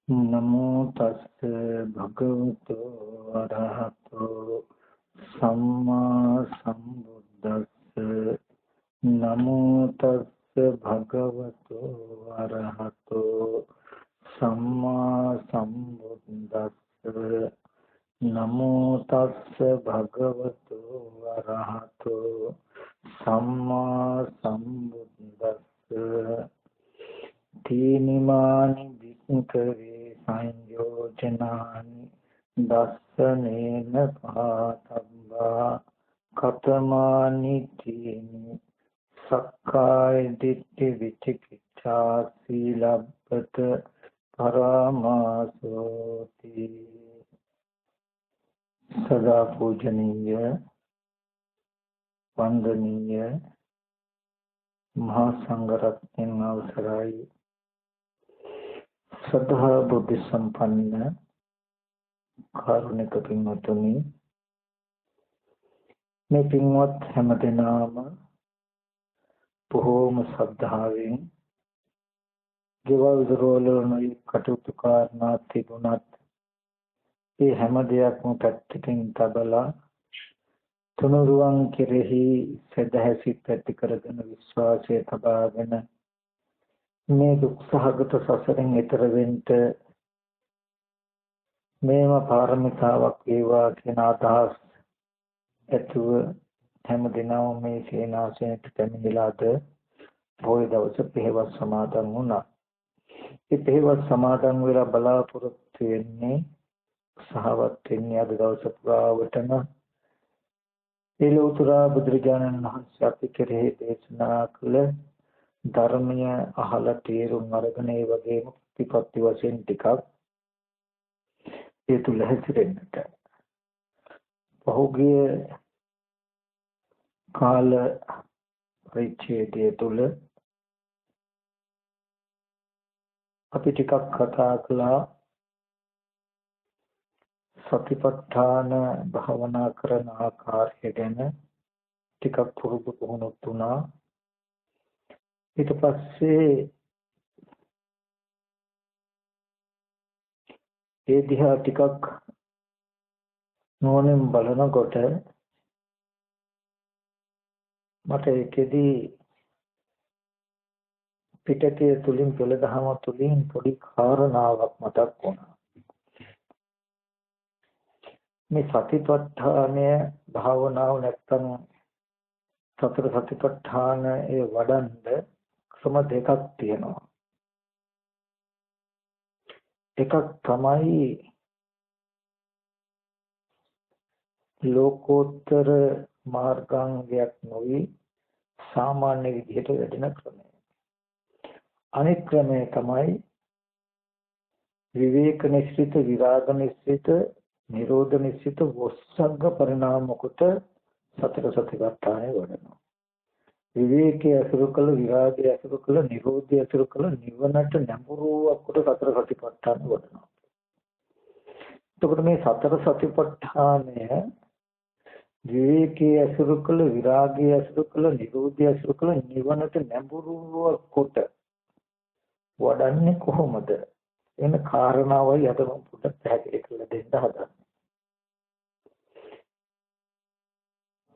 नमो तस्से भगवतो अरहतो सम्मा सम्बुद्धस्से। नमो तस्से भगवतो अरहतो सम्मा सम्बुद्धस्से। नमो तस्से भगवतो अरहतो सम्मा सम्बुद्धस्से। तीनिमानि विकरे संयोजनानि दर्शनेन पातब्बा। कतमानि तीनि सक्काय दिट्ठि विचिकित्सा सीलब्बत परामासोति। सदा पूजनीय वंदनीय महासंघरत्न अवसराई श्रद्धा बुद्धि संपन्न කාරුණික පින්වත්නි, මේ පින්වත් හැමදෙනාම බොහෝම ශ්‍රද්ධාවෙන් ගෙවල් දොරවල් කටයුතු කාරණා තිබුණත් ඒ හැම දෙයක්ම පැත්තකින් තබලා තුනුරුවන් කෙරෙහි සදහසිත ඇති කරගෙන විශ්වාසය තබාගෙන මේ දුක්සහගත සසරෙන් එතර වෙන්න මේම පාරමිතාවක් වේවා කියන අදහස් ඇතුව හැමදෙනාම මේ සේනාසනයට පැමිණිලාද පොය දවසේ පෙරවස් සමාදන් වුණා. මේ පෙරවස් සමාදන් වෙලා බලාපොරොත්තු වෙන්නේ සහවත් වෙන්නේ අද දවස පුරාවටම ඒ ලෝතර බුදුරජාණන් වහන්සේ අපි කෙරෙහි දේශනා කළ ධර්මය අහලා තේරුම් අරගෙන ඒ වගේම ප්‍රතිපත්ති වශයෙන් ටිකක් ඒ තුල හැසිරෙන්නට. පහුගිය කාල පරිච්ඡේදය තුල අපි ටිකක් කතා කළා සතිපට්ඨාන භාවනා කරන ආකාරය ගැන ටිකක් පුරුදු පුහුණු වුණා. ඊට පස්සේ ඒ දිහා ටිකක් නෝනෙන් බලනකොට මට ඒකෙදී පිටකයේ තුලින් පෙළදහම තුලින් පොඩි කාරණාවක් මතක් වුණා. මේ සතිපට්ඨානය භාවනාව නැත්තම් සතර සතිපට්ඨානය වඩන්න ක්‍රම දෙකක් තියෙනවා. එකක් තමයි ලෝකෝත්තර මාර්ගාංගයක් නොවි සාමාන්‍ය විදිහට වැඩෙන ක්‍රමය. අනිත් ක්‍රමය තමයි විවේක නිශ්චිත විරාග නිශ්චිත නිරෝධ නිශ්චිත වස්සග්ග පරිණාම කොට සතර සතිපට්ඨානය වඩනවා. විවේකයේ අසුරු කළ විරාගයේ අසුරු කළ නිරෝධයේ අසුරු කළ නිවනට නැඹුරුවක් කොට සතර සතිපට්ඨාන වඩනවා. එතකොට මේ සතර සතිපට්ඨානය විවේකයේ අසුරු කළ විරාගයේ අසුරු කළ නිරෝධයේ අසුරු කළ නිවනට නැඹුරුවක් කොට වඩන්නේ කොහොමද? එන කාරණාවයි අද මම පොඩ්ඩක් පැහැදිලි කරලා දෙන්න හදන්නේ.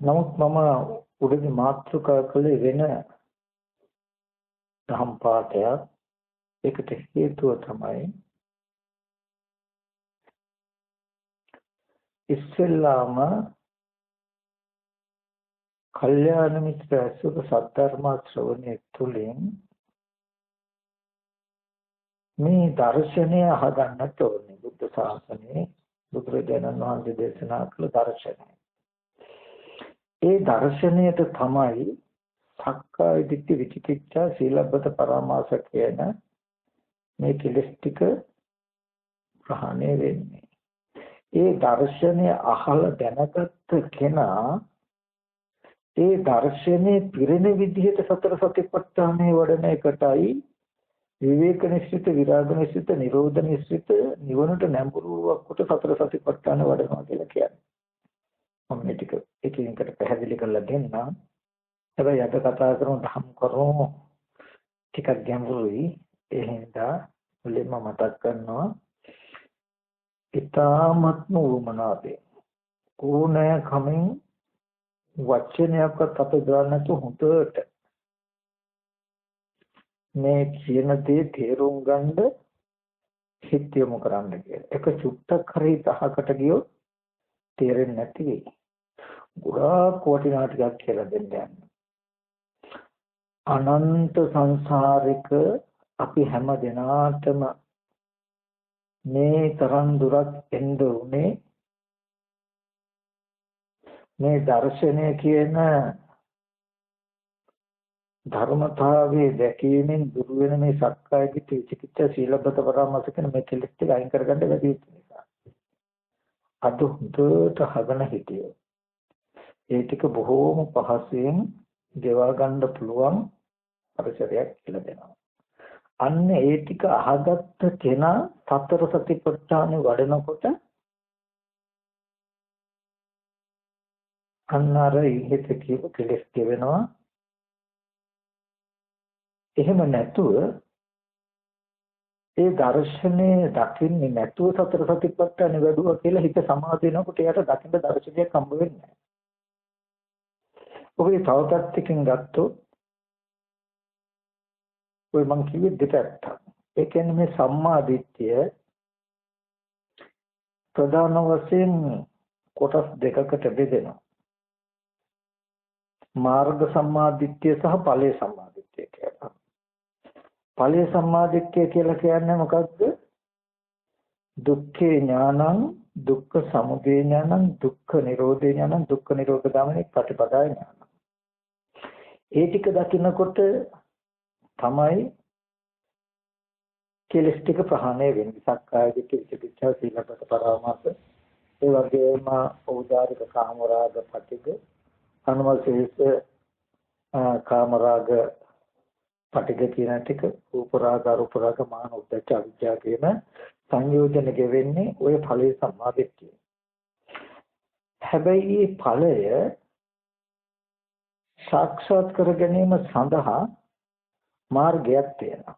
නමුත් මම උඩදී මාතෘකා කළේ වෙන දහම් පාඩයක්. ඒකට හේතුව තමයි ඉස්සෙල්ලාම කල්යාණ මිත්‍ර ඇසුර සද්ධර්ම ශ්‍රවණය තුළින් මේ දර්ශනය අහගන්නට ඕනේ. බුද්ධ ශාසනයේ බුදුරජාණන් වහන්සේ දේශනා කළ දර්ශනය. ඒ දර්ශනයට තමයි සක්කාය දිට්ඨි විචිකිච්ඡා සීලබ්බත පරාමාස කියන මේ කෙලෙස් ටික ප්‍රහාණය වෙන්නේ. ඒ දර්ශනය අහලා දැනගත්ත කෙනා ඒ දර්ශනේ පිරෙන විදිහට සතර සතිපට්ඨානය වඩන එකටයි විවේක නිශ්චිත විරාග නිශ්චිත නිරෝධ නිශ්චිත නිවනට නැඹුරුවක් කොට සතර සතිපට්ඨාන වඩනවා කියලා කියන්නේ. මම මේ ටික එකිනෙකට පැහැදිලි කරලා දෙන්නම්. හැබැයි අද කතා කරමු ධම්ම කරුණු ටිකක් ගැඹුරුයි. ඒ හින්දා මුලින්ම මතක් කරනවා ඊ타මත්ම උමනාපේ ඕනෑ කමින් වචනයක්වත් අපේ ගන්න නැතුව හොඳට මේ කියන දේ තේරුම් ගන්න හිත යොමු කරන්න කියලා. එක චුට්ටක් හරි 10කට ගියොත් තේරෙන්නේ නැති වෙයි. ගොඩාක් වටිනා ටිකක් කියලා දෙන්න යන්න. අනන්ත සංසාරික අපි හැම දිනාටම මේ තරම් දුරක් එන්න උනේ මේ දර්ශනය කියන ධර්මතාවයේ දැකීමෙන් දුරු වෙන මේ සක්කාය දිට්ඨි විචිකිච්ඡා සීලබ්බත පරාමාස කියන මේ කෙලෙස් ටික අයින් කරගන්න බැරි වෙච්ච නිසා. අද හොඳට හදන හිටියෝ. ඒ ටික බොහෝම පහසුවෙන් ගෙවා ගන්න පුළුවන් පරිසරයක් කියලා දෙනවා. අන්න ඒ ටික අහගත්ත කෙනා සතර සතිපට්ඨානෙ වඩනකොට අන්න අර ඉහෙත කියපු කෙලෙස් ගෙවෙනවා. එහෙම නැතුව ඒ දර්ශනේ දකින්නේ නැතුව සතර සතිපට්ඨාන වැඩුවා කියලා හිත සමාධි වෙනකොට එයාට දකින්න දර්ශනයක් හම්බ වෙන්නේ නැහැ. ඔබේ තව පැත්තකින් ගත්තොත් ඔය මං කිව්වේ දෙපැත්තක්. ඒ කියන්නේ මේ සම්මා දිට්ඨිය ප්‍රධාන වශයෙන් කොටස් දෙකකට බෙදෙනවා. මාර්ග සම්මා දිට්ඨිය සහ ඵලයේ සම්මා දිට්ඨිය කියලා. ඵලයේ සම්මා දිට්ඨිය කියලා කියන්නේ මොකක්ද? දුක්ඛේ ඥානං, දුක්ඛ සමුදය ඥානං, දුක්ඛ නිරෝධේ ඥානං, දුක්ඛ නිරෝධ ගාමිනී ප්‍රතිපදා ඥානං. ඒ ටික දකින්නකොට තමයි කෙලස් ටික ප්‍රහාණය වෙන්නේ. සක්කාය දිට්ඨි විචිකිච්ඡා සීලබ්බත පරාමාස ඒ වගේම ඖදාරික කාමරාග පටිඝ අනුමල්ශේෂ කාමරාග පටිඝ කියන ටික රූප රාග අරූප රාග මාන උද්දච්ච අවිජ්ජා කියන සංයෝජන ගෙවෙන්නේ ඔය ඵලයේ සම්මාදිට්ඨිය. හැබැයි මේ ඵලය සාක්ෂාත් කර ගැනීම සඳහා මාර්ගයක් තියෙනවා.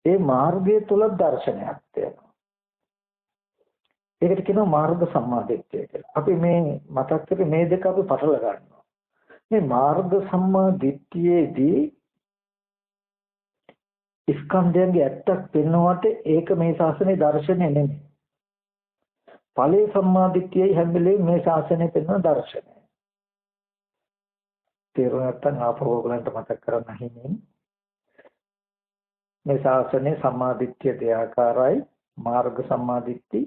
ඒ මාර්ගය තුල දර්ශනයක් තියෙනවා. ඒකට කියනවා මාර්ග සම්මාදිට්ඨිය කියලා. අපි මේ මතක් කරේ මේ දෙක අපි පටල ගන්නවා. මේ මාර්ග සම්මාදිට්ඨියේදී ස්කන්ධයන්ගේ ඇත්තක් පෙන්වුවට ඒක මේ ශාසනයේ දර්ශනය නෙමෙයි. ඵලයේ සම්මාදිට්ඨියයි හැම වෙලේම මේ ශාසනයේ පෙන්වන දර්ශනය. තේරුම් නැත්නම් ආපහු ඔයගලන්ට මතක් කරන්න හිමින් මේ ශාසනයේ සම්මාදිට්ඨිය දෙආකාරයි මාර්ග සම්මාදිට්ඨි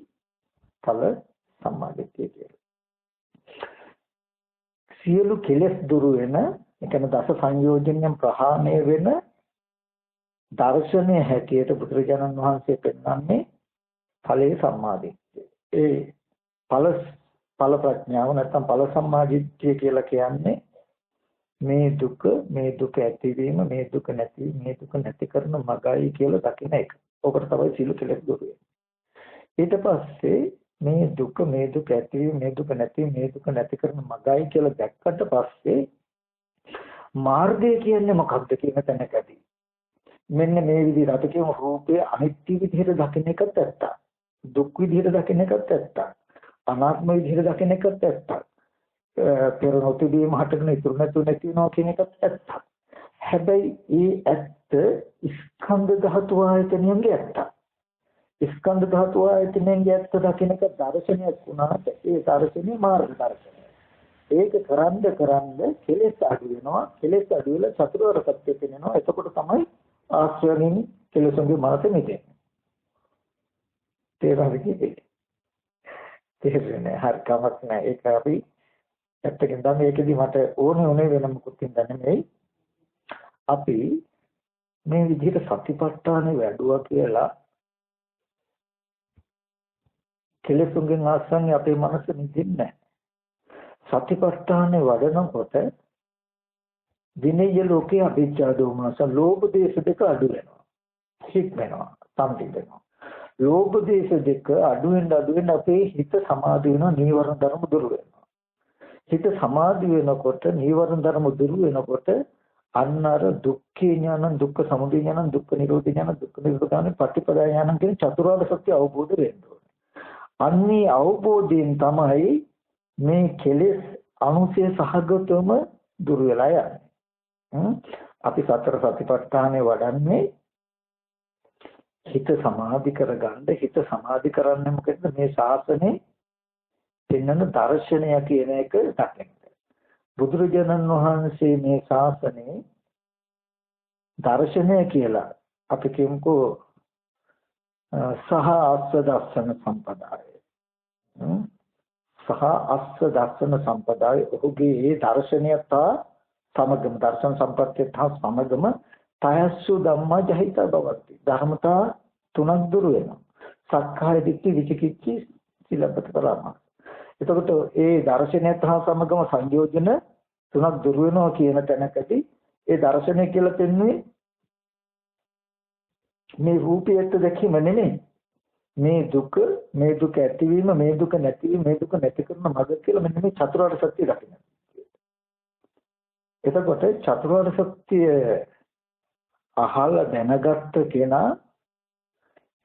ඵල සම්මාදිට්ඨිය කියලා. සියලු කෙලෙස් දුරු වෙන එකම දස සංයෝජනයන් ප්‍රහාණය වෙන දර්ශනයේ හැටියට බුදුරජාණන් වහන්සේ පෙන්වන්නේ ඵලයේ සම්මාදිට්ඨිය. ඒ ඵල ප්‍රඥාව නැත්නම් ඵල සම්මාදිට්ඨිය කියලා කියන්නේ මේ දුක ඇතිවීම මේ දුක නැති කරන මගයි කියලා දකින එක. ඔකට තමයි සීල කෙලෙස් දුරු වෙන්නේ. ඊට පස්සේ මේ දුක ඇතිවීම මේ දුක නැති කරන මගයි කියලා දැක්කට පස්සේ මාර්ගය කියන්නේ මොකක්ද කියන තැනකදී මෙන්න මේ විදිහට අපි කියමු රූපයේ අනිත්‍ය විදිහට දකින්න එකත් ඇත්ත. දුක් විදිහට දකින්න එකත් ඇත්ත. අනාත්ම විදිහට දකින්න එකත් ඇත්ත. පෙර නොතිබීම හටගෙන ඉතුරු නැතුව නැති වෙනවා කියන එකත් ඇත්ත. හැබැයි ඒ ඇත්ත ස්කන්ධ ධාතු ආයතනයන්ගේ ඇත්ත. ස්කන්ධ ධාතු ආයතනයන්ගේ ඇත්ත දකින්න එක දර්ශනයක් වුණාට ඒ දර්ශනේ මාර්ග දර්ශනය. ඒක කරන්ද කෙලෙස් අඩු වෙනවා. කෙලෙස් අඩු වෙලා චතුරාර්ය සත්‍ය පෙනෙනවා. එතකොට තමයි ආශ්‍රයෙන් කෙලෙසුන්ගේ මාත මිදෙන්නේ. තේරෙන්නේ හරි කමක් නැහැ. ඒක අපි ඇත්තකින් දැන් මේකෙදි මට ඕනේ වෙන මොකුත් නෙමෙයි. අපි මේ විදිහට සතිපට්ඨානෙ වැඩුවා කියලා කෙලෙසුන්ගෙන් ආශ්‍රයෙන් අපේ මනස නිදින්නේ නැහැ. සතිපට්ඨානෙ වඩනකොට විනය ලෝකේ අභිජ්ජා දෝමනස ලෝභ දේශ දෙක අඩු වෙනවා. හිත් වෙනවා. සම්පති වෙනවා. ලෝභ දේශ දෙක අඩු වෙන අපේ හිත සමාධි වෙනවා. නීවරණ ධර්ම දුරු වෙනවා. හිත සමාධි වෙනකොට නීවරණ ධර්ම දුරු වෙනකොට අන්න අර දුක්ඛේ ඥානං දුක්ඛ සමුදය ඥානං දුක්ඛ නිරෝධ ඥානං දුක්ඛ නිරෝධ ඥානං පටිපදා ඥානං කියන චතුරාර්ය සත්‍ය අවබෝධ වෙන්න ඕනේ. අන්නේ අවබෝධයෙන් තමයි මේ කෙලෙස් අනුසය සහගතවම දුර වෙලා යන්නේ. අපි සතර සතිපට්ඨානේ වඩන්නේ හිත සමාධි කරගන්න. හිත සමාධි කරන්නේ මොකද? මේ ශාසනේ පෙන්වන දර්ශනය කියන එක දකින්න. බුදුරජාණන් වහන්සේ මේ ශාසනේ දර්ශනය කියලා අපි කියමුකෝ සහ අස්ස දර්ශන සම්පදාය. සහ අස්ස දර්ශන සම්පදාය ඔහුගේ ඒ දර්ශනයත් සමගම දර්ශන සම්පත්තියත් සමගම තයස්සු ධම්මා ජහිත බවති. ධර්මතා තුනක් දුර වෙනවා. සක්කාය දිට්ඨි විචිකිච්ඡි සිලබ්බත පරාමාස. එතකොට ඒ දර්ශනයත් හා සමගම සංයෝජන තුනක් දුර වෙනවා කියන තැනකදී ඒ දර්ශනය කියලා පෙන්වන්නේ මේ රූපයට දැකීම නෙමෙයි. මේ දුක ඇතිවීම, මේ දුක නැතිවීම, මේ දුක නැති කරන මඟ කියලා මෙන්න මේ චතුරාර්ය සත්‍ය දකින්න. එතකොට චතුරාර්ය සත්‍ය අහලා දැනගත්ත කෙනා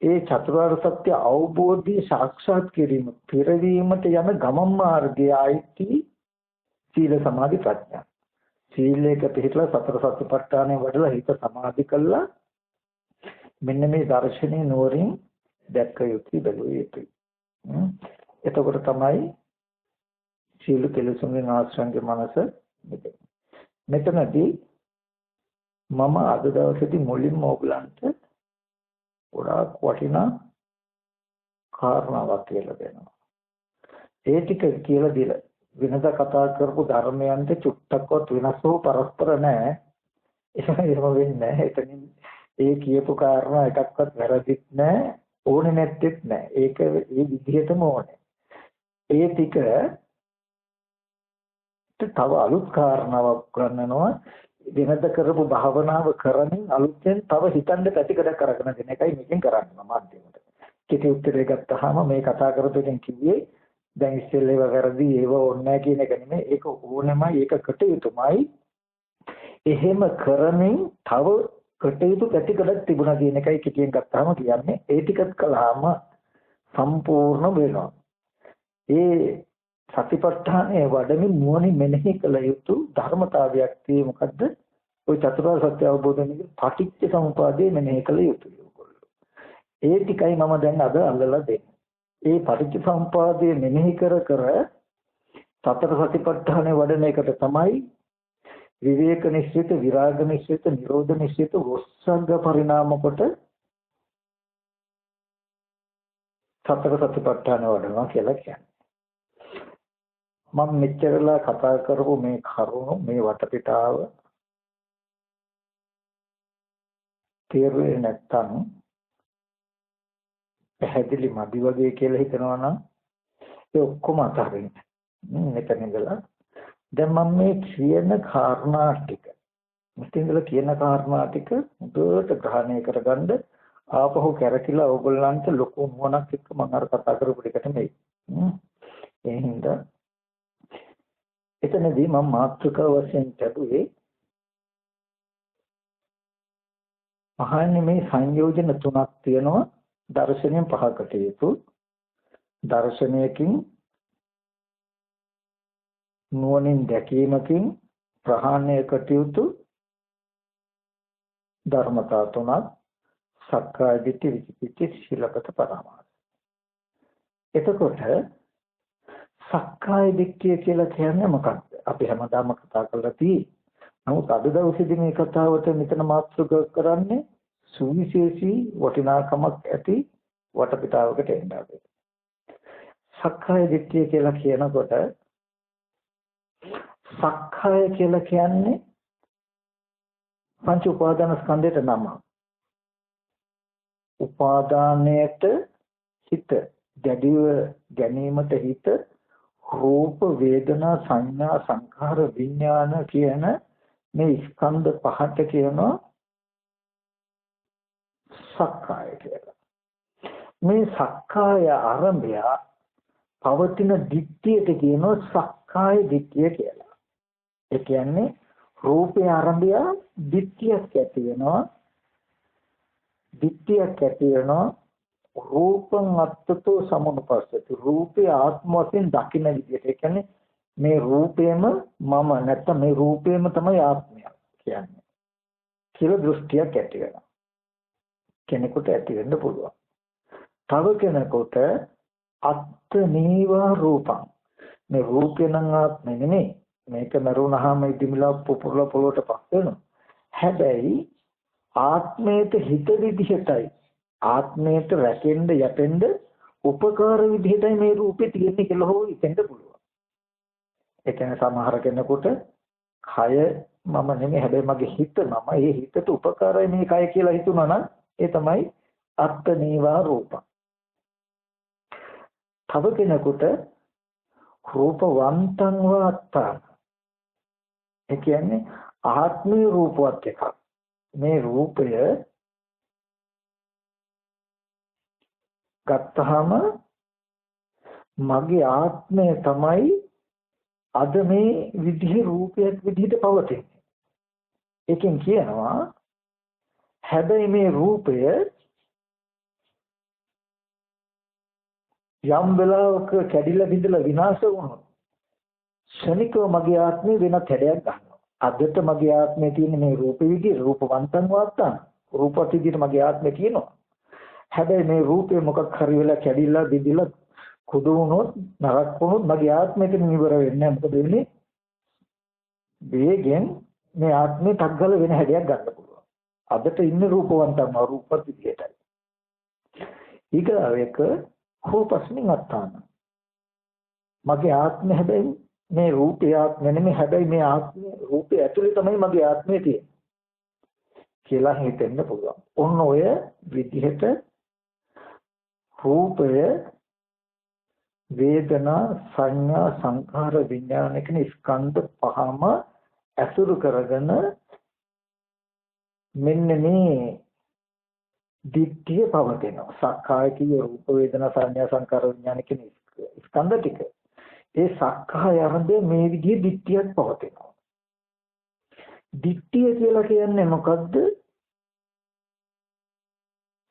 ඒ චතුරාර්ය සත්‍ය අවබෝධය සාක්ෂාත් කිරීම පෙරවීමට යන ගමන් මාර්ගය ආйти සීල සමාධි ප්‍රඥා. සීලයක පිළිපදලා සතර සතිපට්ඨානය වඩලා හිත සමාධි කළා මෙන්න මේ දර්ශනේ නෝරින් දැක්ක යුතුයි බැලුවේ යුතුයි. එතකොට තමයි සීල කෙලෙසුන්ගේ ආශ්‍රංගේ මනස මෙතනදී මම අද දවසේදී මුලින්ම ඕගලන්ට ගොඩාක් වටිනා කාරණාවක් කියලා දෙනවා. ඒ ටික කියලා දීලා වෙනදා කතා කරපු ධර්මයන්ට චුට්ටක්වත් වෙනස් හෝ පරස්පර නැහැ. එහෙම වෙන්නේ නැහැ. එතනින් ඒ කියපු කාරණා එකක්වත් වැරදිත් නැහැ. ඕනේ නැත්තේත් නැහැ. ඒක ඒ විදිහටම ඕනේ. ඒ ටික තව අලුත් කාරණාවක් ගන්නනවා. වෙනද කරපු භාවනාව කරමින් අලුතෙන් තව හිතන්න පැතිකඩක් අරගෙන දෙන එකයි මේකෙන් කරන්නේ මාධ්‍යමට. කිසි උත්තරයක් ගත්තාම මේ කතා කරපු එකෙන් කිව්වේ දැන් ඉස්සෙල්ලා ඒව වැරදි ඒව ඕනේ නැහැ කියන එක නෙමෙයි. ඒක ඕනෙමයි, ඒක කටයුතුමයි. එහෙම කරමින් තව කටයුතු පැතිකඩක් තිබුණා කියන එකයි කිටියෙන් ගත්තාම කියන්නේ. ඒ ටිකත් කළාම සම්පූර්ණ වෙනවා. ඒ සතිපට්ඨානයේ වඩමින් නුවණින් මෙනෙහි කළ යුතු ධර්මතාවයක් තියෙන්නේ මොකද්ද? ওই චතුරාර්ය සත්‍ය අවබෝධයෙන් පටිච්ච සමුප්පාදයේ මෙනෙහි කළ යුතුයි ඔයගොල්ලෝ. ඒ ටිකයි මම දැන් අද අල්ලලා දෙන්නේ. ඒ පටිච්ච සමුප්පාදයේ මෙනෙහි කර සතර සතිපට්ඨානයේ වඩන එකට තමයි විවේක නිශ්චිත, විරාග නිශ්චිත, නිරෝධ නිශ්චිත, වොස්සග්ග පරිණාම කොට සතර සතිපට්ඨානය වඩනවා කියලා කියන්නේ. මම මෙච්චරලා කතා කරපු මේ කරුණු මේ වටපිටාව තේරුවේ නැත්තම් පැහැදිලි මදි වගේ කියලා හිතනවා නම් ඒ ඔක්කොම අතහරින්න. මෙතන ඉඳලා දැන් මම මේ කියන කාරණා ටික කියන කාරණා ටික උඩට ග්‍රහණය කරගන්න ආපහු කැරකිලා ඕගොල්ලන්ට ලොකු නුවණක් එක්ක මම අර කතා කරපු ටිකට මේ. ඒ හින්දා එතනදී මම මාතෘකාව වශයෙන් ලැබුවේ මහන්නේ මේ සංයෝජන තුනක් තියෙනවා දර්ශනයෙන් පහකට යුතු දර්ශනයකින් නුවණින් දැකීමකින් ප්‍රහාණය කටයුතු ධර්මතා තුනක් සක්කාය දිට්ඨි විචිකිච්ඡා සීලපත පරාමාස. එතකොට සක්කාය දිට්ඨිය කියලා කියන්නේ මොකක්ද? අපි හැමදාම කතා කරලා තියෙන්නේ. නමුත් අද දවසේදී මේ කතාවට මෙතන මාතෘකාව කරන්නේ සුවිශේෂී වටිනාකමක් ඇති වටපිටාවකට එන්න අපි. සක්කාය දිට්ඨිය කියලා කියනකොට සක්කාය කියලා කියන්නේ පංච උපාදාන ස්කන්ධයට නම. උපාදානයට හිත, දැඩිව ගැනීමට හිත, රූප වේදනා සංඥා සංඛාර විඥාන කියන මේ ස්කන්ධ පහට කියනවා සක්කාය කියලා. මේ සක්කාය ආරම්භය පවතින දිට්ඨියට කියනවා සක්කාය දිට්ඨිය කියලා. ඒ කියන්නේ රූපේ ආරම්භය දිට්ඨියක් ඇති වෙනවා. දිට්ඨියක් ඇති වෙනවා. රූපං අත්තතෝ සමුපස්සති. රූපේ ආත්ම වශයෙන් දකින්න විදිහට. ඒ කියන්නේ මේ රූපේම මම නැත්නම් මේ රූපේම තමයි ආත්මය කියන්නේ. කියලා දෘෂ්ටියක් ඇති වෙනවා. කෙනෙකුට ඇති වෙන්න පුළුවන්. තව කෙනෙකුට අත්ත නීවා රූපං. මේ රූපේ නම් ආත්මෙ නෙමෙයි. මේක මරුණාම ඉදිමිලා පුපුරලා පොළොට පස් වෙනවා. හැබැයි ආත්මයට හිත විදිහටයි ආත්මයට රැකෙන්න යැපෙන්න උපකාර විදිහටයි මේ රූපේ තියෙන්නේ කියලා හො හිතෙන්න පුළුවන්. ඒ කියන්නේ සමහර කෙනෙකුට කය මම නෙමෙයි හැබැයි මගේ හිත මම. ඒ හිතට උපකාරයි මේ කය කියලා හිතුණා නම් ඒ තමයි අත්ත නීවා රූපං. තව කෙනෙකුට රූපවන්තං වාත්තා. ඒ කියන්නේ ආත්මීය රූපවත් එකක්. මේ රූපය ගත්තහම මගේ ආත්මය තමයි අද මේ විදිහේ රූපයක් විදිහට පවතින්නේ. ඒකෙන් කියනවා හැබැයි මේ රූපය යම් වෙලාවක කැඩිලා බිඳලා විනාශ වුණොත් ශනිකව මගේ ආත්මය වෙනත් හැඩයක් ගන්නවා. අදට මගේ ආත්මය තියෙන මේ රූපෙ විදිහට රූපවන්තං වාත්තං. රූපවත් විදිහට මගේ ආත්මය තියෙනවා. හැබැයි මේ රූපේ මොකක් හරි වෙලා කැඩිලා බිඳිලා කුඩු වුණොත් නරක වුණොත් මගේ ආත්මයට නිවර වෙන්නේ නැහැ. මොකද වෙන්නේ? වේගෙන් මේ ආත්මේ තග්ගල වෙන හැඩයක් ගන්න පුළුවන්. අදට ඉන්නේ රූපවන්තම රූපවත් විදිහටයි. ඊගාව එක රූපස්මින් අත්තාන. මගේ ආත්මය හැබැයි මේ රූපය ආත්මය නෙමෙයි. හැබැයි මේ ආත්මය රූපය ඇතුලේ තමයි මගේ ආත්මය තියෙන්නේ කියලා හිතෙන්න පුළුවන්. ඔන්න ඔය විදිහට රූපය වේදනා සංඥා සංඛාර විඥාන කියන ස්කන්ධ පහම ඇසුරු කරගෙන මෙන්න මේ දිට්ඨිය පවතිනවා. සක්කාය කිය රූප වේදනා සංඥා සංඛාර විඥාන කියන ස්කන්ධ ටික. ඒ සක්කාය ආරම්භයේ මේ විදිහේ දිට්ඨියක් පවතිනවා. දිට්ඨිය කියලා කියන්නේ මොකද්ද?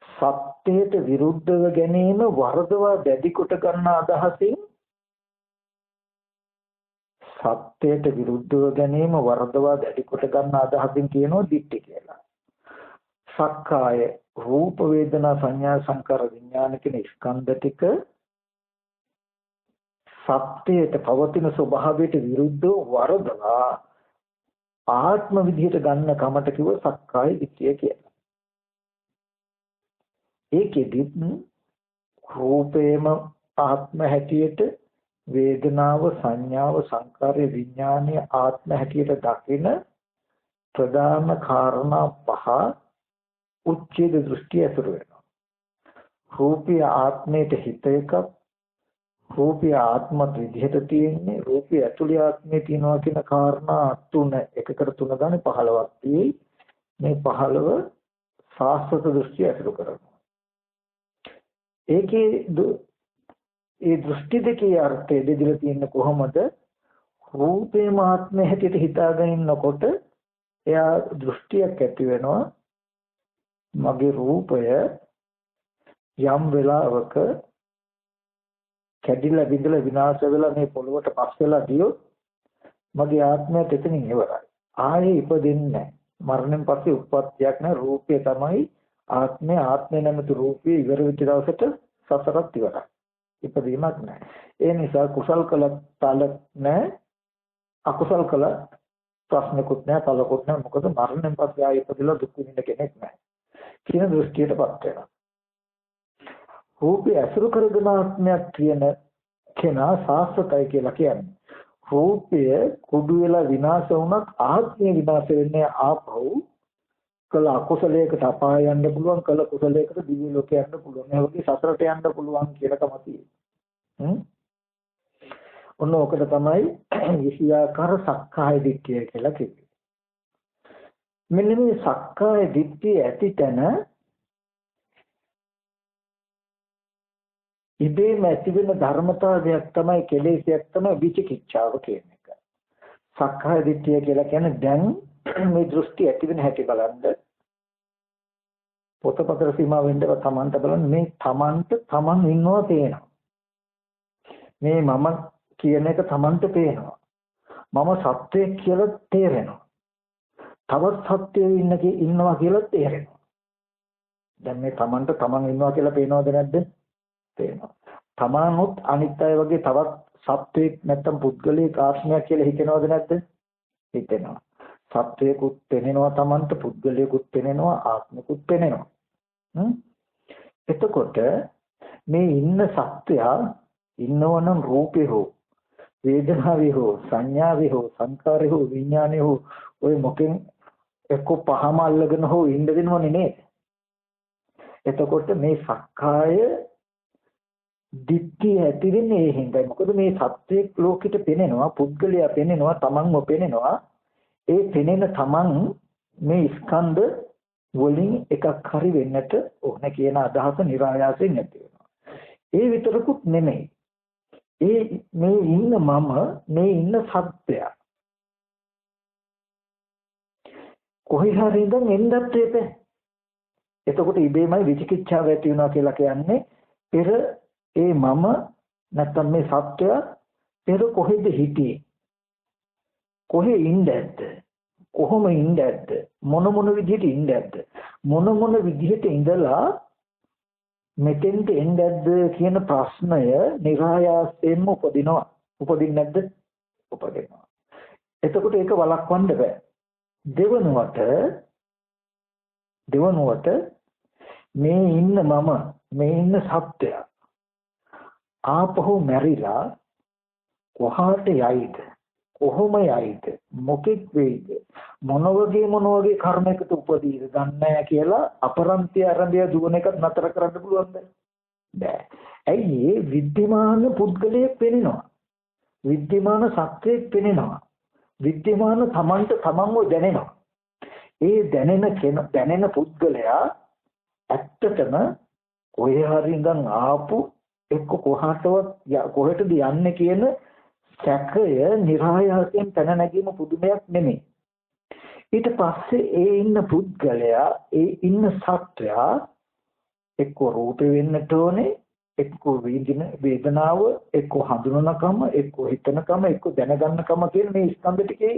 සත්‍යයට විරුද්ධව ගැනීම වරදවා දැඩි කොට ගන්න අදහසින් සත්‍යයට විරුද්ධව ගැනීම වරදවා දැඩි කොට ගන්න අදහසින් කියනවා දිට්ඨි කියලා. සක්කාය රූප වේදනා සංඥා සංකාර විඥාන කියන ස්කන්ධ ටික සත්‍යයට පවතින ස්වභාවයට විරුද්ධව වරදවා ආත්ම විදිහට ගන්න කමට කිව්ව සක්කාය දිට්ඨිය කියලා. ඒකෙදි රූපේම ආත්ම හැටියට වේදනාව සංඥාව සංකාරය විඥානීය ආත්ම හැටියට දකින ප්‍රධාන කාරණා පහ උච්ඡේද දෘෂ්ටි ඇතුළු වෙනවා. රූපී ආත්මයට හිත එකක්, රූපී ආත්මත් විදිහට තියෙන්නේ, රූපී ඇතුළේ ආත්මේ තියෙනවා කියන කාරණා තුන එකකට තුන ගානේ 15ක් තියෙයි. මේ 15 සාස්වත දෘෂ්ටි ඇතුළු කරනවා. ඒකේ ඒ දෘෂ්ටි දෙකේ අර්ථය දෙදලා තියෙන්නේ කොහොමද? රූපේ මාත්මය හැටියට හිතාගෙන ඉන්නකොට එයා දෘෂ්ටියක් ඇති වෙනවා. මගේ රූපය යම් වෙලාවක කැඩිලා බිඳලා විනාශ වෙලා මේ පොළොවට පස් වෙලා ගියොත් මගේ ආත්මය එතනින් ඉවරයි. ආයේ ඉපදෙන්නේ නැහැ. මරණයෙන් පස්සේ උත්පත්තියක් නැහැ. රූපය තමයි ආත්මය. ආත්මය නැමැති රූපය ඉවර වෙච්ච දවසට සසරත් ඉවරයි. ඉපදීමක් නැහැ. ඒ නිසා කුසල් කළ තල නැහැ. අකුසල් කළ ප්‍රශ්නකුත් නැහැ, තලකුත් නැහැ. මොකද මරණයෙන් පස්සේ ආයේ ඉපදෙලා දුක් විඳින්න කෙනෙක් නැහැ. කියන දෘෂ්ටියටපත් වෙනවා. රූපය අසුරු කරගෙන ආත්මයක් කියන කෙනා සාස්වතයි කියලා කියන්නේ. රූපය කුඩු වෙලා විනාශ වුණත් ආත්මය විනාශ වෙන්නේ ආපහු කළ අකුසලයකට අපාය යන්න පුළුවන්, කළ කුසලයකට දිව්‍ය ලෝකයට යන්න පුළුවන්. මේ වගේ සතරට යන්න පුළුවන් කියලා තමයි. ඔන්න ඔකට තමයි විෂයාකාර සක්කාය දිට්ඨිය කියලා කියන්නේ. මෙන්න මේ සක්කාය දිට්ඨිය ඇති තැන ඉබේම ඇති වෙන ධර්මතාවයක් තමයි කෙලෙසයක් තමයි විචිකිච්ඡාව කියන එක. සක්කාය දිට්ඨිය කියලා කියන්නේ දැන් මේ දෘෂ්ටි ඇති වෙන හැටි බලන්න. පොතපතර සීමා වෙන්නව තමන්ට බලන්න මේ තමන්ට තමන් ඉන්නවා තේනවා. මේ මම කියන එක තමන්ට පේනවා. මම සත්‍යයක් කියලා තේරෙනවා. තවත් සත්‍යයේ ඉන්නවා කියලා තේරෙනවා. දැන් මේ තමන්ට තමන් ඉන්නවා කියලා පේනවද නැද්ද? පේනවා. තමනුත් අනිත් අය වගේ තවත් සත්‍යයක් නැත්තම් පුද්ගලික ආත්මයක් කියලා හිතෙනවද නැද්ද? හිතෙනවා. සත්‍යයකුත් පෙනෙනවා තමන්ට, පුද්ගලියකුත් පෙනෙනවා, ආත්මිකුත් පෙනෙනවා. එතකොට මේ ඉන්න සත්‍යය ඉන්නවනම් රූපේ හෝ වේදනාවේ හෝ සංඥාවේ හෝ සංකාරේ හෝ විඥානේ හෝ ඔය මොකෙන් එක්ක පහම අල්ලගෙන හෝ ඉන්න දෙනවනේ නේද? එතකොට මේ සක්කාය දිට්ඨිය ඇති වෙන්නේ ඒ හින්දායි. මොකද මේ සත්‍යයක් ලෝකෙට පෙනෙනවා, පුද්ගලයා පෙනෙනවා, තමන්ව පෙනෙනවා. ඒ පෙනෙන තමන් මේ ස්කන්ධ වලින් එකක් හරි වෙන්නට ඕන කියන අදහස નિરાයාසයෙන් නැති වෙනවා. ඒ විතරකුත් නෙමෙයි. මේ ඉන්න මම මේ ඉන්න සත්‍යය කොහේ හරි ඉඳන් එන්නත් එපේ. එතකොට ඉබේමයි විචිකිච්ඡාව ඇති වෙනවා කියලා කියන්නේ පෙර ඒ මම නැත්තම් මේ සත්‍යය පෙර කොහෙද හිටියේ? කොහේ ඉඳද්ද? කොහොම ඉඳද්ද? මොන විදිහට ඉඳද්ද? මොන විදිහට ඉඳලා මෙතෙන්ට එන්නද්ද කියන ප්‍රශ්නය નિરાයාසයෙන්ම උපදිනවා. උපදින්නේ නැද්ද? උපදිනවා. එතකොට ඒක වළක්වන්න බෑ. දෙවනුවට මේ ඉන්න මම මේ ඉන්න සත්‍යය ආපහු මැරිලා කොහාට යයිද? කොහොම යයිද? මොකෙක් වෙයිද? මොන වගේ කර්මයකට උපදීද දන්නේ නැහැ කියලා අපරන්තිය ආරම්භය දුවන එක නතර කරන්න පුළුවන්ද? බෑ. ඇයි මේ විද්‍යමාන පුද්ගලයෙක් පෙනෙනවා. විද්‍යමාන සත්‍යයක් පෙනෙනවා. විද්‍යමාන තමන්ට තමන්ව දැනෙනවා. ඒ දැනෙන පුද්ගලයා ඇත්තටම කොහේ හරි ඉඳන් ආපු එක්ක කොහෙටද යන්නේ කියන සැකය નિરાයාසයෙන් පැන නැගීම පුදුමයක් නෙමෙයි. ඊට පස්සේ ඒ ඉන්න පුද්ගලයා ඒ ඉන්න සත්‍යය එක්ක රූපේ වෙන්නට ඕනේ, එක්ක වේදනාව, එක්ක හඳුනනකම, එක්ක හිතනකම, එක්ක දැනගන්නකම කියන මේ ස්කන්ධ ටිකේ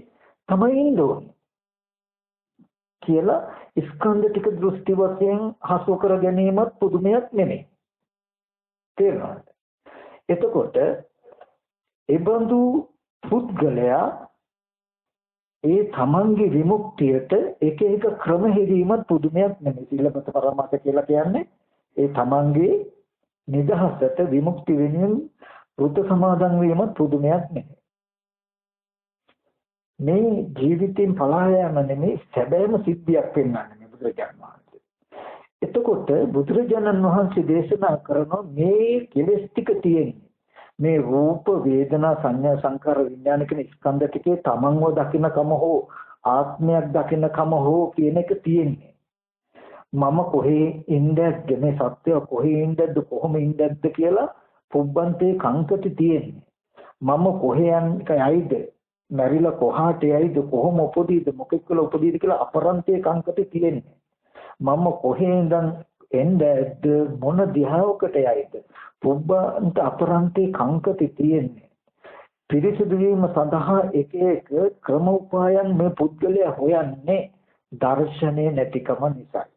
තමයි ඉන්න ඕනේ කියලා ස්කන්ධ ටික දෘෂ්ටි වශයෙන් හසු කර ගැනීමත් පුදුමයක් නෙමෙයි. තේරුණාද? එතකොට එබඳු පුද්ගලයා ඒ තමන්ගේ විමුක්තියට එක ක්‍රම හෙදීමත් පුදුමයක් නෙමෙයි. සීලපත පරමාර්ථ කියලා කියන්නේ ඒ තමන්ගේ නිදහසට විමුක්ති වෙනුවෙන් වෘත සමාදන් වීමත් පුදුමයක් නෙමෙයි. මේ ජීවිතෙන් පලා යාම නෙමෙයි සැබෑම සිද්ධියක් පෙන්වන්නේ බුදුරජාණන් වහන්සේ. එතකොට බුදුරජාණන් වහන්සේ දේශනා කරන මේ කෙලෙස් ටික තියෙන්නේ මේ රූප වේදනා සංඥා සංකාර විඥාන කියන ස්කන්ධ ටිකේ තමන්ව දකින්නකම හෝ ආත්මයක් දකින්නකම හෝ කියන එක තියෙන්නේ. මම කොහේ ඉඳද්ද මේ සත්‍ය කොහේ ඉඳද්ද කොහොම ඉඳද්ද කියලා පුබ්බන්තේ කංකති තියෙන්නේ. මම කොහේ යයිද මැරිලා කොහාට යයිද කොහොම උපදීද මොකෙක් කියලා උපදීද කියලා අපරන්තේ කංකති තියෙන්නේ. මම කොහේ ඉඳන් එන්නද මොන දිහාවකට යයිද පුබ්බන්ත අපරන්තේ කංකති තියෙන්නේ. පිරිසිදු වීම සඳහා එක ක්‍රම උපායන් මේ පුද්ගලයා හොයන්නේ දර්ශනේ නැතිකම නිසායි.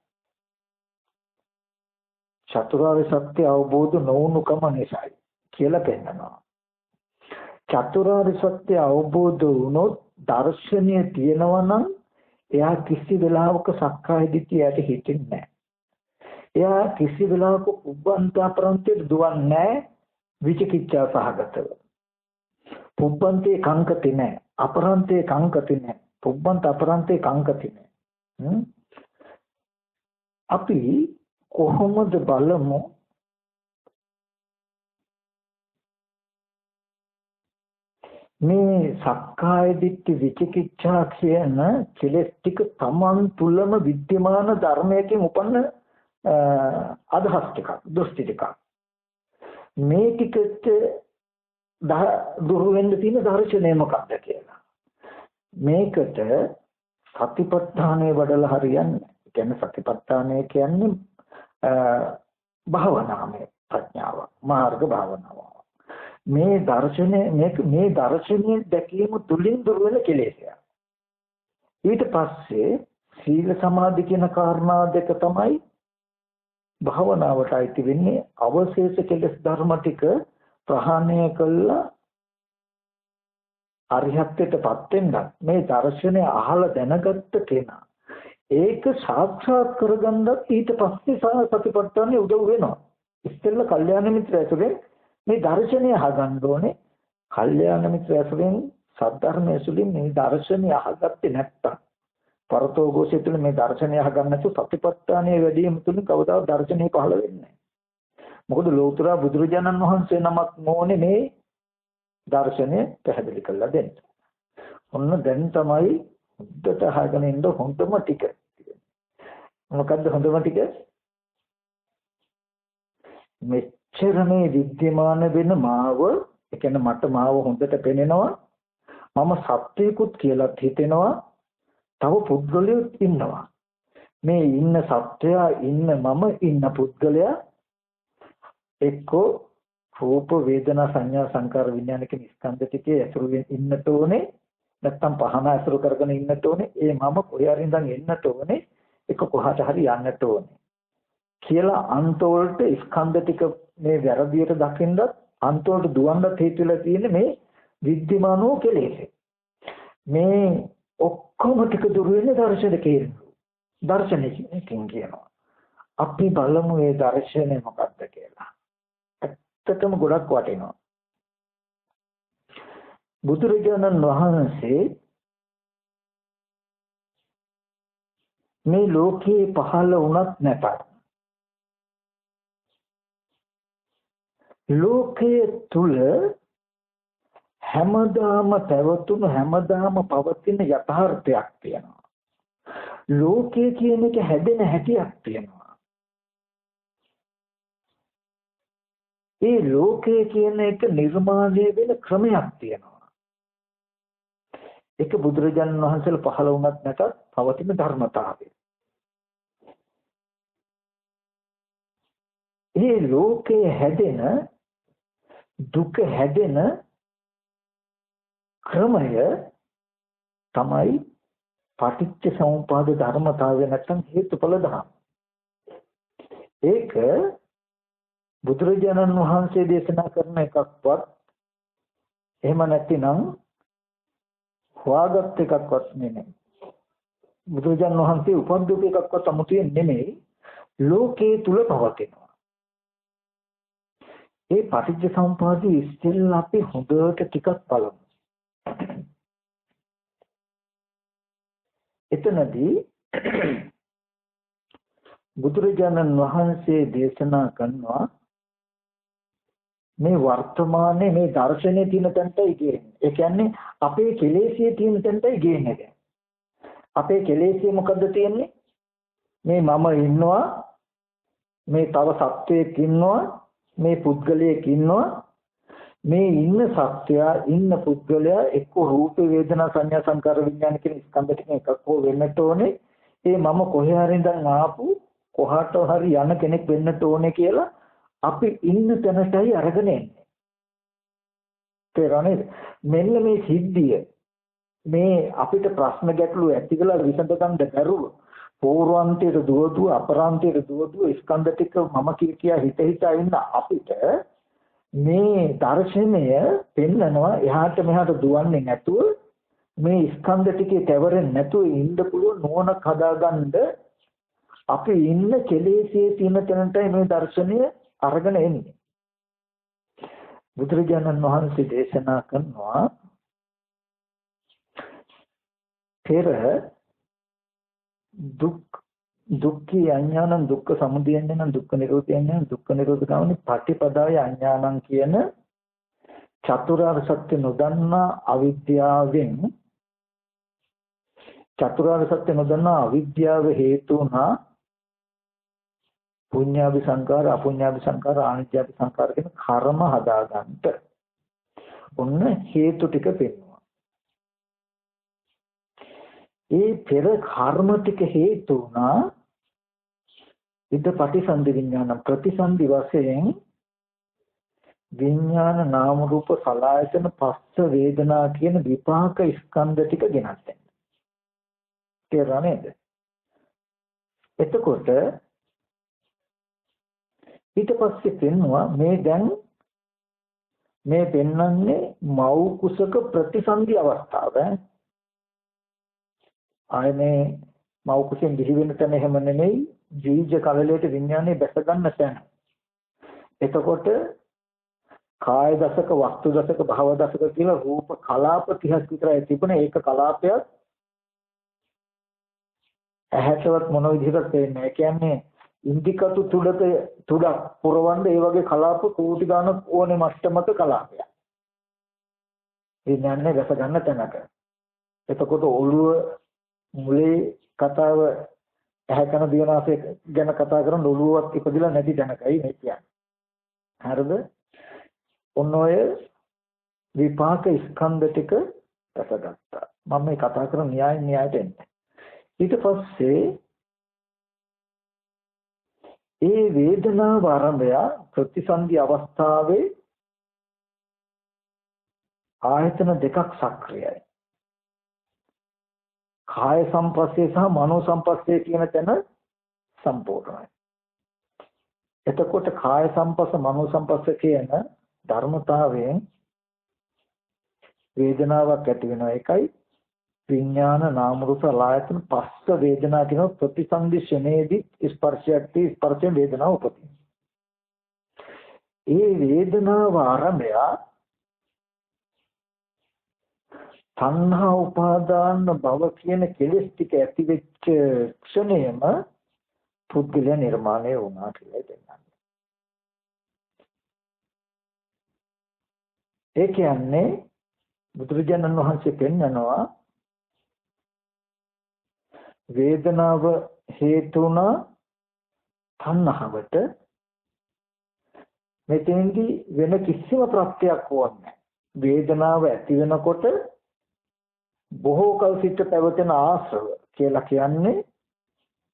චතුරාර්ය සත්‍ය අවබෝධ නොවුනුකම නිසායි කියලා පෙන්නනවා. චතුරාර්ය සත්‍ය අවබෝධ වුණොත් දර්ශනය තියෙනවා නම් එයා කිසි වෙලාවක සක්කාය දිට්ඨියට හිටින්නේ නැහැ. එයා කිසි වෙලාවක පුබ්බන්තාපරන්තයට දුවන්නේ නැහැ විචිකිච්ඡා සහගතව. පුබ්බන්තේ කංකති නැහැ. අපරන්තේ කංකති නැහැ. පුබ්බන්ත අපරන්තේ කංකති නැහැ. අපි කොහොමද බලමු මේ සක්කාය දිට්ඨි විචිකිච්ඡා කියන කෙලෙස් ටික තමන් තුළම विद्यमान ධර්මයකින් උපන්න අදහස් ටිකක් දෘෂ්ටි ටිකක් මේ ටිකට දුරු වෙන්න තියෙන දර්ශනය මොකක්ද කියලා. මේකට සතිපට්ඨානය වඩලා හරියන්නේ. ඒ කියන්නේ සතිපට්ඨානය කියන්නේ භාවනාමය ප්‍රඥාව, මාර්ග භාවනාව. මේ දර්ශනයේ දැකීම තුලින් දුර වෙන කෙලෙසය. ඊට පස්සේ සීල සමාධි කියන කාරණා දෙක තමයි භාවනාවට අයිති වෙන්නේ. අවශේෂ කෙලෙස් ධර්ම ටික ප්‍රහාණය කළා අරිහත්ත්වයටපත් වෙන්න මේ දර්ශනය අහලා දැනගත්ත කෙනා ඒක සාක්ෂාත් කරගන්නත් ඊට පස්සේ සතිපට්ඨානෙ උදව් වෙනවා. ඉස්සෙල්ලා කල්යාණ මිත්‍ර ඇසුරෙන් මේ දර්ශනය අහගන්න ඕනේ. කල්යාණ මිත්‍ර ඇසුරෙන් සද්ධර්මයේ ඇසුරින් මේ දර්ශනය අහගත්තේ නැත්තම් පරතෝഘോഷය තුළ මේ දර්ශනය අහගන්න නැතුව සතිපට්ඨානයේ වැඩිම තුලින් කවදාවත් දර්ශනය පහළ වෙන්නේ නැහැ. මොකද ලෝතර බුදුරජාණන් වහන්සේ නමක් මොනේ මේ දර්ශනය පැහැදිලි කරලා දෙන්න. ඔන්න දැන් තමයි හොඳට අහගෙන ඉන්න හොඳම ටික. මොකද්ද හොඳම ටික? මෙච්චර මේ විද්‍යමාන වෙන මාව, ඒ කියන්නේ මට මාව හොඳට පෙනෙනවා. මම සත්‍යයකුත් කියලා හිතෙනවා. තව පුද්ගලයෙක් ඉන්නවා. මේ ඉන්න සත්‍යයා ඉන්න මම ඉන්න පුද්ගලයා එක්කෝ රූප වේදනා සංඥා සංකාර විඥාන කියන ස්කන්ධ ටිකේ ඇසුරු ඉන්නට ඕනේ. නැත්තම් පහන ඇසුරු කරගෙන ඉන්නට ඕනේ. ඒ මම කොහේ හරි ඉඳන් එන්නට ඕනේ. එක කොහාට හරි යන්නට ඕනේ. කියලා අන්තවලට ස්කන්ධ ටික මේ වැරදියට දකින්නත් අන්තවලට දුවන්නත් හේතු වෙලා තියෙන්නේ මේ විද්‍යමානෝ කෙලෙස්. මේ ඔක්කොම ටික දුර වෙන්නේ දර්ශනකේ. දර්ශනකින් කියනවා. අපි බලමු මේ දර්ශනය මොකක්ද කියලා. ඇත්තටම ගොඩක් වටිනවා. බුදුරජාණන් වහන්සේ මේ ලෝකේ පහළ වුණත් නැතත් ලෝකයේ තුල හැමදාම පැවතුණු හැමදාම පවතින යථාර්ථයක් තියෙනවා. ලෝකයේ කියන එක හැදෙන හැටියක් තියෙනවා. ඒ ලෝකයේ කියන එක නිර්මාණය වෙන ක්‍රමයක් තියෙනවා. ඒක බුදුරජාණන් වහන්සේලා පහළ වුණත් නැතත් පවතින ධර්මතාවය. ඒ ලෝකයේ හැදෙන දුක හැදෙන ක්‍රමය තමයි පටිච්ච සමුප්පාද ධර්මතාවය නැත්නම් හේතුඵල ධර්ම. ඒක බුදුරජාණන් වහන්සේ දේශනා කරන එකක්වත් එහෙම නැතිනම් හොයාගත් එකක්වත් නෙමෙයි. බුදුරජාණන් වහන්සේ උපද්දපු එකක්වත් අමුතුවෙන් නෙමෙයි. ලෝකේ තුල පවතිනවා. ඒ පටිච්ච සමුප්පාදයේ ඉස්සෙල්ලා අපි හොඳට ටිකක් බලමු. එතනදී බුදුරජාණන් වහන්සේ දේශනා කරනවා මේ වර්තමානයේ මේ දර්ශනයේ තියෙන තැනටයි ගේන්නේ. ඒ කියන්නේ අපේ කෙලෙසියේ තියෙන තැනටයි ගේන්නේ. අපේ කෙලෙසියේ මොකද්ද තියෙන්නේ? මේ මම ඉන්නවා, මේ තව සත්වයක් ඉන්නවා, මේ පුද්ගලයෙක් ඉන්නවා. මේ ඉන්න සත්‍යයා ඉන්න පුද්ගලයා එක්ක රූප වේදනා සංඥා සංකාර විඥාන කියන ස්කන්ධ ටික එකක් හෝ වෙන්නට ඕනේ. ඒ මම කොහේ හරි ඉඳන් ආපු කොහාට හරි යන කෙනෙක් වෙන්නට ඕනේ කියලා අපි ඉන්න තැනටයි අරගෙන එන්නේ. තේරෙනවද? මෙන්න මේ සිද්ධිය මේ අපිට ප්‍රශ්න ගැටලු ඇති කළා විසඳ ගන්න බැරුව පූර්වාන්තයේ දුවදුව අපරාන්තයේ දුවදුව ස්කන්ධ ටික මම කියා හිත ඉන්න අපිට මේ දර්ශනය පෙන්නනවා එහාට මෙහාට දුවන්නේ නැතුව මේ ස්කන්ධ ටිකේ තැවරෙන්නේ නැතුව ඉන්න පුළුවන් නෝනක් හදාගන්න අපි ඉන්න කෙලෙසියේ තියෙන තැනටයි මේ දර්ශනය අරගෙන එන්නේ. බුදුරජාණන් වහන්සේ දේශනා කරනවා පෙර දුක්ඛී අඥානං දුක්ඛ සමුදය අඥානං දුක්ඛ නිරෝධය අඥානං දුක්ඛ නිරෝධ ගාමිනී පටිපදාය අඥානං කියන චතුරාර්ය සත්‍ය නොදන්නා අවිද්‍යාවෙන් චතුරාර්ය සත්‍ය නොදන්නා අවිද්‍යාව හේතු වුණා පුඤ්ඤාභි සංකාර අපුඤ්ඤාභි සංකාර ආනිච්ඡාභි සංකාර කියන කර්ම හදාගන්නට ඔන්න හේතු ටික පෙන්වනවා. ඒ පෙර කර්ම ටික හේතු වුණා ඉද පටිසන්ධි විඥාන ප්‍රතිසන්ධි වශයෙන් විඥාන නාම රූප සලආයතන පස්ස වේදනා කියන විපාක ස්කන්ධ ටික ගෙනත් දැන් තේරුණා නේද? එතකොට ඊට පස්සේ පෙන්නවා මේ දැන් මේ පෙන්වන්නේ මව් කුසක ප්‍රතිසන්ධි අවස්ථාව. ආයනේ මව් කුසෙන් දිවි වෙන තැන එහෙම නෙමෙයි ජීජ කලලයට විඥානේ බැස ගන්න තැන. එතකොට කාය දසක වස්තු දසක භව දසක කියලා රූප කලාප 30ක් විතරයි තිබුණේ. ඒක කලාපයක් ඇහැටවත් මොන විදිහකට පේන්නේ. ඒ කියන්නේ ඉන්දිකතු තුඩක් පුරවන්න ඒ වගේ කලාප කෝටි ගණන් ඕනේ මට්ටමක කලාපයක්. විඥානේ දැස ගන්න තැනක. එතකොට ඔළුව මුලේ කතාව ඇහැ කන දිවනාසය ගැන කතා කරන ඔළුවවත් ඉපදිලා නැති තැනකයි මේ කියන්නේ. හරිද? ඔන්න ඔය විපාක ස්කන්ධ ටික දැසගත්තා. මම මේ කතා කරන න්‍යායට එන්නේ. ඊට පස්සේ ඒ වේදනාව ආරම්භය ප්‍රතිසන්දි අවස්ථාවේ ආයතන දෙකක් සක්‍රියයි. කාය සංපස්සේ සහ මනෝ සංපස්සේ කියන තැන සම්පූර්ණයි. එතකොට කාය සංපස්ස මනෝ සංපස්ස කියන ධර්මතාවයෙන් වේදනාවක් ඇති වෙනවා. ඒකයි විඥාන නාම රූප ලආයතන පස්ස වේදනා කියන ප්‍රතිසන්දි ශ්‍රේණියේදී ස්පර්ශයක් ස්පර්ශයෙන් වේදනාව උපදිනවා. ඒ වේදනාව ආරම්භය තණ්හා උපාදාන භව කියන කෙලෙස් ටික ඇති වෙච්ච ක්ෂණයම පුද්ගලයා නිර්මාණය වුණා කියලා දෙන්නවා. ඒ කියන්නේ බුදුරජාණන් වහන්සේ පෙන්වනවා වේදනාව හේතු වුණා තණ්හාවට. මෙතෙන්දී වෙන කිසිම ප්‍රත්‍යක් ඕනේ. වේදනාව ඇති වෙනකොට බොහෝ කල සිට පැවතෙන ආශ්‍රව කියලා කියන්නේ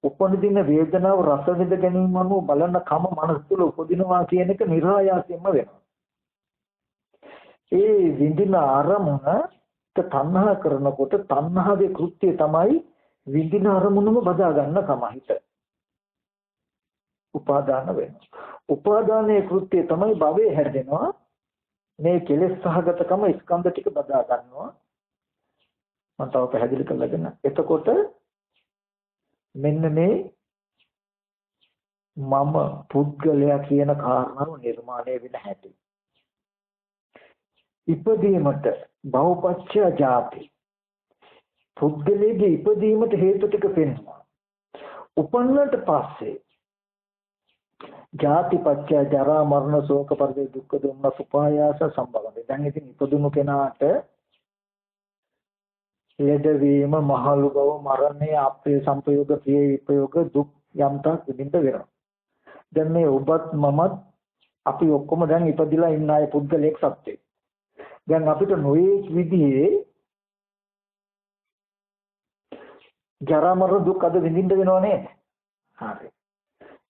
උපදින වේදනාව රස විඳ ගැනීම අනුව බලන කම මනස තුළ උපදිනවා කියන එක නිරායාසයෙන්ම වෙනවා. ඒ විඳින අරමුණ තණ්හා කරනකොට තණ්හාවේ කෘත්‍යය තමයි විඳින අරමුණම බදා ගන්න කම හිත. උපාදාන වෙනවා. උපාදානයේ කෘත්‍යය තමයි භවයේ හැදෙනවා. මේ කෙලෙස් සහගතකම ස්කන්ධ ටික බදා ගන්නවා. මම තව පැහැදිලි කරලා දෙන්න. එතකොට මෙන්න මේ මම පුද්ගලයා කියන කාරණාව නිර්මාණය වෙන හැටි. ඉපදීමට භවපච්චය ජාති. පුද්ගලයේ ඉපදීමට හේතු ටික පෙන්වනවා. උපන්නට පස්සේ ජාති පච්චය ජරා මරණ ශෝක පරිදේ දුක්ඛ දුම්නස උපායාස සම්භවයි. දැන් ඉතින් ඉපදුණු කෙනාට ලෙඩවීම මහලු බව මරණය අපේ සංපයෝග ප්‍රිය විපයෝග දුක් යම්තාක් විඳින්න වෙනවා. දැන් මේ ඔබත් මමත් අපි ඔක්කොම දැන් ඉපදිලා ඉන්න අය පුද්ගලයෙක් සත්‍යයි. දැන් අපිට නොයේ විදිහේ ජරා මරණ දුක් අද විඳින්න වෙනව නේද? හරි.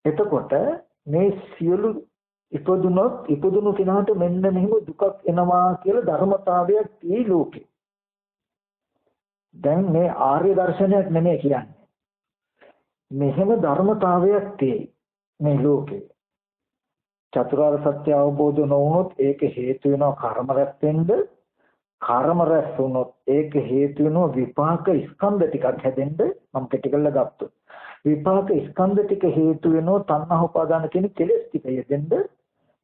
එතකොට මේ සියලු ඉපදුණු කෙනාට මෙන්න මෙහෙම දුකක් එනවා කියලා ධර්මතාවයක් තී ලෝකේ. දැන් මේ ආර්ය දර්ශනයක් නෙමෙයි කියන්නේ. මෙහෙම ධර්මතාවයක් තියෙයි මේ ලෝකේ. චතුරාර්ය සත්‍ය අවබෝධ නොවුනොත් ඒක හේතු වෙනවා කර්ම රැස් වෙන්න. කර්ම රැස් වුණොත් ඒක හේතු වෙනවා විපාක ස්කන්ධ ටිකක් හැදෙන්න. මම කෙටි කරලා ගත්තොත් විපාක ස්කන්ධ ටික හේතු වෙනවා තණ්හා උපාදාන කියන කෙලෙස් ටික යෙදෙන්න.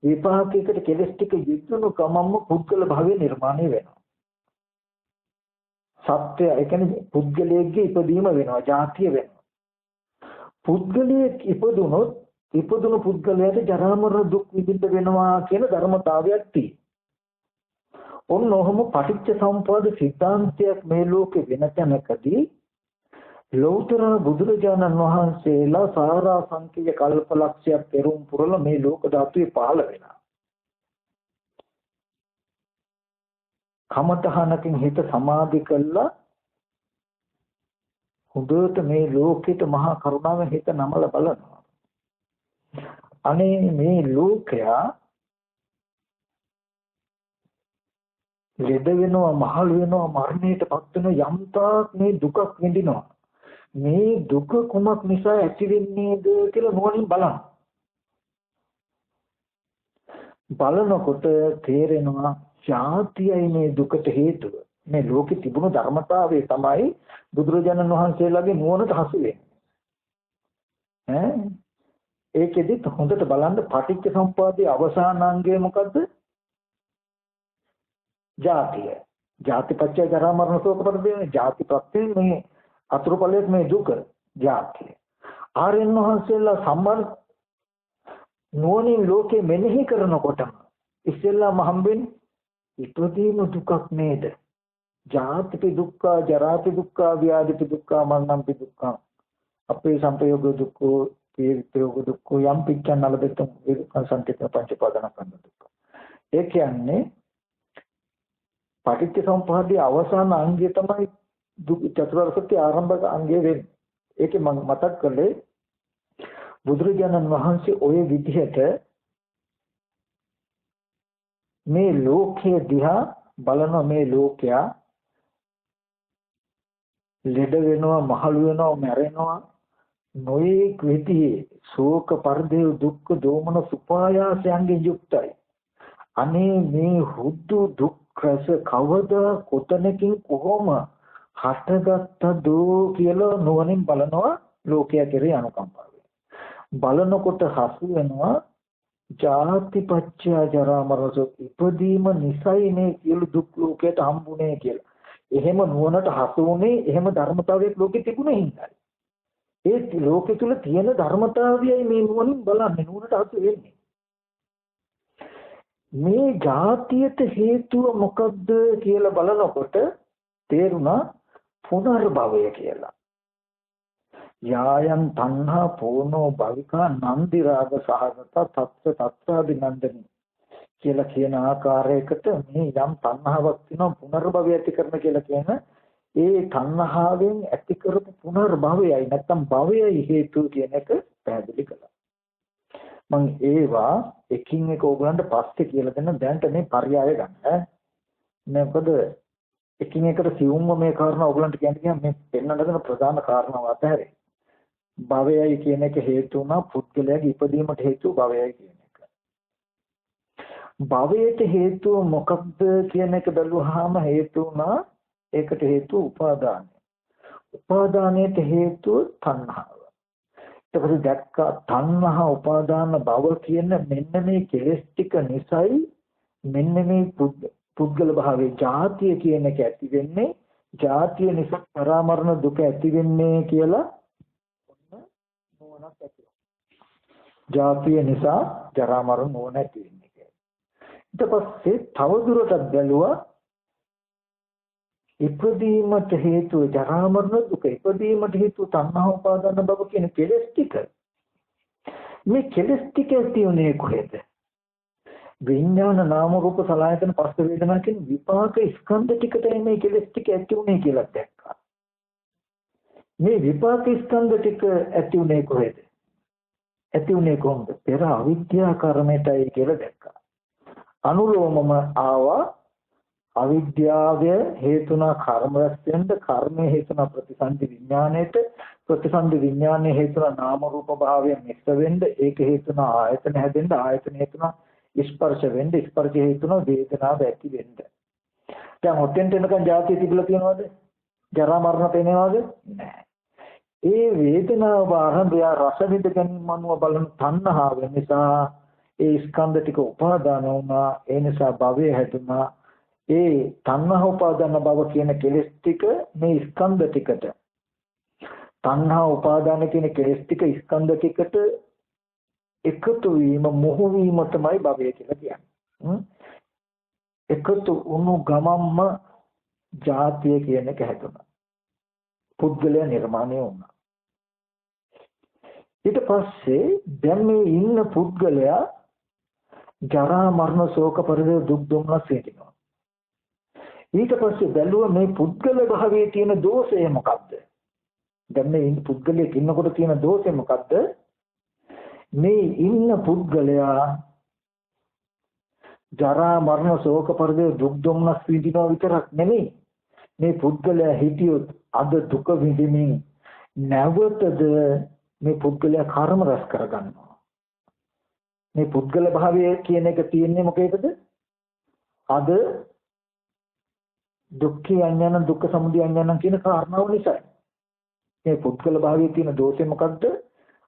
විපාකයකට කෙලෙස් ටික යෙදුණු කමම්ම පුද්ගල භාවය නිර්මාණය වෙනවා. සත්‍ය ඒ කියන්නේ පුද්ගලයේ ඉපදීම වෙනවා, ජාතිය වෙනවා. පුද්ගලයේ ඉපදුණු පුද්ගලයාට ජරා මරණ දුක් විඳින්න වෙනවා කියන ධර්මතාවයක් තියෙනවා. ඔන්න ඔහොම පටිච්ච සමුප්පාද සිද්ධාන්තයක් මේ ලෝකේ වෙන තැනකදී ලෞතර බුදුරජාණන් වහන්සේලා සාරා සංකේය කල්පලක්ෂයක් පෙරම් පුරල මේ ලෝක ධාතුවේ පහළ වෙනවා. කමතහනකින් හිත සමාධි කළා හොඳට මේ ලෝකෙට මහා කරුණාවෙන් හිත නමල බලනවා. අනේ මේ ලෝකයා ලෙඩ වෙනවා, මහලු වෙනවා, මරණයටපත් වෙන යම්තාක් මේ දුකක් විඳිනවා. මේ දුක කුමක් නිසා ඇති වෙන්නේද කියලා නුවණින් බලන්න. බලනකොට තේරෙනවා ජාතියයි මේ දුකට හේතුව. මේ ලෝකෙ තිබුණු ධර්මතාවය තමයි බුදුරජාණන් වහන්සේලාගේ නුවණට හසු වෙන්නේ. ඒකෙදි හොඳට බලන්න පටිච්ච සමුප්පාදයේ අවසානාංගය මොකද්ද? ජාතිය. ජාතිපච්චය ජරා මරණ ශෝක පරිදේව ජාතිපත්‍ය මේ අතුරුඵලයක් මේ දුක ජාතිය. ආර්යයන් වහන්සේලා සම්මන් නුවණින් ලෝකෙ මෙනෙහි කරනකොටම ඉස්සෙල්ලාම හම්බෙන්නේ ඉපදීම දුකක් නේද? ජාතිපි දුක්ඛ, ජරාපි දුක්ඛ, ව්‍යාධිපි දුක්ඛ, මරණම්පි දුක්ඛ. අපේ සංපයෝග දුක්ඛ, පීරිතයෝග දුක්ඛ, යම් පිච්ඡන් නලබෙතම් සංකේත පංචපාදනස්කන්ධ දුක්ඛ. ඒ කියන්නේ පටිච්ච සමුප්පාදයේ අවසාන අංගය තමයි චතුරාර්ය සත්‍ය ආරම්භක අංගය වෙන්නේ. ඒකේ මම මතක් කළේ බුදුරජාණන් වහන්සේ ඔය විදිහට මේ ලෝකයේ දිහා බලන මේ ලෝකයා ලෙඩ වෙනවා, මහලු වෙනවා, මැරෙනවා, නොයේක් විදිහේ ශෝක පරිදේව දුක්ඛ දෝමන සුපායාසයන්ගෙන් යුක්තයි. අනේ මේ හුදු දුක් රස කවදා කොතනකින් කොහොම හටගත්තද කියලා නුවණින් බලනවා ලෝකයා කෙරේ අනුකම්පාවෙන්. බලනකොට හසු වෙනවා ජාතිපච්චය ජරා මරණ ශෝක ඉපදීම නිසයි මේ සියලු දුක් ලෝකයට හම්බුනේ කියලා. එහෙම නුවණට හසු වුණේ එහෙම ධර්මතාවයක් ලෝකෙ තිබුණේ හින්දායි. ඒ ලෝකෙ තුල තියෙන ධර්මතාවයයි මේ නුවණින් බලන්නේ නුවණට හසු වෙන්නේ. මේ ජාතියට හේතුව මොකද්ද කියලා බලනකොට තේරුණා පුනර්භවය කියලා. යායන් තණ්හා පෝනෝ භවිකා නන්දි රාග සහගත තත්ත්ව තත්ත්වාදිනන්දනි කියලා කියන ආකාරයකට මේ යම් තණ්හාවක් තියෙනවා පුනර්භවය ඇති කරන කියලා කියන ඒ තණ්හාවෙන් ඇති කරපු පුනර්භවයයි නැත්තම් භවයයි හේතුව කියන එක පැහැදිලි කළා. මම ඒවා එකින් එක ඕගලන්ට පස්සේ කියලා දෙන්න දැන්ට මේ පර්යාය ගන්න. මොකද එකින් එකට සිවුම්ම මේ කාරණා ඕගලන්ට කියන්නේ මේ පෙන්වන්න දෙන ප්‍රධාන කාරණාව අතහැරේ. භවයයි කියන එක හේතු වුණා පුද්ගලයාගේ ඉපදීමට හේතුව භවයයි කියන එක. භවයට හේතුව මොකක්ද කියන එක බැලුවාම හේතු වුණා ඒකට හේතුව උපාදානය. උපාදානයට හේතුව තණ්හාව. ඊට පස්සේ දැක්කා තණ්හා උපාදාන භව කියන මෙන්න මේ කෙලෙස් ටික නිසයි මෙන්න මේ පුද්ගල භාවයේ ජාතිය කියන එක ඇති වෙන්නේ ජාතිය නිසා ජරා මරණ දුක ඇති වෙන්නේ කියලා නුවණක් ඇති වෙනවා. ජාතිය නිසා ජරා මරණ නුවණ ඇති වෙන්නේ කියලා. ඊට පස්සේ තවදුරටත් බැලුවා ඉපදීමට හේතුව ජරා මරණ දුක ඉපදීමට හේතුව තණ්හා උපාදාන භව කියන කෙලෙස් ටික. මේ කෙලෙස් ටික ඇති උනේ කොහෙද? විඥාන නාම රූප සලආයතන පස්ස වේදනා කියන විපාක ස්කන්ධ ටිකටයි මේ කෙලෙස් ටික ඇති උනේ කියලා දැක්කා. මේ විපාක ස්කන්ධ ටික ඇති උනේ කොහෙද? ඇති උනේ කොහොමද? පෙර අවිද්‍යා කර්මයටයි කියලා දැක්කා. අනුලෝමම ආවා අවිද්‍යාව හේතුනා කර්ම රැස්වෙන්න කර්මයේ හේතුනා ප්‍රතිසන්දි විඥාණයට ප්‍රතිසන්දි විඥානයේ හේතුනා නාම රූප භාවයෙන් මිශ්‍ර වෙන්න ඒක හේතුනා ආයතන හැදෙන්න ආයතන හේතුනා ස්පර්ශ වෙන්න ස්පර්ශ හේතුනා වේදනාව ඇති වෙන්න. දැන් හොටෙන්ට එනකන් ජාතිය තිබිලා තියෙනවද? ජරා මරණ පේනවද? නැහැ. ඒ වේදනාව ආරම්භය රස විඳ ගැනීම අනුව බලන තණ්හාව නිසා ඒ ස්කන්ධ ටික උපාදාන වුණා. ඒ නිසා භවය හැදුනා. ඒ තණ්හා උපාදාන භව කියන කෙලෙස් ටික මේ ස්කන්ධ ටිකට තණ්හා උපාදාන කියන කෙලෙස් ටික ස්කන්ධ ටිකට එකතු වීම මොහු වීම තමයි භවය කියලා කියන්නේ. එකතු වුණු ගමම්ම ජාතිය කියන එක හැදුනා. පුද්ගලයා නිර්මාණය වුණා. ඊට පස්සේ දැන් මේ ඉන්න පුද්ගලයා ජරා මරණ ශෝක පරිදේ දුක් දුම්නස් විඳිනවා. ඊට පස්සේ බැලුවා මේ පුද්ගල භාවයේ තියෙන දෝෂය මොකක්ද? දැන් මේ පුද්ගලයෙක් ඉන්නකොට තියෙන දෝෂය මොකද්ද? මේ ඉන්න පුද්ගලයා ජරා මරණ ශෝක පරිදේ දුක් දුම්නස් විඳිනවා විතරක් නෙමෙයි. මේ පුද්ගලයා හිටියොත් අද දුක විඳින්මින් නැවතද මේ පුද්ගලයා කර්ම රැස් කරගන්නවා. මේ පුද්ගල භාවය කියන එක තියෙන්නේ මොකේද? අද දුක්ඛ අඥාන දුක්ඛ සමුදය අඥාන කියන කාරණාව නිසා. මේ පුද්ගල භාවයේ තියෙන දෝෂය මොකද්ද?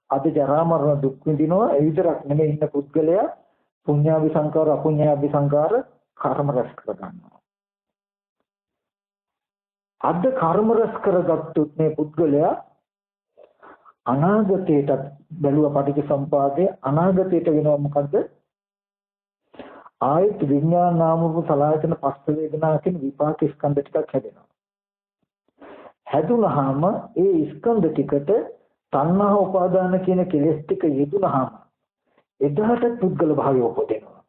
අද ජරා මරණ දුක් විඳිනවා. ඒ විතරක් නෙමෙයි ඉන්න පුද්ගලයා පුඤ්ඤාවි සංකාර අපුඤ්ඤාවි සංකාර කර්ම රැස් කරගන්නවා. අද කර්ම රැස් කරගත්තොත් මේ පුද්ගලයා අනාගතයට බැලුව පටිච්ච සම්පදායේ අනාගතයට වෙනවා මොකද්ද? ආයත විඥාන නාම රූප සලආයතන පස්ස වේදනා කියන විපාක ස්කන්ධ ටිකක් හැදෙනවා. හැදුනහම ඒ ස්කන්ධ ටිකට තණ්හා උපාදාන කියන කෙලෙස් ටික යෙදුනහම එදාට පුද්ගල භාවය උපදිනවා.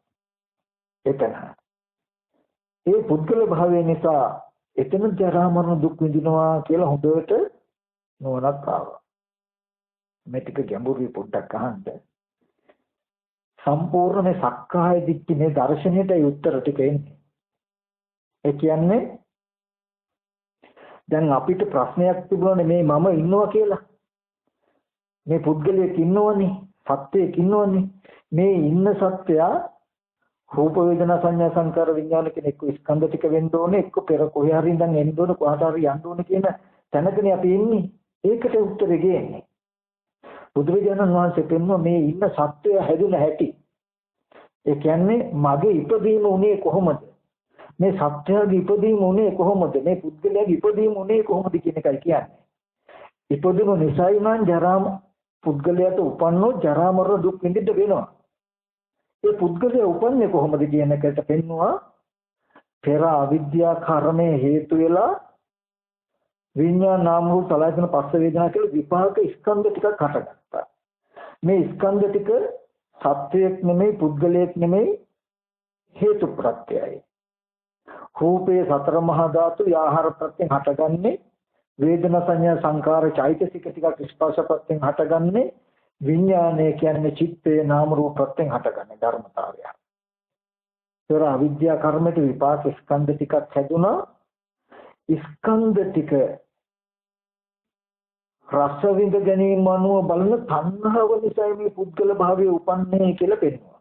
එතන ඒ පුද්ගල භාවය නිසා එතන ජරා මරණ දුක් විඳිනවා කියලා හොඳට නෝනක් ආවා. මේ ටික ගැඹුරුයි පොඩ්ඩක් අහන්න. සම්පූර්ණ මේ සක්කාය දිට්ඨි මේ දර්ශනයටයි උත්තර ටික එන්නේ. ඒ කියන්නේ දැන් අපිට ප්‍රශ්නයක් තිබුණානේ මේ මම ඉන්නවා කියලා. මේ පුද්ගලයෙක් ඉන්නවනේ, සත්‍යයක් ඉන්නවනේ. මේ ඉන්න සත්‍යය රූප වේදනා සංඥා සංකාර විඥාන කියන එක්ක ස්කන්ධ ටික වෙන්න ඕනේ, එක්ක පෙර කොහේ හරි ඉඳන් එන්න ඕනේ, කොහාට හරි යන්න ඕනේ කියන තැනකනේ අපි ඉන්නේ. ඒකට උත්තරේ ගේන්නේ. බුදුරජාණන් වහන්සේ පෙන්වන මේ ඉන්න සත්‍යය හැදුන හැටි. ඒ කියන්නේ මගේ ඉපදීම උනේ කොහොමද? මේ සත්‍යයේ ඉපදීම උනේ කොහොමද? මේ පුද්ගලයාගේ ඉපදීම උනේ කොහොමද කියන එකයි කියන්නේ. ඉපදුණු නිසයි නම් ජරා පුද්ගලයාට උපන්නෝ ජරා මරණ දුක් විඳින්න වෙනවා. ඒ පුද්ගලයා උපන්නේ කොහොමද කියන එකට පෙන්වුවා. පෙර අවිද්‍යා කර්මයේ හේතු වෙලා විඤ්ඤාණ නාම රූප සලආයතන පස්ස වේදනා කියලා විපාක ස්කන්ධ ටිකක් හටගත්තා. මේ ස්කන්ධ ටික සත්‍යයක් නෙමෙයි පුද්ගලයක් නෙමෙයි හේතු ප්‍රත්‍යයයි. රූපේ සතර මහා ධාතු ආහාර ප්‍රත්‍යයෙන් හටගන්නේ, වේදනා සංඥා සංකාර චෛතසික ටිකක් ස්පර්ශ ප්‍රත්‍යයෙන් හටගන්නේ, විඥානය කියන්නේ චිත්තේ නාම රූප ප්‍රත්‍යයෙන් හටගන්නේ ධර්මතාවය. ඒතර අවිද්‍යා කර්මයට විපාක ස්කන්ධ ටිකක් හැදුනා. ස්කන්ධ ටික රස විඳ ගැනීම අනුව බලන තණ්හාව නිසා මේ පුද්ගල භාවයේ උපන්නේ කියලා පෙන්වනවා.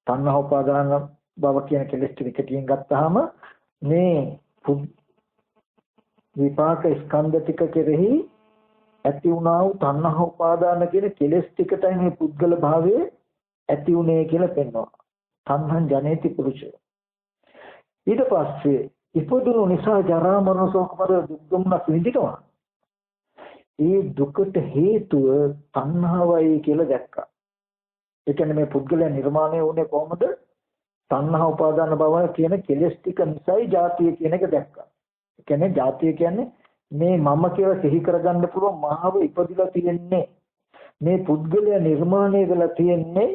තණ්හා උපාදාන භව කියන කෙලෙස් ටික ටිකෙන් ගත්තාම මේ විපාක ස්කන්ධ ටික කෙරෙහි ඇති වුණා වූ තණ්හා උපාදාන කියන කෙලෙස් ටිකටයි මේ පුද්ගල භාවයේ ඇති උනේ කියලා පෙන්වනවා. තණ්හං ජනේති පුරුෂය. ඊට පස්සේ ඉපදුණු නිසා ජරා මරණ ශෝක පරිදේ දුක් දුම්නස් විඳිනවා. ඒ දුකට හේතුව තණ්හාවයි කියලා දැක්කා. ඒ කියන්නේ මේ පුද්ගලයා නිර්මාණය වුණේ කොහොමද? තණ්හා උපාදාන භව කියන කෙලෙස් ටික නිසායි ජාතිය කියන එක දැක්කා. ඒ කියන්නේ ජාතිය කියන්නේ මේ මම කියලා සිහි කරගන්න පුළුවන් මාව ඉපදිලා තියෙන්නේ. මේ පුද්ගලයා නිර්මාණය වෙලා තියෙන්නේ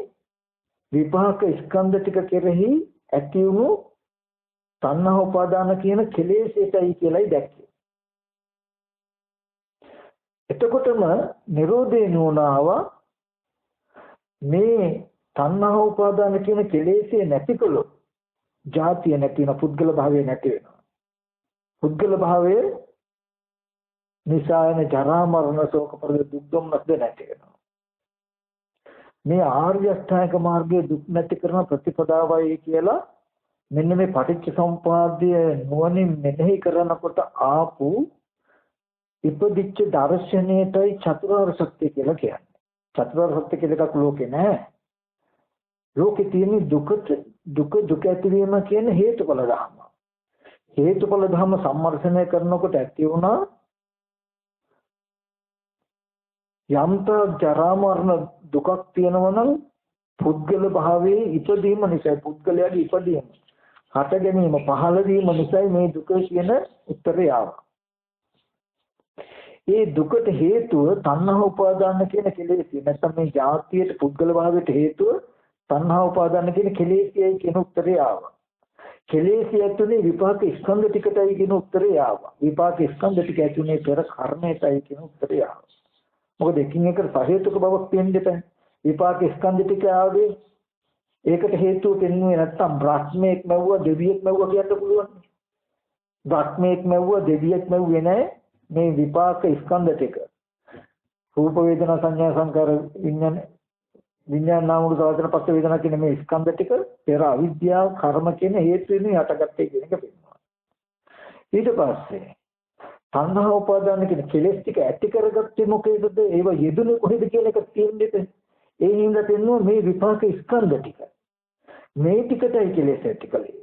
විපාක ස්කන්ධ ටික කෙරෙහි ඇති වුණු තණ්හා උපාදාන කියන කෙලෙසටයි කියලායි දැක්කේ. එතකොටම නිරෝධේ නුනාව මේ තණ්හා උපාදාන කියන කෙලෙසේ නැතිකලොත් ජාතිය නැති වෙන පුද්ගල භාවය නැති වෙනවා. පුද්ගල භාවය නිසායන ජරා මරණ ශෝක පරිදේ දුක් දුම්නස් නැති වෙනවා. මේ ආර්ය අෂ්ටාංග මාර්ගයේ දුක් නැති කරන ප්‍රතිපදාවයි කියලා මෙන්න මේ පටිච්ච සමුප්පාදය නුවණින් මෙනෙහි කරනකොට ආපු ඉපදිච්ච දර්ශනයටයි චතුරාර්ය සත්‍ය කියලා කියන්නේ. චතුරාර්ය සත්‍ය කියලා එකක් ලෝකේ නැහැ. ලෝකේ තියෙන දුක ඇතිවීම කියන හේතුඵල ධර්ම. හේතුඵල ධර්ම සම්මර්ෂණය කරනකොට ඇති වුණා යම්තා ජරා මරණ දුකක් තියෙනවා නම් පුද්ගල භාවයේ ඉපදීම නිසා පුද්ගලයාගේ ඉපදීම හට ගැනීම පහළ වීම නිසා මේ දුක කියන උත්තරය ආවා. ඒ දුකට හේතුව තණ්හා උපාදාන කියන කෙලෙසි. නැත්නම් මේ ජාතියට පුද්ගල භාවයට හේතුව තණ්හා උපාදාන කියන කෙලෙසියයි කියන උත්තරය ආවා. කෙලෙස් ඇතුලේ විපාක ස්කන්ධ ටිකටයි කියන උත්තරේ ආවා. විපාක ස්කන්ධ ටික ඇතුලේ පෙර කර්මයටයි කියන උත්තරේ ආවා. මොකද එකින් එකට සහේතුක බවක් තියෙන්න දෙපැයි. විපාක ස්කන්ධ ටික ආවේ ඒකට හේතුව දෙන්නේ නැත්තම් බ්‍රහ්මයක් නැවුවා දෙවියෙක් නැවුවා කියන්න පුළුවන්. බ්‍රහ්මයක් නැවුවා දෙවියෙක් නැවුවේ නැහැ මේ විපාක ස්කන්ධ ටික. රූප වේදනා සංඥා සංකාර විඥාන නාම රූප සලකන පස්ස වේදනා කියන මේ ස්කන්ධ ටික පෙර අවිද්‍යාව කර්ම කියන හේතු වෙන යටගත්තේ කියන එක පෙන්නනවා. ඊට පස්සේ තණ්හා උපාදාන කියන කෙලෙස් ටික ඇති කරගත්තේ මොකේද? ඒව යෙදුනේ කොහෙද කියන එක තියෙන්නේ. ඒ හින්දා පෙන්වුවා මේ විපාක ස්කන්ධ ටික. මේ ටිකටයි කෙලෙස් ඇති කලේ.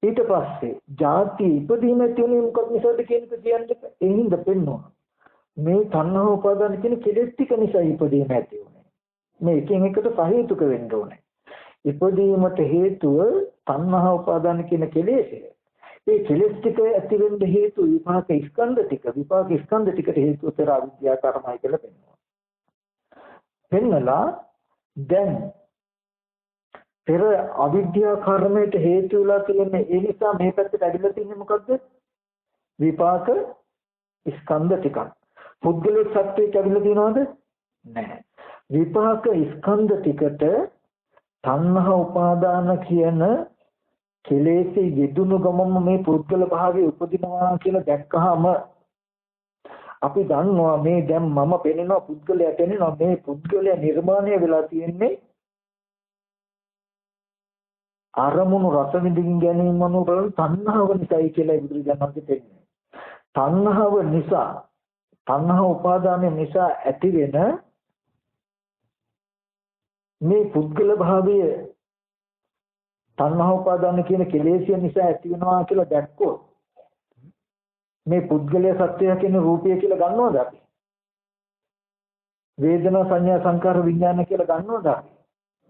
ඊට පස්සේ ජාති ඉපදීම තියෙන්නේ මොකක් නිසාද කියන එක කියන්නේ. ඒ හින්දා පෙන්වුවා මේ තණ්හා උපාදාන කියන කෙලෙස් ටික නිසා ඉපදීම ඇති වුනේ. මේ එකින් එකට සහේතුක වෙන්න ඕනේ. ඉපදීමට හේතුව තණ්හා උපාදාන කියන කෙලෙස්ය. ඒ කෙලෙස් ටික ඇති වෙන්න හේතු විපාක ස්කන්ධ ටික. විපාක ස්කන්ධ ටිකට හේතුව පෙර අවිද්‍යා කර්මයි කියලා පෙන්වනවා. පෙන්නලා දැන් පෙර අවිද්‍යා කර්මයට හේතු වෙලා තියෙන්නේ ඒ නිසා මේ පැත්තට ඇවිල්ලා තින්නේ මොකද්ද? විපාක ස්කන්ධ ටිකක්. පුද්ගලික සත්‍යයක් ඇවිල්ලා තියෙනවද? නැහැ. විපාක ස්කන්ධ ටිකට තණ්හා උපාදාන කියන කෙලෙසේ යෙදුණු ගමම මේ පුද්ගල භාවයේ උපදිනවා කියලා දැක්කහම අපි දන්නවා මේ දැන් මම පෙනෙනවා පුද්ගලයා පෙනෙනවා මේ පුද්ගලයා නිර්මාණය වෙලා තියෙන්නේ අරමුණු රස විඳින්න ගැනීම මොනවද තණ්හාව නිසායි කියලා බුදුරජාණන් වහන්සේ පෙන්නනවා. තණ්හාව නිසා තණ්හා උපාදානය නිසා ඇතිවෙන මේ පුද්ගල භාවය තණ්හා උපාදාන කියන කෙලෙසිය නිසා ඇති වෙනවා කියලා දැක්කොත් මේ පුද්ගලයා සත්‍යය කියන රූපය කියලා ගන්නවද අපි? වේදනා සංඥා සංකාර විඥාන කියලා ගන්නවද අපි?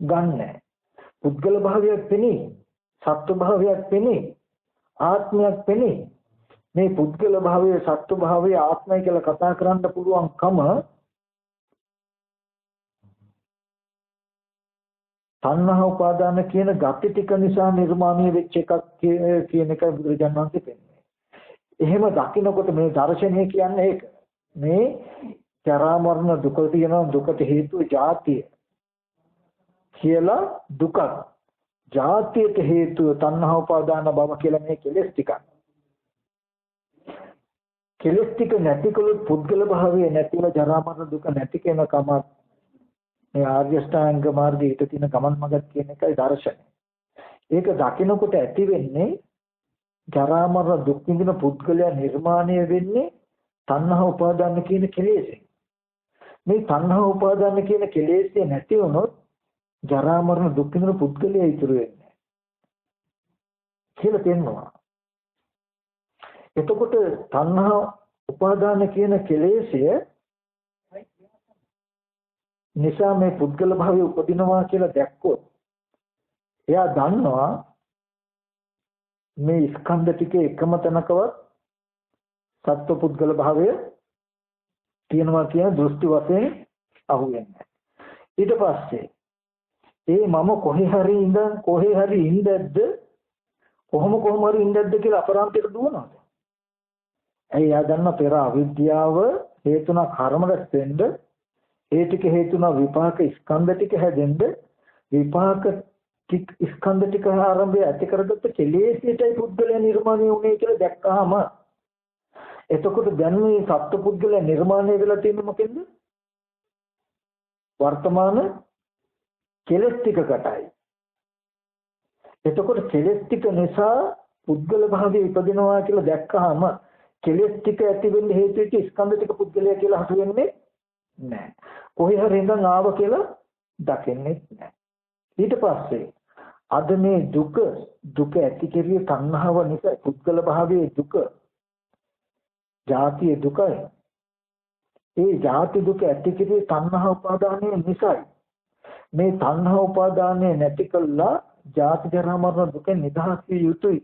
ගන්නෑ. පුද්ගල භාවයක් පෙනේ, සත්ව භාවයක් පෙනේ, ආත්මයක් පෙනේ. මේ පුද්ගල භාවය, සත්ව භාවය, ආත්මය කියලා කතා කරන්න පුළුවන්කම තණ්හා උපාදාන කියන ගති ටික නිසා නිර්මාණය වෙච්ච එකක් කියන එක බුදුරජාණන් වහන්සේ පෙන්නනවා. එහෙම දකින්නකොට මේ දර්ශනය කියන්නේ ඒක. මේ ජරා මරණ දුක තියෙනවා දුකට හේතුව ජාතිය කියලා දුක. ජාතියට හේතුව තණ්හා උපාදාන බව කියලා මේ කෙලෙස් ටික. කෙලෙස් ටික නැතිකොලොත් පුද්ගල භාවය නැතිව ජරා මරණ දුක නැති කෙන කමක් මේ ආර්ය ශ්‍රාංග මාර්ගයේ ඊට තියෙන ගමන් මඟක් කියන එකයි දර්ශනය. ඒක දකිනකොට ඇති වෙන්නේ ජරා මරණ දුක් විඳින පුද්ගලයා නිර්මාණය වෙන්නේ තණ්හා උපාදාන කියන කෙලෙසෙන්. මේ තණ්හා උපාදාන කියන කෙලෙස්ය නැති වුණොත් ජරා මරණ දුක් විඳින පුද්ගලයා ඉතුරු වෙන්නේ කියලා පෙන්වනවා. එතකොට තණ්හා උපාදාන කියන කෙලෙස්ය නිසා මේ පුද්ගල භාවය උපදිනවා කියලා දැක්කොත් එයා දන්නවා මේ ස්කන්ධ ටිකේ එකම තැනකවත් සත්ව පුද්ගල භාවය තියෙනවා කියන දෘෂ්ටි වශයෙන් අහුවෙන්නේ. ඊට පස්සේ ඒ මම කොහේ හරි ඉඳද්ද කොහොම හරි ඉඳද්ද කියලා අපරාන්තයට දුවනවාද? ඇයි එයා දන්න පෙර අවිද්‍යාව හේතුන කර්ම රැස් වෙන්න ඒ ටික හේතුන විපාක ස්කන්ධ ටික හැදෙන්න විපාක ස්කන්ධ ටික ආරම්භය ඇති කරගත්ත කෙලෙසියටයි පුද්ගලයා නිර්මාණය වුනේ කියලා දැක්කහම එතකොට දැන් මේ සත්ව පුද්ගලයා නිර්මාණය වෙලා තියෙන්නේ මොකෙන්ද? වර්තමාන කෙලෙස් ටිකකටයි. එතකොට කෙලෙස් ටික නිසා පුද්ගල භාවයේ ඉපදිනවා කියලා දැක්කහම කෙලෙස් ටික ඇති වෙන්න හේතු වෙච්ච ස්කන්ධ ටික පුද්ගලයා කියලා හසු වෙන්නේ නැහැ. කොහේ හරි ඉඳන් ආව කියලා දකින්නේ නැහැ. ඊට පස්සේ අද මේ දුක ඇති කෙරිය තණ්හාව නිසා පුද්ගල භාවයේ දුක ජාතිය දුකයි. ඒ ජාති දුක ඇති කෙරිය තණ්හා උපාදානය නිසායි. මේ තණ්හා උපාදානය නැති කළා ජාති ජරා මරණ දුක නිදහස් විය යුතුයි.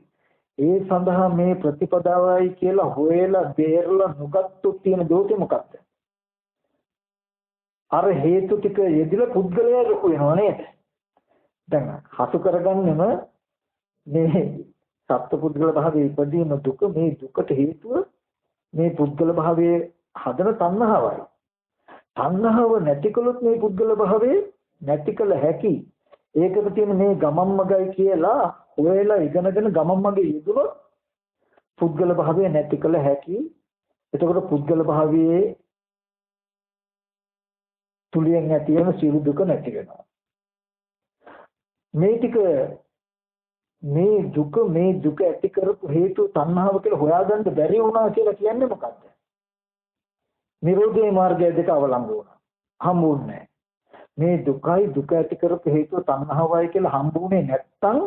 ඒ සඳහා මේ ප්‍රතිපදාවයි කියලා හොයලා බේරලා නුගත්තු තියෙන දෝෂෙ මොකක්ද? අර හේතු ටික යෙදිලා පුද්ගලයා ලොකු වෙනවා නේද? දැන් හසු කරගන්නෙම මේ සත්පුද්ගල භාවයේ ඉපදීම දුක මේ දුකට හේතුව මේ පුද්ගල භාවයේ හදන තණ්හාවයි. තණ්හාව නැතිකලොත් මේ පුද්ගල භාවයේ නැතිකල හැකි. ඒකට තියෙන මේ ගමන් මගයි කියලා ඔයලා ඉගෙනගෙන ගමන් මගේ යෙදුනොත් පුද්ගල භාවය නැතිකල හැකි. එතකොට පුද්ගල භාවයේ තුලියෙන් ඇති වෙන සියලු දුක නැති වෙනවා. මේ ටික මේ දුක ඇති කරපු හේතු තණ්හාව කියලා හොයාගන්න බැරි වුණා කියලා කියන්නේ මොකක්ද? නිරෝධේ මාර්ගය දෙක අවලංගු වුණා. හම්බුන්නේ මේ දුකයි දුක ඇති කරපු හේතුව තණ්හාවයි කියලා හම්බුනේ නැත්තම්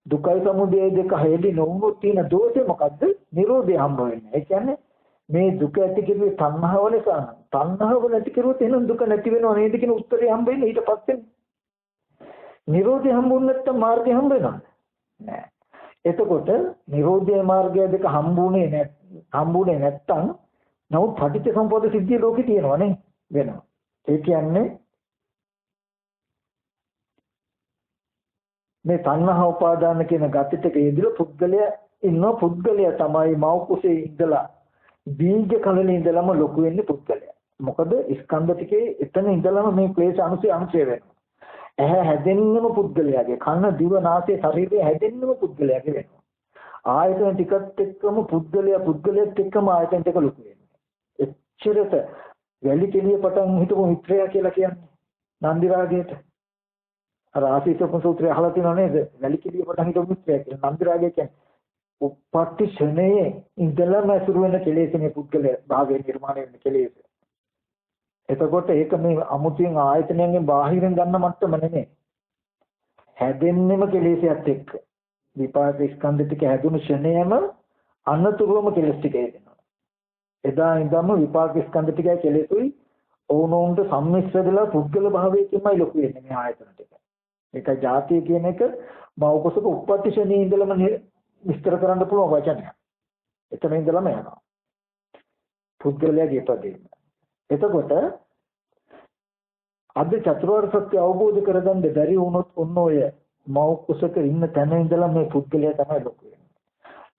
දුකයි සමුදය දෙක හැදි නොවුනොත් තියෙන දෝෂේ මොකද්ද? නිරෝධය හම්බ වෙන්නේ. ඒ කියන්නේ මේ දුක ඇති කිරුවේ තණ්හාව නිසා නම් තණ්හාව නැති කරුවොත් එහෙනම් දුක නැති වෙනව නේද කියන උත්තරේ හම්බ වෙන්නේ ඊට පස්සේ. නිරෝධය හම්බුනේ නැත්තම් මාර්ගය හම්බ වෙනවද? නෑ. එතකොට නිරෝධය මාර්ගය දෙක හම්බුනේ නැත්තම් නමුත් පටිච්ච සමුප්පාද සිද්ධිය ලෝකේ තියෙනවා නේ වෙනවා. ඒ කියන්නේ මේ තණ්හා උපාදාන කියන ගතිතක යෙදিলা පුද්ගලයා ඉන්න පුද්ගලයා තමයි මව කුසේ ඉඳලා බීජ කලනේ ඉඳලම ලොකු වෙන්නේ පුද්ගලයා. මොකද ස්කන්ධ ටිකේ එතන ඉඳලම මේ ක්ලේශ අනුසය වෙනවා. ඇහැ හැදෙන්නම පුද්ගලයාගේ, කන දිව නාසය ශරීරය හැදෙන්නම පුද්ගලයාගේ වෙනවා. ආයතන ටිකත් එක්කම පුද්ගලයාත් එක්කම ආයතන ටික ලොකු වෙනවා. එච්චරට වැලි කෙලිය පටන් හිටපු මිත්‍රයා කියලා කියන්නේ නන්දි රාගයට. අර ආසීතප සූත්‍රය අහලා තියෙනව නේද? වැලි කෙලිය පටන් හිටපු මිත්‍රයා කියලා නන්දි රාගය කියන්නේ උප්පත්ති ශනේ ඉඳලම අසුර වෙන කෙලෙස්නේ පුද්ගලයා භාවයේ නිර්මාණය වෙන කෙලෙස්. එතකොට ඒක මේ අමුතියෙන් ආයතනයෙන් බාහිරින් ගන්න මට්ටම නෙමෙයි. හැදෙන්නෙම කෙලෙසයත් එක්ක. විපාක ස්කන්ධ ටික හැදුණු ශනේයම අන්නතුරුවම කෙලස් ටික එනවා. එදා ඉඳන්ම විපාක ස්කන්ධ ටිකයි කෙලෙසුයි ඕනෝන්ට සම්මිශ්‍ර වෙලා පුද්ගල භාවයකින්මයි ලොකු වෙන්නේ මේ ආයතන ටික. ඒක ಜಾතිය කියන එක මෞකසක උප්පත්ති ශනේ ඉඳලම විස්තර කරන්න පුළුවන් වචනයක්. එතන ඉඳලම යනවා. පුද්ගලයාගේ ඉපදීම. එතකොට අද චතුරාර්ය සත්‍ය අවබෝධ කරගන්න බැරි වුණොත් ඔන්න ඔය මව කුසක ඉන්න තැන ඉඳලා මේ පුද්ගලයා තමයි ලොකු වෙන්නේ.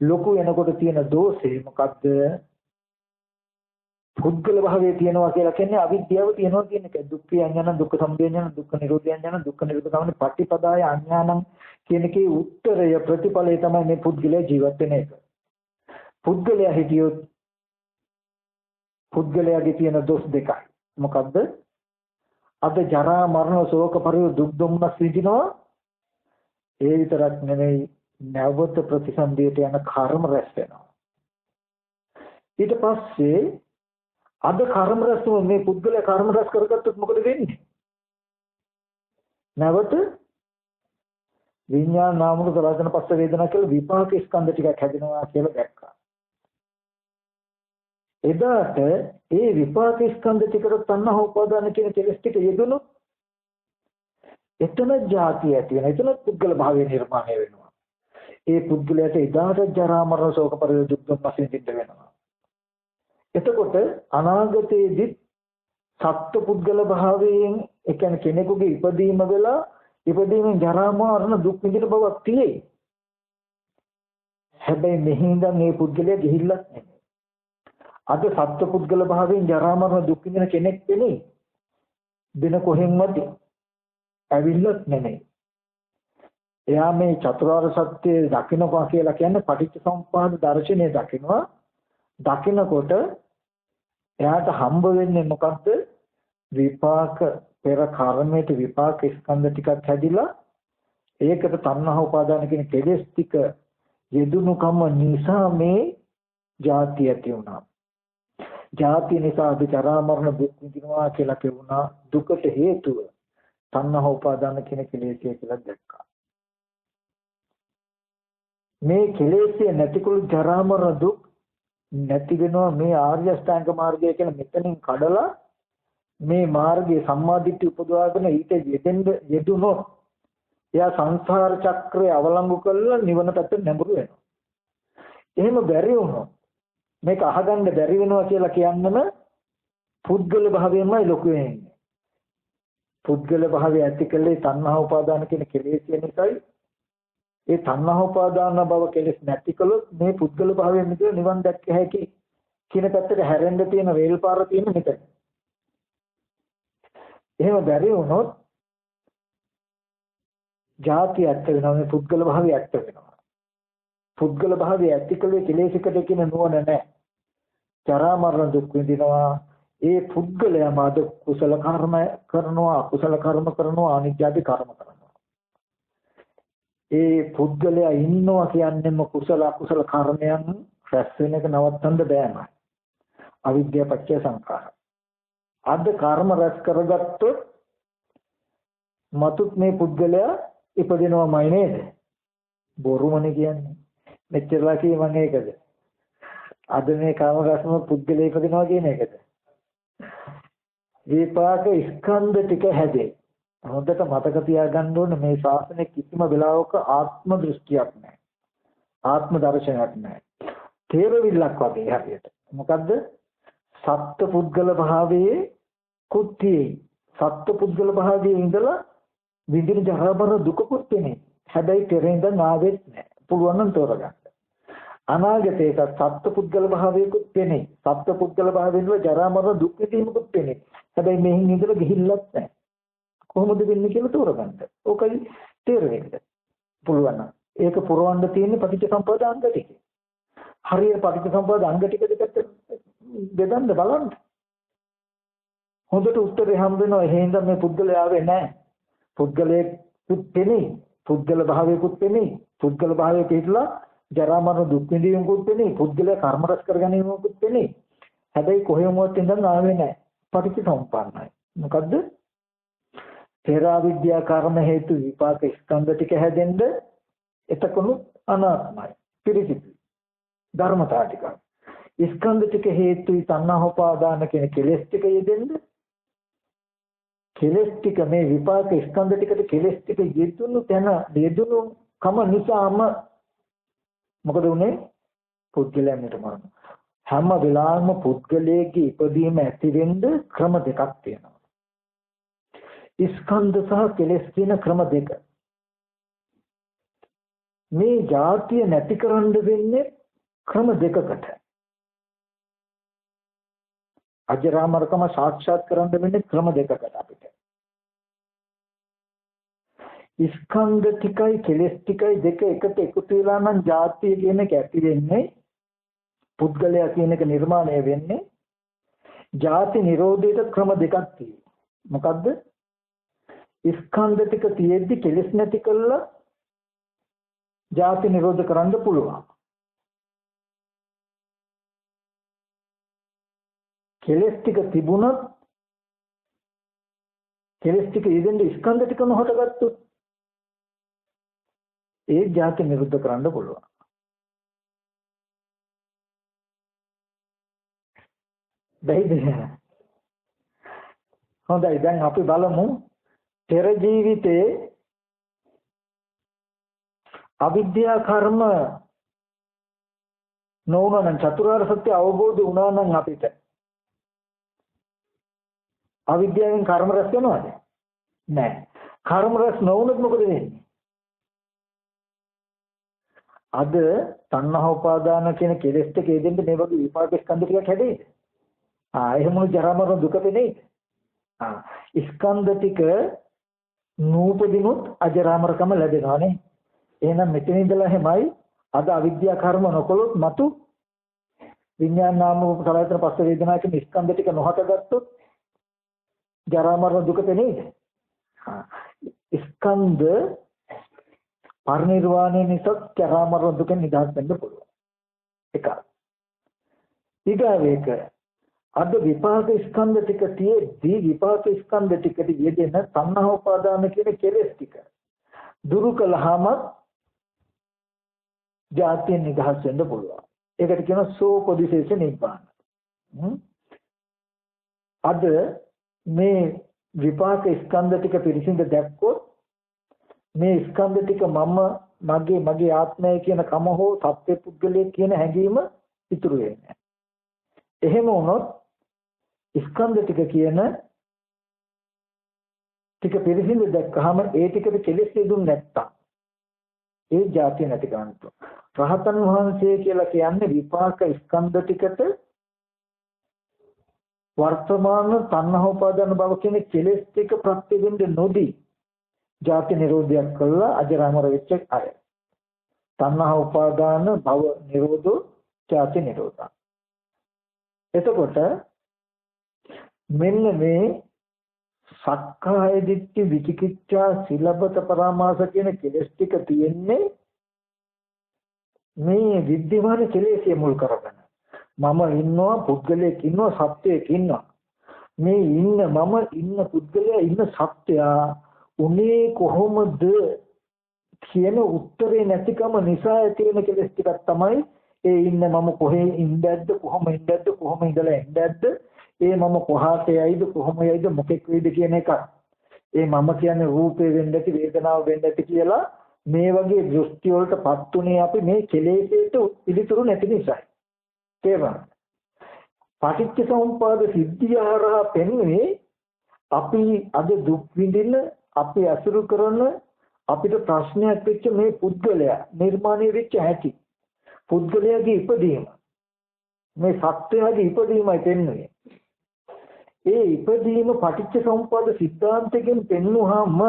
ලොකු වෙනකොට තියෙන දෝෂේ මොකද්ද? පුද්ගල භාවයේ තියෙනවා කියලා කියන්නේ අවිද්‍යාව තියෙනවා කියන එක. දුක්ඛ අඥාන, දුක්ඛ සමුදය ඥාන, දුක්ඛ නිරෝධ ඥාන, දුක්ඛ නිරෝධ ගමනේ පටිපදාය අඥානං කියන එකේ උත්තරය ප්‍රතිඵලය තමයි මේ පුද්ගලයා ජීවත් වෙන එක. පුද්ගලයා හිටියොත් පුද්ගලයාගේ තියෙන දොස් දෙකයි. මොකද්ද? අද ජරා මරණ ශෝක පරිදු දුක් දුම්නස් විඳිනවා. ඒ විතරක් නෙමෙයි නැවත ප්‍රතිසන්දියට යන කර්ම රැස් වෙනවා. ඊට පස්සේ අද කර්ම රැස් වුණ මේ පුද්ගලයා කර්ම රැස් කරගත්තොත් මොකද වෙන්නේ? නැවත විඤ්ඤාණ නාම රූප රාජන පස්ස වේදනා කියලා විපාක ස්කන්ධ ටිකක් හැදෙනවා කියලා දැක්කා. එදාට ඒ විපාක ස්කන්ධ ටිකට තණ්හා උපාදාන කියන කෙලස් ටික යෙදුණොත් එතන ಜಾති ඇති වෙනවා. එතන පුද්ගල භාවය නිර්මාණය වෙනවා. ඒ පුද්ගලයාට එදාට ජරා මරණ ශෝක පරිදු දුක් දුම්නස් විඳින්න වෙනවා. එතකොට අනාගතයේදී සත්ත්ව පුද්ගල භාවයෙන් ඒ කියන්නේ කෙනෙකුගේ ඉපදීම වෙලා ඉපදීමෙන් ජරා මරණ දුක් විඳින බවක් තියෙයි. හැබැයි මෙහිඳන් මේ පුද්ගලයා ගිහිල්ලක් නැහැ. අද සත්ත්ව පුද්ගල භාවයෙන් ජරා මරණ දුක් විඳින කෙනෙක් වෙන්නේ වෙන කොහෙන්වත් ඇවිල්ලත් නෙමෙයි. එයා මේ චතුරාර්ය සත්‍ය දකින්නවා කියලා කියන්නේ පටිච්චසමුප්පාද දර්ශනය දකින්නවා. දකින්නකොට එයාට හම්බ වෙන්නේ මොකද්ද? විපාක පෙර කර්මයට විපාක ස්කන්ධ ටිකක් හැදිලා ඒකට තණ්හා උපාදාන කියන කෙලෙස් ටික යෙදුණුකම නිසා මේ ජාතිය ඇති වුණා. ජාතිය නිසා අපි ජරා මරණ දුක් විඳිනවා කියලා කියුණා. දුකට හේතුව තණ්හා උපාදාන කියන කෙලෙස්ය කියලා දැක්කා. මේ කෙලෙස්ය නැතිකුළු ජරා මරණ දුක් නැති වෙනවා. මේ ආර්ය අෂ්ටාංග මාර්ගය කියලා මෙතනින් කඩලා මේ මාර්ගයේ සම්මාදිට්ඨිය උපදවාගෙන ඊට යෙදුනොත් එයා සංසාර චක්‍රය අවලංගු කරලා නිවන පැත්තට නැඹුරු වෙනවා. එහෙම බැරි වුණොත් මේක අහගන්න බැරි වෙනවා කියලා කියන්නම පුද්ගල භාවයෙන්මයි ලොකු වෙන්නේ. පුද්ගල භාවය ඇති කළේ තණ්හා උපාදාන කියන කෙලෙස් නිසායි. ඒ තණ්හා උපාදාන භව කෙලෙස් නැති කළොත් මේ පුද්ගල භාවයෙන් මිදෙලා නිවන් දැක්ක හැකි කියන පැත්තට හැරෙන්න තියෙන රේල් පාර තියෙන මෙතන. එහෙම බැරි වුණොත් ජාති ඇත්ත වෙනවා මේ පුද්ගල භාවය ඇත්ත වෙනවා. පුද්ගල භාවය ඇති කලේ කෙලෙසකට කියන නුවණ නැහැ. ජරා මරණ දුක් විඳිනවා. ඒ පුද්ගලයාම අද කුසල කර්ම කරනවා අකුසල කර්ම කරනවා අනිත්‍යදි කර්ම කරනවා. ඒ පුද්ගලයා ඉන්නවා කියන්නේම කුසල අකුසල කර්මයන් රැස් වෙන එක නවත්තන්න බෑමයි. අවිද්‍යාව පත්‍ය සංඛාර. අද කර්ම රැස් කරගත්තොත් මතුත් මේ පුද්ගලයා ඉපදිනවමයි නේද? බොරුමනේ කියන්නේ. මෙච්චරලා කියවන්නේ ඒකද? අද මේ කාම රසම පුද්ගලයා ඉපදිනවා කියන එකද? විපාක ස්කන්ධ ටික හැදේ. හොඳට මතක තියාගන්න ඕනේ මේ ශාසනයේ කිසිම වෙලාවක ආත්ම දෘෂ්ටියක් නැහැ. ආත්ම දර්ශනයක් නැහැ. තේරවිල්ලක් වගේ හරියට. මොකද්ද? සත්ත්ව පුද්ගල භාවයේ කුත්තියේ සත්ත්ව පුද්ගල භාවයේ ඉඳලා විඳින ජරාබර දුකකුත් තියෙනේ. හැබැයි පෙරෙන්ද නාවෙත් නැහැ. පුළුවන් නම් තෝරගන්න. අනාගතේක සත්ත්ව පුද්ගල භාවයකුත් තියෙනේ. සත්ත්ව පුද්ගල භාවයෙන් ජරා මරණ දුක් විඳීමකුත් තියෙනේ. හැබැයි මෙහින් ඉඳලා ගිහිල්ලත් නැහැ. කොහොමද වෙන්නේ කියලා තෝරගන්න. ඕකයි තේරෙන්නේ. පුළුවන් නම් ඒක පුරවන්න තියෙන්නේ පටිච්චසමුප්පාද අංග ටික. හරියට පටිච්චසමුප්පාද අංග ටික දෙකට බෙදන්න බලන්න. හොඳට උත්තරේ හම්බ වෙනවා. එහෙනම් මේ පුද්ගලයා ආවේ නැහැ. පුද්ගලයෙකුත් තෙනේ. පුද්ගල භාවයකුත් තෙනේ. පුද්ගල භාවයේ පිටලා ජරා මරණ දුක් විඳීමකුත් තෙනේ. පුද්ගලයා කර්ම රැස් කර ගැනීමකුත් තෙනේ. හැබැයි කොහෙමුවත් ඉඳන් ආවේ නැහැ. පටිච්චසමුප්පන්නයි. මොකද්ද? පෙර අවිද්‍යා කර්ම හේතු විපාක ස්කන්ධ ටික හැදෙන්න එතකොණු අනාත්මයි. පිරිසිදු ධර්මතාව ටික. ස්කන්ධ ටික හේතුයි තණ්හා උපාදාන කියන කෙලෙස් ටික යෙදෙන්න. කෙලෙස් ටික මේ විපාක ස්කන්ධ ටිකට කෙලෙස් ටික යෙදුණු තැන යෙදුණු කම නිසාම මොකද උනේ? පුද්ගලයන් නිර්මාණ. හැම වෙලාවෙම පුද්ගලයේ ඉපදීම ඇති වෙන්න ක්‍රම දෙකක් තියෙනවා. ස්කන්ධ සහ කෙලෙස් කියන ක්‍රම දෙක. මේ જાතිය නැති කරන්න වෙන්නේ ක්‍රම දෙකකට. අජරාමරකම සාක්ෂාත් කරන්න වෙන්නේ ක්‍රම දෙකකට අපිට. ස්කන්ධ ටිකයි කෙලෙස් ටිකයි දෙක එකට එකතු වෙලා නම් જાතිය කියන එක ඇති වෙන්නේ. පුද්ගලයා කියන එක නිර්මාණය වෙන්නේ. ಜಾති නිරෝධයට ක්‍රම දෙකක් තියෙනවා. මොකද්ද? ස්කන්ධ ටික තියෙද්දි කෙලෙස් නැති කළා ಜಾති නිරෝධ කරන්න පුළුවන්. කෙලෙස් ටික තිබුණත් කෙලෙස් ටික ඉදෙන්ද ස්කන්ධ ටික නොහට ගත්තොත් ඒ ಜಾති නිරුද්ධ කරන්න පුළුවන්. බැයිද? හොඳයි දැන් අපි බලමු පෙර ජීවිතේ අවිද්‍යා කර්ම නොවුනනම් චතුරාර්ය සත්‍ය අවබෝධ වුණා නම් අපිට අවිද්‍යාවෙන් කර්ම රැස් වෙනවද? නැහැ. කර්ම රැස් නොවුනොත් මොකද වෙන්නේ? අද තණ්හා උපාදාන කියන කෙලෙස් ටික හේදෙන්න මේ වගේ විපාක ස්කන්ධ ටිකක් හැදෙයිද? එහෙම ජරා මරණ දුක වෙන්නේ. ස්කන්ධ ටික නූපදිනුත් අජරාමරකම ලැබෙනවා නේ. එහෙනම් මෙතන ඉඳලා හැමයි අද අවිද්‍යා කර්ම නොකළොත් මතු විඥාන නාම රූප සලආයතන පස්ස වේදනා කියන ස්කන්ධ ටික නොහට ගත්තොත් ජරා මරණ දුක තේනේද? ස්කන්ධ පරිනිර්වාණය නිසා ජරා මරණ දුකෙන් නිදහස් වෙන්න පුළුවන්. එක. ඊගාවේක අද විපාක ස්කන්ධ ටික තියෙද්දී විපාක ස්කන්ධ ටිකට යෙදෙන තණ්හා උපාදාන කියන කෙලෙස් ටික දුරු කළාම ජාතිය නිදහස් වෙන්න පුළුවන්. ඒකට කියනවා සෝපදිශේෂ නිබ්බාන. අද මේ විපාක ස්කන්ධ ටික පිරිසිඳ දැක්කොත් මේ ස්කන්ධ ටික මගේ ආත්මය කියන කම හෝ සත්‍ය පුද්ගලයේ කියන හැඟීම ඉතුරු වෙන්නේ. එහෙම වුණොත් ස්කන්ධ ටික කියන ටික පිරිසිදු දැක්කහම ඒ ටිකට කෙලෙස් දෙදුන් නැත්තම් ඒ જાතිය නැති කරන්න. රහතන් වහන්සේ කියලා කියන්නේ විපාක ස්කන්ධ ටිකට වර්තමාන තණ්හා උපාදාන භව කියන කෙලෙස් ටික ප්‍රතිබිම්බ නොදී જાති නිරෝධයක් කළා අජරාමර වෙච්ච අය. තණ්හා උපාදාන භව නිරෝධෝ જાති නිරෝධා. එතකොට මෙන්න මේ සක්කාය දිට්ඨි විචිකිච්ඡා සිලබත පරාමාස කියන කෙලෙස් ටික තියෙන්නේ මේ විද්‍යමාන කෙලෙස්ය මුල් කරගෙන. මම ඉන්නවා පුද්ගලයෙක් ඉන්නවා සත්‍යයක් ඉන්නවා. මේ මම ඉන්න පුද්ගලයා ඉන්න සත්‍යයා උනේ කොහොමද කියන උත්තරේ නැතිකම නිසා තියෙන කෙලෙස් ටිකක් තමයි ඒ ඉන්න මම කොහේ ඉඳද්ද කොහොම ඉඳද්ද කොහොම ඉඳලා ඉඳද්ද ඒ මම කොහාට යයිද කොහොම යයිද මොකෙක් වෙයිද කියන එක. ඒ මම කියන්නේ රූපේ වෙන්න ඇති වේදනාව වෙන්න ඇති කියලා මේ වගේ දෘෂ්ටි වලටපත් උනේ අපි මේ කෙලෙසේට පිළිතුරු නැති නිසායි. තේරුණාද? පටිච්ච සමුප්පාද සිද්ධිය හරහා පෙන්වන්නේ අපි අද දුක් විඳින අපි අසුරු කරන අපිට ප්‍රශ්නයක් වෙච්ච මේ පුද්ගලයා නිර්මාණය වෙච්ච හැටි. පුද්ගලයාගේ ඉපදීම මේ සත්‍යයේ ඉපදීමයි පෙන්වන්නේ. ඒ ඉපදීම පටිච්ච සමුප්පාද සිද්ධාන්තයෙන් පෙන්වුවාම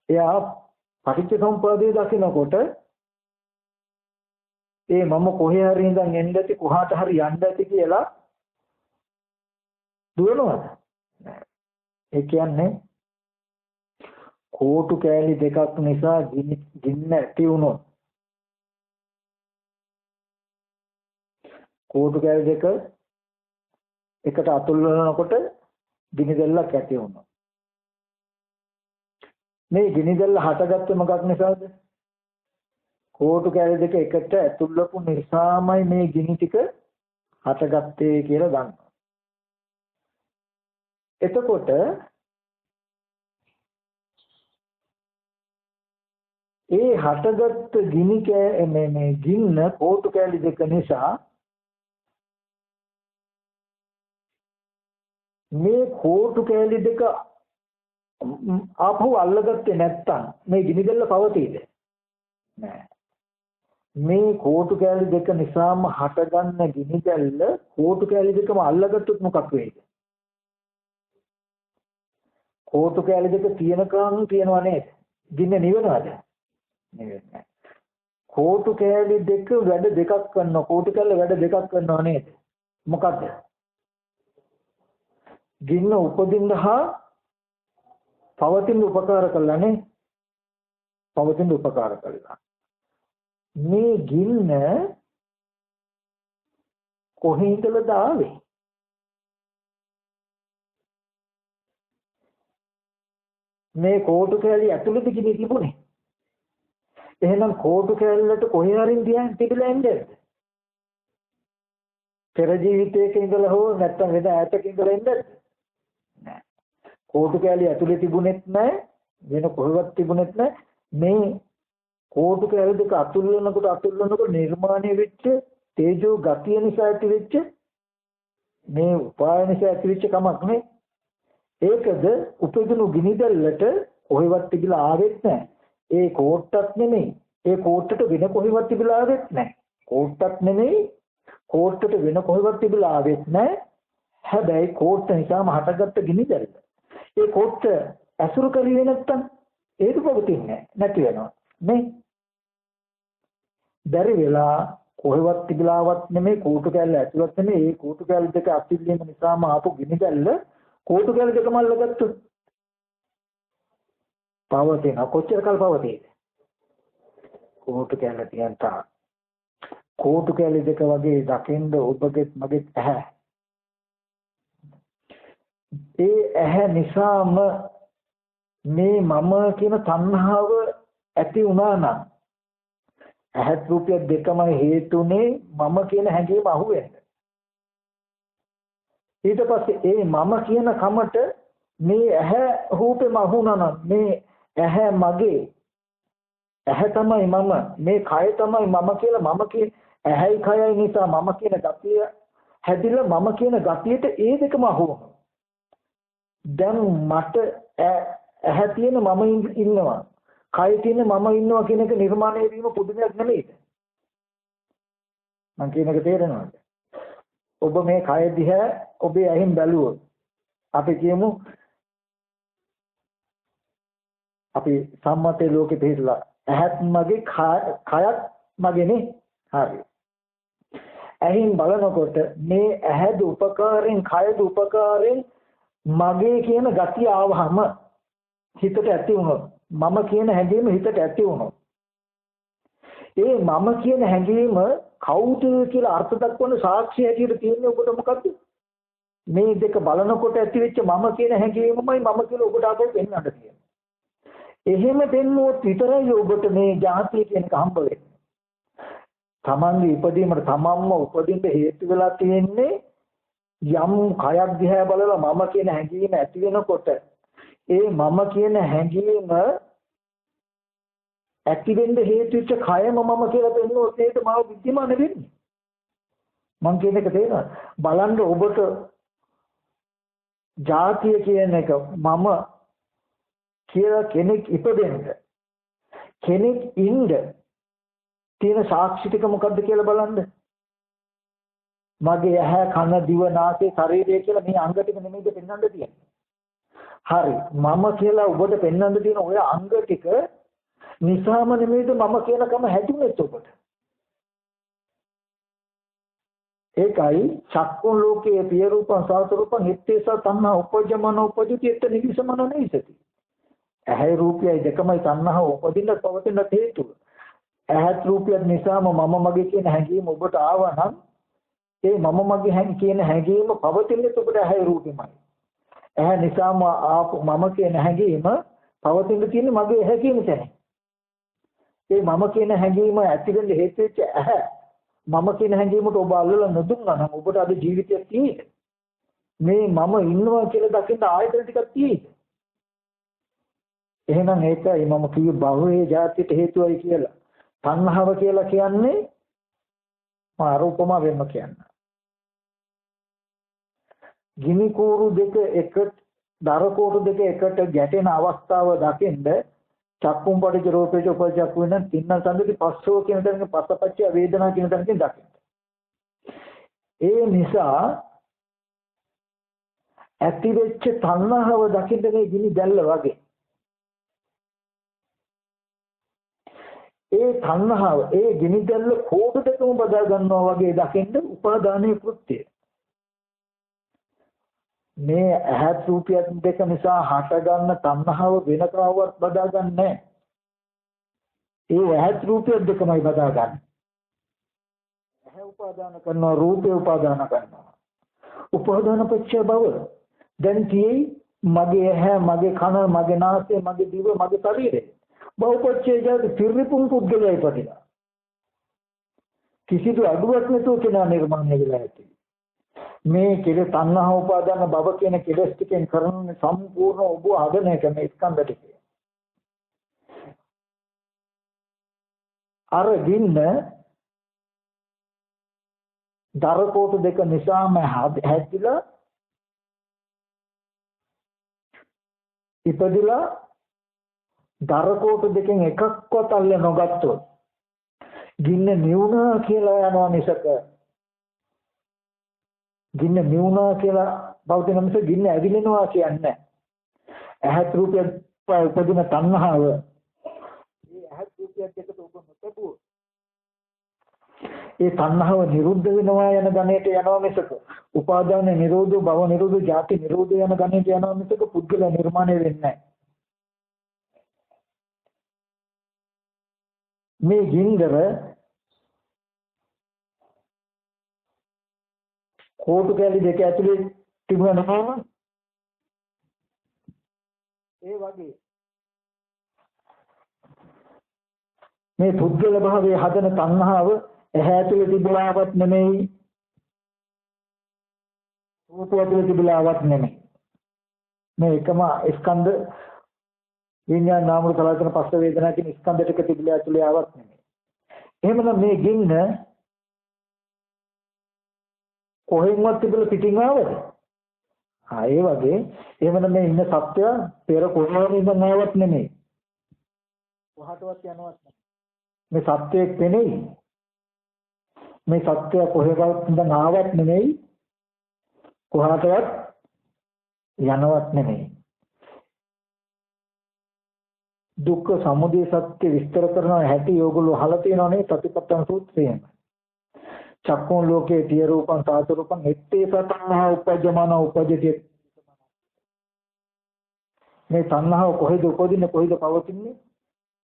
එයා පටිච්ච සමුප්පාදයේ දකිනකොට ඒ මම කොහේ හරි ඉඳන් එන්න ඇති කොහාට හරි යන්න ඇති කියලා දුවනවද? ඒ කියන්නේ කෝටු කෑලි දෙකක් නිසා ගින්න ඇති වුණොත් කෝටු කෑලි දෙක එකට අතුල් වෙනකොට ගිනි දැල්ලක් ඇති වුණා. මේ ගිනි දැල්ල හටගත්තේ මොකක් නිසාද? කෝටු කෑලි දෙක එකට ඇතුල්වපු නිසාමයි මේ ගිනි ටික හටගත්තේ කියලා ගන්නවා. එතකොට ඒ හටගත්ත ගිනි මේ ගින්න කෝටු කෑලි දෙක නිසා මේ කෝටු කෑලි දෙක ආපහු අල්ලගත්තේ නැත්තම් මේ ගිනි දැල්ල පවතීද? නෑ. මේ කෝටු කෑලි දෙක නිසාම හටගන්න ගිනි දැල්ල කෝටු කෑලි දෙකම අල්ලගත්තොත් මොකක් වෙයිද? කෝටු කෑලි දෙක තියෙනකන් තියනවා නේද? ගින්න නිවනවද? නිවෙන්නේ. කෝටු කෑලි දෙක වැඩ දෙකක් කරනවා. කෝටු කෑල්ල වැඩ දෙකක් කරනවා නේද? මොකද්ද? ගින්න උපදින්න හා පවතින උපකාර කළානේ. පවතින උපකාර කළා. මේ ගින්න කොහේදලද ආවේ? මේ කෝටු කෑලි ඇතුළත ගිනි තිබුණේ. එහෙනම් කෝටු කෑල්ලට කොහේ හරින් තිබිලා ඉන්නේද? පෙර ජීවිතයක ඉඳලා හෝ නැත්නම් වෙන ඈතක ඉඳලා ඉන්නේද? නෑ. කෝටු කෑලි ඇතුළේ තිබුණෙත් නෑ, වෙන කොහෙවත් තිබුණෙත් නෑ. මේ කෝටු කෑලි දෙක අතුල් වෙනකොට නිර්මාණය වෙච්ච තේජෝ ගතිය නිසා ඇති වෙච්ච මේ උපාය නිසා ඇති වෙච්ච කමක් නේ. ඒකද උපදිනු ගිනි දැල්ලට කොහෙවත් තිබිලා ආවෙත් නැහැ. ඒ කෝට්ටක් නෙමෙයි. ඒ කෝට්ටට වෙන කොහෙවත් තිබිලා ආවෙත් නැහැ. කෝට්ටක් නෙමෙයි. කෝට්ටට වෙන කොහෙවත් තිබිලා ආවෙත් නැහැ. හැබැයි කෝට්ට නිසාම හටගත්ත ගිනි දැල්ල. ඒ කෝට්ට ඇසුරු කරුවේ නැත්තම් ඒක පොගතින්නේ නැති වෙනවා. නේ? බැරි වෙලා කොහෙවත් තිබිලාවත් නෙමෙයි කෝටු කැල්ල ඇතුළත් නෙමෙයි ඒ කෝටු කැල්ල දෙක අතිල්ලීම නිසාම ආපු ගිනි දැල්ල කෝටු කැල්ල දෙකම අල්ලගත්තොත් පවතින කොච්චර කල් පවතීද? කෝටු කැල්ල තියන් තා කෝටු කැල්ල දෙක වගේ දකින්න ඔබගේ මගේ ඇහැ. ඒ ඇහැ නිසාම මේ මම කියන තණ්හාව ඇති වුණා නම් ඇහත් රූපය දෙකම හේතුනේ මම කියන හැඟීම අහුවෙන්න. ඊට පස්සේ ඒ මම කියන කමට මේ ඇහැ රූපෙම අහුණා නම් මේ ඇහැ මගේ ඇහැ තමයි මම මේ කය තමයි මම කියලා මම කියන ඇහැයි කයයි නිසා මම කියන ගතිය හැදිලා මම කියන ගතියට ඒ දෙකම අහුවුණා. දැන් මට ඇහැ තියෙන මම ඉන්නවා කය තියෙන මම ඉන්නවා කියන එක නිර්මාණය වීම පුදුමයක් නෙමෙයිද? මං කියන එක තේරෙනවද? ඔබ මේ කය දිහා ඔබේ ඇහින් බැලුවොත් අපි කියමු අපි සම්මතයේ ලෝකෙ පිළිලා ඇහත් මගේ කයත් මගේනේ. හරි. ඇහින් බලනකොට මේ ඇහද උපකාරයෙන් කයද උපකාරයෙන් මගේ කියන ගතිය ආවහම හිතට ඇති වුණොත් මම කියන හැඟීම හිතට ඇති වුණොත් ඒ මම කියන හැඟීම කවුද කියලා අර්ථ දක්වන සාක්ෂි හැටියට තියෙන්නේ ඔබට මොකද්ද? මේ දෙක බලනකොට ඇතිවෙච්ච මම කියන හැඟීමමයි මම කියලා ඔබට අපේ පෙන්වන්න තියෙන්නේ. එහෙම දෙන්නොත් විතරයි ඔබට මේ ජාතිය කියන එක හම්බ වෙන්නේ. තමන්ගේ ඉපදීමට තමන්ම උපදින්න හේතු වෙලා තියෙන්නේ යම් කයක් දිහා බලලා මම කියන හැඟීම ඇති වෙනකොට ඒ මම කියන හැඟීම ඇති වෙන්න හේතු වෙච්ච කයම මම කියලා දෙන්නොත් ඒකට මාව විද්‍යමාන වෙන්නේ. මං කියන එක තේරෙනවද? බලන්න ඔබට ජාතිය කියන එක මම කියලා කෙනෙක් ඉපදෙන්න කෙනෙක් ඉන්න තියෙන සාක්ෂි ටික මොකද්ද කියලා බලන්න. මගේ ඇහැ කන දිව නාසය ශරීරය කියලා මේ අංග ටික නෙමෙයිද පෙන්වන්න තියෙන්නේ. හරි. මම කියලා ඔබට පෙන්වන්න තියෙන ඔය අංග ටික නිසාම නෙමෙයිද මම කියනකම හැදුනේ ඔබට. ඒකයි චක්කුන් ලෝකයේ පිය රූපං සාත රූපං හිත්තේස තණ්හා උපජමන උපජිතී එත නිවිසමන නැයිසති. ඇහැ රූපයයි දෙකමයි තණ්හාව උපදින්න පවතින හේතුව. ඇහත් රූපයත් නිසාම මම මගේ කියන හැඟීම ඔබට ආවා නම් ඒ මම මගේ කියන හැඟීම පවතින්නේ ඔබට ඇහැ රූපෙමයි. ඇහැ නිසාම ආපු මම කියන හැඟීම පවතින්න තියෙන්නේ මගේ ඇහැ කියන තැන. ඒ මම කියන හැඟීම ඇති වෙන්න හේතු වෙච්ච ඇහැ මම කියන හැඟීමට ඔබ අල්ලලා නොදුන්නා නම් ඔබට අද ජීවිතයක් තියෙන්නේ. මේ මම ඉන්නවා කියලා දකින්න ආයතන ටිකක් තියෙන්නේ. එහෙනම් ඒකයි මම කිව්වේ භවයේ ජාතියට හේතුවයි කියලා. තණ්හාව කියලා කියන්නේ ආරෝපම වෙන්න කියන්නේ. ගිනි කූරු දෙක එක දර කෝටු දෙක එකට ගැටෙන අවස්ථාව දකින්ද චක්කුම් පටිච්ච රූපේච උපජක්ඛු වෙන තින්න සංගති පස්සෝ කියන තැනක පස්සපච්චය වේදනා කියන තැනකින් දකින්න. ඒ නිසා ඇතිවෙච්ච තණ්හාව දකින්න මේ ගිනි දැල්ල වගේ. ඒ තණ්හාව ඒ ගිනි දැල්ල කෝටු දෙකම බදා ගන්නවා වගේ දකින්න උපාදානයේ කෘත්‍යය. මේ ඇහත් රූපයත් දෙක නිසා හට ගන්න තණ්හාව වෙන කවවත් බදා ගන්නෑ. ඒ ඇහත් රූපයත් දෙකමයි බදා ගන්න. ඇහැ උපාදාන කරනවා රූපය උපාදාන කරනවා. උපාදාන පච්චය බව. දැන් තියෙයි මගේ ඇහැ මගේ කන මගේ නාසය මගේ දිව මගේ ශරීරය. බහුපච්චය ජාති පිරිපුන් පුද්ගලයයි පදිනා. කිසිදු අඩුවක් නැතුව කෙනා නිර්මාණය වෙලා ඇති. මේ කෙලෙස් තණ්හා උපාදාන භව කියන කෙලෙස් ටිකෙන් කරන සම්පූර්ණ ඔබ හදන එක මේ ස්කන්ධ ටික. අර ගින්න දර කෝටු දෙක නිසාම හැදිලා ඉපදිලා දර කෝටු දෙකෙන් එකක්වත් අල්ල නොගත්තොත් ගින්න නිවුණා කියලා යනවා මිසක ගින්න නිවුණා කියලා බෞද්ධ මිස ගින්න ඇවිලෙනවා කියන්නේ ඇහත් රූපය උපදින තණ්හාව මේ ඇහත් රූපයක් දෙකට ඔබ නොතබුවොත් ඒ තණ්හාව නිරුද්ධ වෙනවා යන ගණයට යනවා මිසක උපාදාන නිරෝධ භව නිරෝධ ජාති නිරෝධ යන ගණයට යනවා මිසක පුද්ගල නිර්මාණය වෙන්නේ නැහැ. මේ ගින්දර කෝටු කැලි දෙක ඇතුලේ තිබුණා නේද? ඒ වගේ මේ පුද්ගල භාවයේ හදන තණ්හාව ඇහැ ඇතුලේ තිබුණාවත් නෙමෙයි රූප ඇතුලේ තිබුණාවත් නෙමෙයි. මේ එකම ස්කන්ධ විඤ්ඤාණ නාම රූප කලවතන පස්ස වේදනා කියන ස්කන්ධ ටික තිබුණා ඇතුලේ ආවත් නෙමෙයි. එහෙමනම් මේ ගින්න කොහෙන්වත් තිබුණ පිටින් ආවද? ඒ වගේ එහෙමනම් මේ ඉන්න සත්‍ය පෙර කොහොමද ඉඳන් ආවත් නෙමෙයි. කොහාටවත් යනවත් නැහැ. මේ සත්‍යයක් නෙමෙයි. මේ සත්‍ය කොහෙවත් ඉඳන් ආවත් නෙමෙයි. කොහාටවත් යනවත් නෙමෙයි. දුක්ඛ සමුදය සත්‍ය විස්තර කරන හැටි ඕගොල්ලෝ අහලා තියෙනවනේ සතිපට්ඨාන සූත්‍රයෙන්. චක්කුන් ලෝකේ තිය රූපං සාත රූපං එත්තේ සතංහා උපජ්ජමාන උපජ්ජති. මේ තණ්හාව කොහෙද උපදින්නේ කොහෙද පවතින්නේ?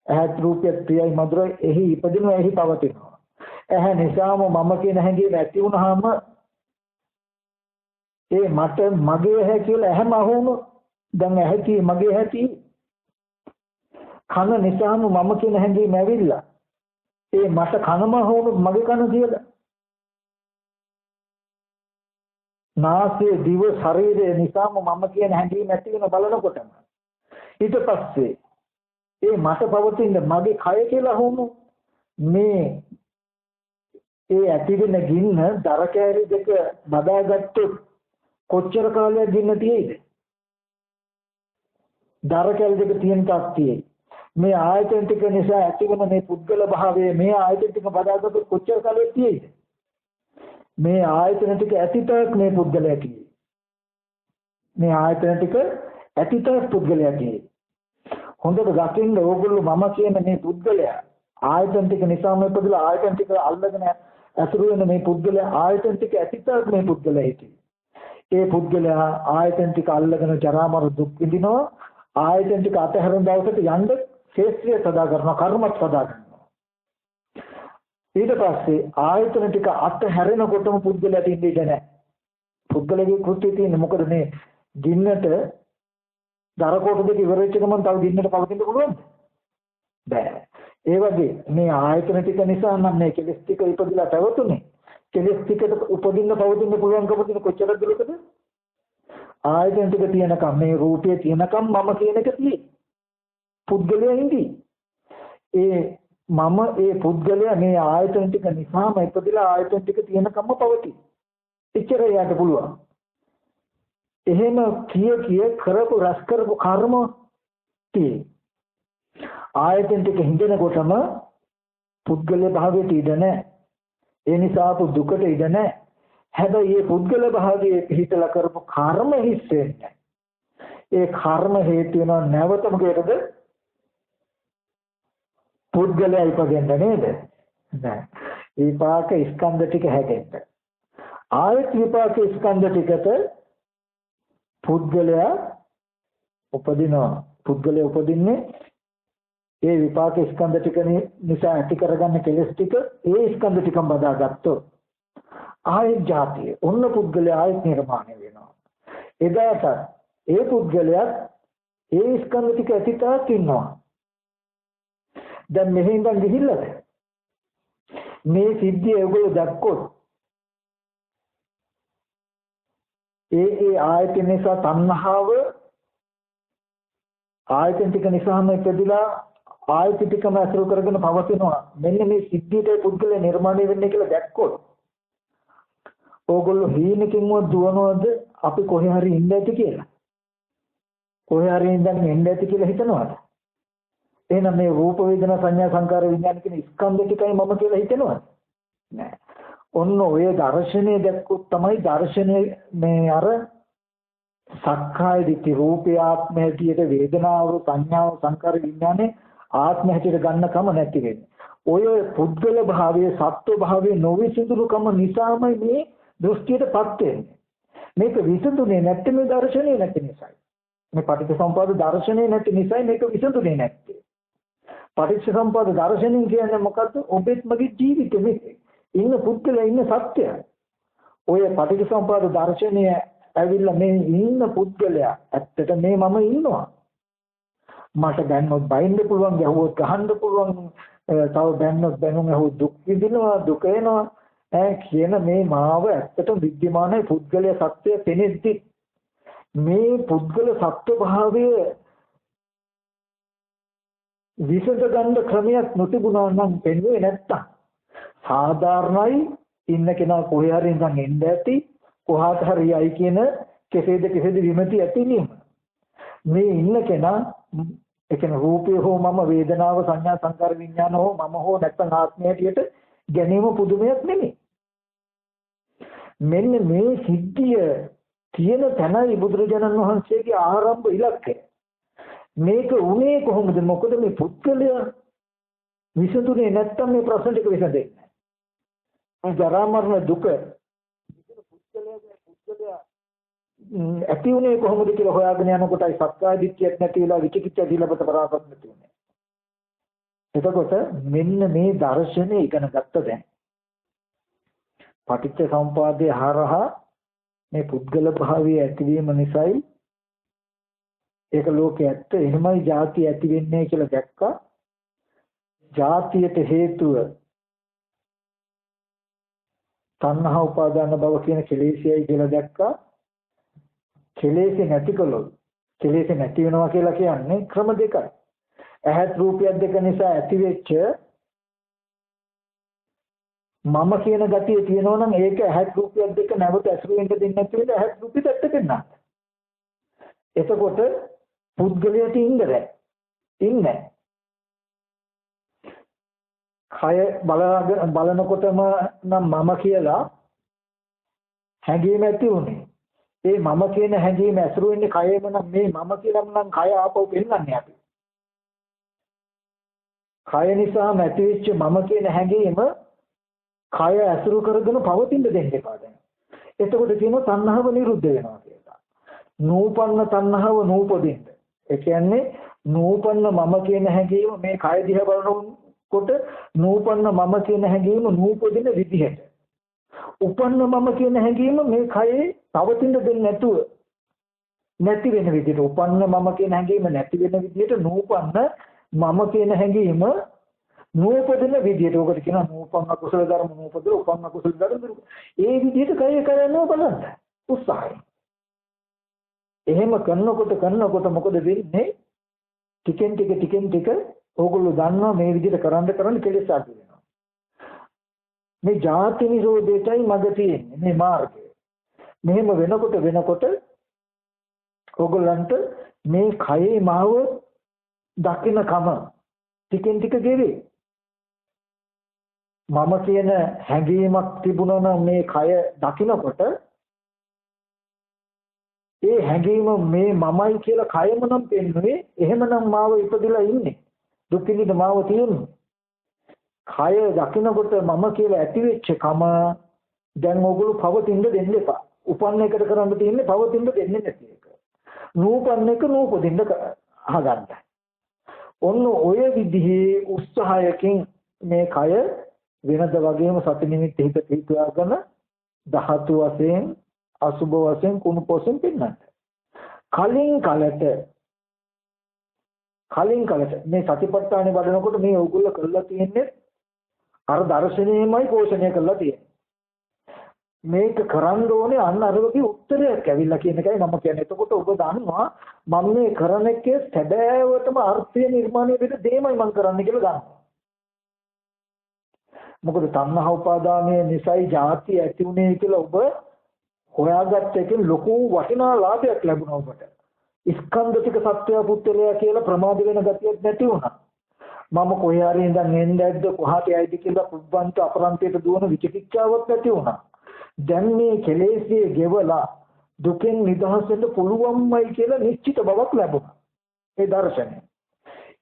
ඇහත් රූපය ප්‍රියයි මధుරයි එහි ඉපදිනවා එහි පවතිනවා. ඇහැ නිසාම මම කියන හැඟීම ඇති වුනහම ඒ මට මගේ ඇහැ කියලා ඇහැම අහුණොත් දැන් ඇහැටි මගේ ඇහැටි කන නිසාම මම කියන හැඟීම ඇවිල්ලා ඒ මට කනම අහුණොත් මගේ කන කියලා නාසය දිව ශරීරය නිසාම මම කියන හැඟීම ඇති වෙන බලනකොටම ඊට පස්සේ ඒ මට පවතින මගේ කය කියලා අහුණොත් මේ ඒ ඇතිවෙන ගින්න දර කෑලි දෙක බදාගත්තොත් කොච්චර කාලයක් ගින්න තියෙයිද? දර කෑලි දෙක තියෙන තාක්තියි. මේ ආයතන ටික නිසා ඇතිවන මේ පුද්ගල භාවයේ මේ ආයතන ටික බදාගත්තොත් කොච්චර කාලයක් තියෙයිද? මේ ආයතන ටික ඇතිතක් මේ පුද්ගලයා කියේ. මේ ආයතන ටික ඇතිතක් පුද්ගලයා කියේ. හොඳට දකින්න ඕගොල්ලෝ මම කියන මේ පුද්ගලයා ආයතන ටික නිසාම ඉපදලා ආයතන ටික අල්ලගෙන අසුරු වෙන මේ පුද්ගලයා ආයතන ටික ඇතිතක් මේ පුද්ගලයා හිටියේ. ඒ පුද්ගලයා ආයතන ටික අල්ලගෙන ජරා මරණ දුක් විඳිනවා. ආයතන ටික අතහැරන දවසට යන්න ශේත්‍රිය සදා කරනවා කර්මත් සදා කරනවා. ඊට පස්සේ ආයතන ටික අතහැරෙනකොටම පුද්ගලයාට ඉන්නේ නැහැ. පුද්ගලයාගේ කෘත්‍යය තියෙන්නේ මොකද මේ ගින්නට දරකොට දෙක ඉවර වෙච්ච ගමන් තව ගින්නට පවතින්න පුළුවන්ද? බෑ. ඒ වගේ මේ ආයතන ටික නිසා නම් මේ කෙලස් ටික ඉපදිලා පැවතුනේ. කෙලස් ටිකට උපදින්න පවතින්න පුළුවන්කම තියෙන කොච්චර දුරකද? ආයතන ටික තියෙනකම් මේ රූපය තියෙනකම් මම කියන එක තියෙයි. පුද්ගලයා ඉඳී. ඒ මම ඒ පුද්ගලයා මේ ආයතන ටික නිසාම ඉපදිලා ආයතන ටික තියෙනකම්ම පවතී. එච්චර යාට පුළුවන්. එහෙම කිය කරපු රස කරපු කර්ම තියෙයි. ආයතන ටික හිඳෙනකොටම පුද්ගල භාවයට ඉඩ නැහැ. ඒ නිසා දුකට ඉඩ නැහැ. හැබැයි මේ පුද්ගල භාවයේ පිහිටලා කරපු කර්ම හිස් වෙන්නේ. ඒ කර්ම හේතු වෙනවා නැවත මොකේද? පුද්ගලයා ඉපදෙන්න නේද? නෑ. විපාක ස්කන්ධ ටික හැදෙන්න. ආයත විපාක ස්කන්ධ ටිකට පුද්ගලයා උපදිනවා. පුද්ගලයා උපදින්නේ ඒ විපාක ස්කන්ධ ටික නිසා ඇති කරගන්න කෙලස් ටික ඒ ස්කන්ධ ටිකම බදාගත්තොත් ආයත් જાතිය ඔන්න පුද්ගලයා ආයත් නිර්මාණය වෙනවා. එදාට ඒ පුද්ගලයා ඒ ස්කන්ධ ටික ඇතිතාවක් ඉන්නවා. දැන් මෙහෙ ඉඳන් ගිහිල්ලාද මේ සිද්ධිය ඒගොල්ලෝ දැක්කොත් ඒ ආයතන නිසා තණ්හාව ආයතන ටික නිසාම ඉපදිලා ආයත ටිකම අසුර කරගෙන පවතිනවා. මෙන්න මේ සිද්ධියට පුද්ගල නිර්මාණය වෙන්නේ කියලා දැක්කොත් ඕගොල්ලෝ හීනකින්වත් දුවනවද අපි කොහේ හරි ඉන්න ඇති කියලා? කොහේ හරි ඉඳන් ඉන්න ඇති කියලා හිතනවද? එහෙනම් මේ රූප වේදනා සංඥා සංකාර විඥාන කියන ස්කන්ධ ටිකයි මම කියලා හිතනවද? නෑ. ඔන්න ඔය දර්ශනය දැක්කොත් තමයි දර්ශනය මේ අර සක්කාය දිට්ඨි රූපය ආත්මය හැටියට වේදනාව සංඥාව සංකාර විඥානේ ආත්ම හැටියට ගන්නකම නැති වෙන්නේ. ඔය පුද්ගල භාවයේ සත්ව භාවයේ නොවිසඳුරුකම නිසාමයි මේ දෘෂ්ටියටපත් වෙන්නේ. මේක විසඳුනේ නැත්නම් මේ දර්ශනය නැති නිසායි. මේ පටිච්චසමුප්පාද දර්ශනය නැති නිසායි මේක විසඳුනේ නැත්තේ. පටිච්චසමුප්පාද දර්ශනය කියන්නේ මොකද්ද? ඔබෙත් මගේ ජීවිතේ මේ ඉන්න පුද්ගලයා ඉන්න සත්‍යය. ඔය පටිච්චසමුප්පාද දර්ශනය ඇවිල්ලා මේ ඉන්න පුද්ගලයා ඇත්තට මේ මම ඉන්නවා. මට දැන්නොත් බයින්න පුළුවන්, ගැහුවොත් ගහන්න පුළුවන්, තව දැන්නොත් දැනුම ඇහුවොත් දුක් විඳිනවා, දුක එනවා. කියන මේ මාව ඇත්තට විද්‍යමානයි පුද්ගලයා සත්‍යය පෙනෙද්දි මේ පුද්ගල සත්ව භාවය විසඳ ගන්න ක්‍රමයක් නොතිබුණා නම් පෙන්වෙන්නේ නැත්තම් සාධාරණයි ඉන්න කෙනා කොහේ හරි ඉඳන් එන්න ඇති කොහාට හරි යයි කියන කෙසේද විමති ඇති නීම මේ ඉන්න කෙනා ඒ කියන්නේ රූපය හෝ මම, වේදනාව, සංඥා, සංකාර, විඥාන හෝ මම හෝ නැත්නම් ආත්මය හැටියට ගැනීම පුදුමයක් නෙමෙයි. මෙන්න මේ සිද්ධිය තියෙන තැනයි බුදුරජාණන් වහන්සේගේ ආරම්භ ඉලක්කය. මේක උනේ කොහොමද? මොකද මේ පුද්ගලයා විසඳුනේ නැත්තම් මේ ප්‍රශ්න ටික විසඳෙන්නේ නැහැ. මේ ජරා මරණ දුක පුද්ගලයා ඇති උනේ කොහොමද කියලා හොයාගෙන යනකොටයි සක්කාය දිට්ඨියක් නැති වෙලා විචිකිච්ඡා දීලපත පරාසත් නැති උනේ. එතකොට මෙන්න මේ දර්ශනය ඉගෙන ගත්ත දැන් පටිච්ච සමුප්පාදයේ හරහා මේ පුද්ගල භාවයේ ඇතිවීම නිසායි ඒක ලෝකයේ ඇත්ත. එහෙමයි ಜಾති ඇති වෙන්නේ කියලා දැක්කා. ಜಾතියට හේතුව තණ්හා උපාදාන භව කියන කෙලෙසියයි කියලා දැක්කා. කෙලෙසි නැති කළොත් කෙලෙසි නැති වෙනවා කියලා කියන්නේ ක්‍රම දෙකයි. ඇහත් රූපයක් දෙක නිසා ඇතිවෙච්ච මම කියන ගතිය තියෙනවා නම් ඒක ඇහත් රූපයක් දෙක නැවත ඇසුරු වෙන්න දෙන්නේ නැති වෙන්නේ ඇහත් රූපෙත් ඇත්ත දෙන්නා. එතකොට පුද්ගලයාට ඉන්නේ කය බලනකොටම නම් මම කියලා හැඟීම ඇති උනේ. ඒ මම කියන හැඟීම ඇසුරු වෙන්නේ කයෙම නම් මේ මම කියලා නම් කය ආපහු පෙන්නන්නේ අපි. කය නිසා ඇතිවෙච්ච මම කියන හැඟීම කය ඇසුරු කරගෙන පවතින්න දෙන්න එපා දැන්. එතකොට කියනවා තණ්හාව නිරුද්ධ වෙනවා කියලා. නූපන්න තණ්හාව නූපදින්න. ඒ කියන්නේ නූපන්න මම කියන හැඟීම මේ කය දිහා බලනකොට නූපන්න මම කියන හැඟීම නූපදින විදිහට. උපන්න මම කියන හැඟීම මේ කයේ පවතින්න දෙන්නේ නැතුව නැති වෙන විදිහට. උපන්න මම කියන හැඟීම නැති වෙන විදිහට නූපන්න මම කියන හැඟීම නූපදින විදිහට. ඔකට කියනවා නූපන්න කුසල ධර්ම නූපදින උපන්න කුසල ධර්ම. ඒ විදිහට කය කරනවා බලන්න උත්සාහය. එහෙම කරනකොට මොකද වෙන්නේ? ටිකෙන් ටික ඕගොල්ලෝ දන්නවා මේ විදිහට කරන්න කෙලෙස් අඩු වෙනවා. මේ ජාති නිරෝධයටයි මඟ තියෙන්නේ මේ මාර්ගය. මෙහෙම වෙනකොට ඕගොල්ලන්ට මේ කයේ මාව දකින්නකම ටිකෙන් ටික ගෙවේ. මම කියන හැඟීමක් තිබුණා නම් මේ කය දකින්නකොට ඒ හැඟීම මේ මමයි කියලා කයම නම් පෙන්නුවේ. එහෙමනම් මාව ඉපදිලා ඉන්නේ. දුක් විඳින මාව තියෙන්නේ. කය දකින්නකොට මම කියලා ඇති වෙච්ච කම දැන් ඕගොල්ලෝ පවතින්න දෙන්න එපා. උපන්න එකට කරන්න තියෙන්නේ පවතින්න දෙන්නේ නැති එක. නූපන්න එක නූපදින්න අහගන්න. ඔන්න ඔය විදිහේ උත්සාහයකින් මේ කය වෙනද වගේම සති නිමිත්ත හිත පිටුවාගෙන ධාතු වශයෙන් අසුභ වශයෙන් කුණු පොසෙන් පින්නන්න. කලින් කලට මේ සතිපට්ඨානෙ වඩනකොට මේ ඕගොල්ලෝ කරලා තියෙන්නේ අර දර්ශනයමයි පෝෂණය කරලා තියෙන්නේ. මේක කරන්න ඕනේ අන්න අර වගේ උත්තරයක් ඇවිල්ලා කියන එකයි මම කියන්නේ. එතකොට ඔබ දන්නවා මම මේ කරන එකේ සැබෑවටම අර්ථය නිර්මාණය වෙන දෙයමයි මම කරන්න කියලා දන්නවා. මොකද තණ්හා උපාදානයේ නිසයි ಜಾති ඇති උනේ කියලා ඔබ හොයාගත්ත එකෙන් ලොකු වටිනා ලාභයක් ලැබුණා ඔබට. ස්කන්ධ ටික සත්‍ය පුත්‍රයා කියලා ප්‍රමාද වෙන ගතියක් නැති වුණා. මම කොහේ හරි ඉඳන් එන්නේද්ද කොහාට යයිද කියලා පුබ්බන්ත අපරන්තයට දුවන විචිකිච්ඡාවක් නැති වුණා. දැන් මේ කෙලෙස්යේ ගෙවලා දුකෙන් නිදහස් වෙන්න පුළුවන්මයි කියලා නිශ්චිත බවක් ලැබුණා. ඒ දර්ශනය.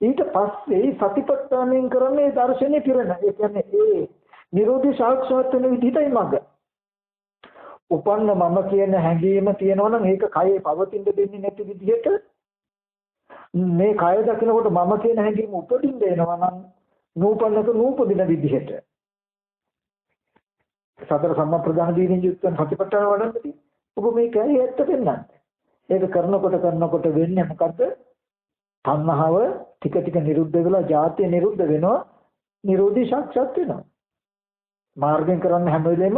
ඊට පස්සේ සතිපට්ඨානයෙන් කරන්නේ දර්ශනේ පිරෙන. ඒ කියන්නේ ඒ නිරෝධි සාක්ෂාත් වෙන විදිහටයි මඟ. උපන්න මම කියන හැඟීම තියෙනවා නම් ඒක කයේ පවතින්න දෙන්නේ නැති විදිහට මේ කය දකිනකොට මම කියන හැඟීම උපදින්න එනවා නම් නූපන්නක නූපදින විදිහට සතර සම්ප්‍රදාන දීනින් යුක්ත සතිපට්ඨාන වඩන්නදී ඔබ මේ කයේ ඇත්ත පෙන්නන්න. ඒක කරනකොට වෙන්නේ මොකද්ද? තණ්හාව ටික ටික නිරුද්ධ වෙලා ජාතිය නිරුද්ධ වෙනවා. නිරෝධී සාක්ෂාත් වෙනවා. මාර්ගයෙන් කරන්න හැම වෙලෙම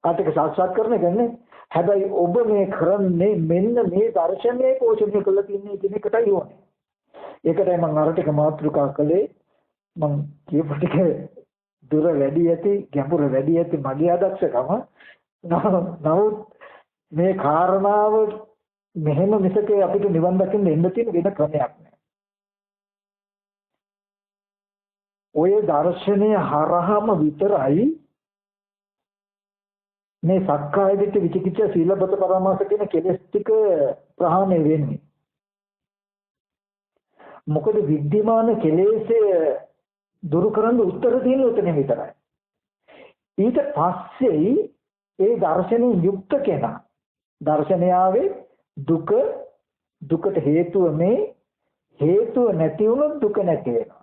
ආතක සාක්ෂාත් කරන එකනේ. හැබැයි ඔබ මේ කරන්නේ මෙන්න මේ දර්ශනයයි පෝෂණය කරලා තියන්නේ කියන එකටයි ඕනේ. ඒකටයි මම අර ටික මාතෘකා කළේ. මම කියපු ටික දුර වැඩි ඇති ගැඹුර වැඩි ඇති මගේ අදක්ෂකම. නමුත් මේ කාරණාව මෙහෙම මිසක අපිට නිවන් දකින්න එන්න තියෙන වෙන ක්‍රමයක් නෑ. ඔය දර්ශනය හරහාම විතරයි මේ සක්කාය දිට්ඨි විචිකිච්ඡා සීලබ්බත පරාමාස කියන කෙලෙස් ටික ප්‍රහාණය වෙන්නේ. මොකද විද්‍යමාන කෙලෙස්ය දුරු කරන්න උත්තර තියෙන උතන විතරයි. ඊට පස්සේ ඒ දර්ශනයෙන් යුක්ත කෙනා දර්ශනයාවේ දුකට හේතුව මේ හේතුව නැති වුණොත් දුක නැති වෙනවා.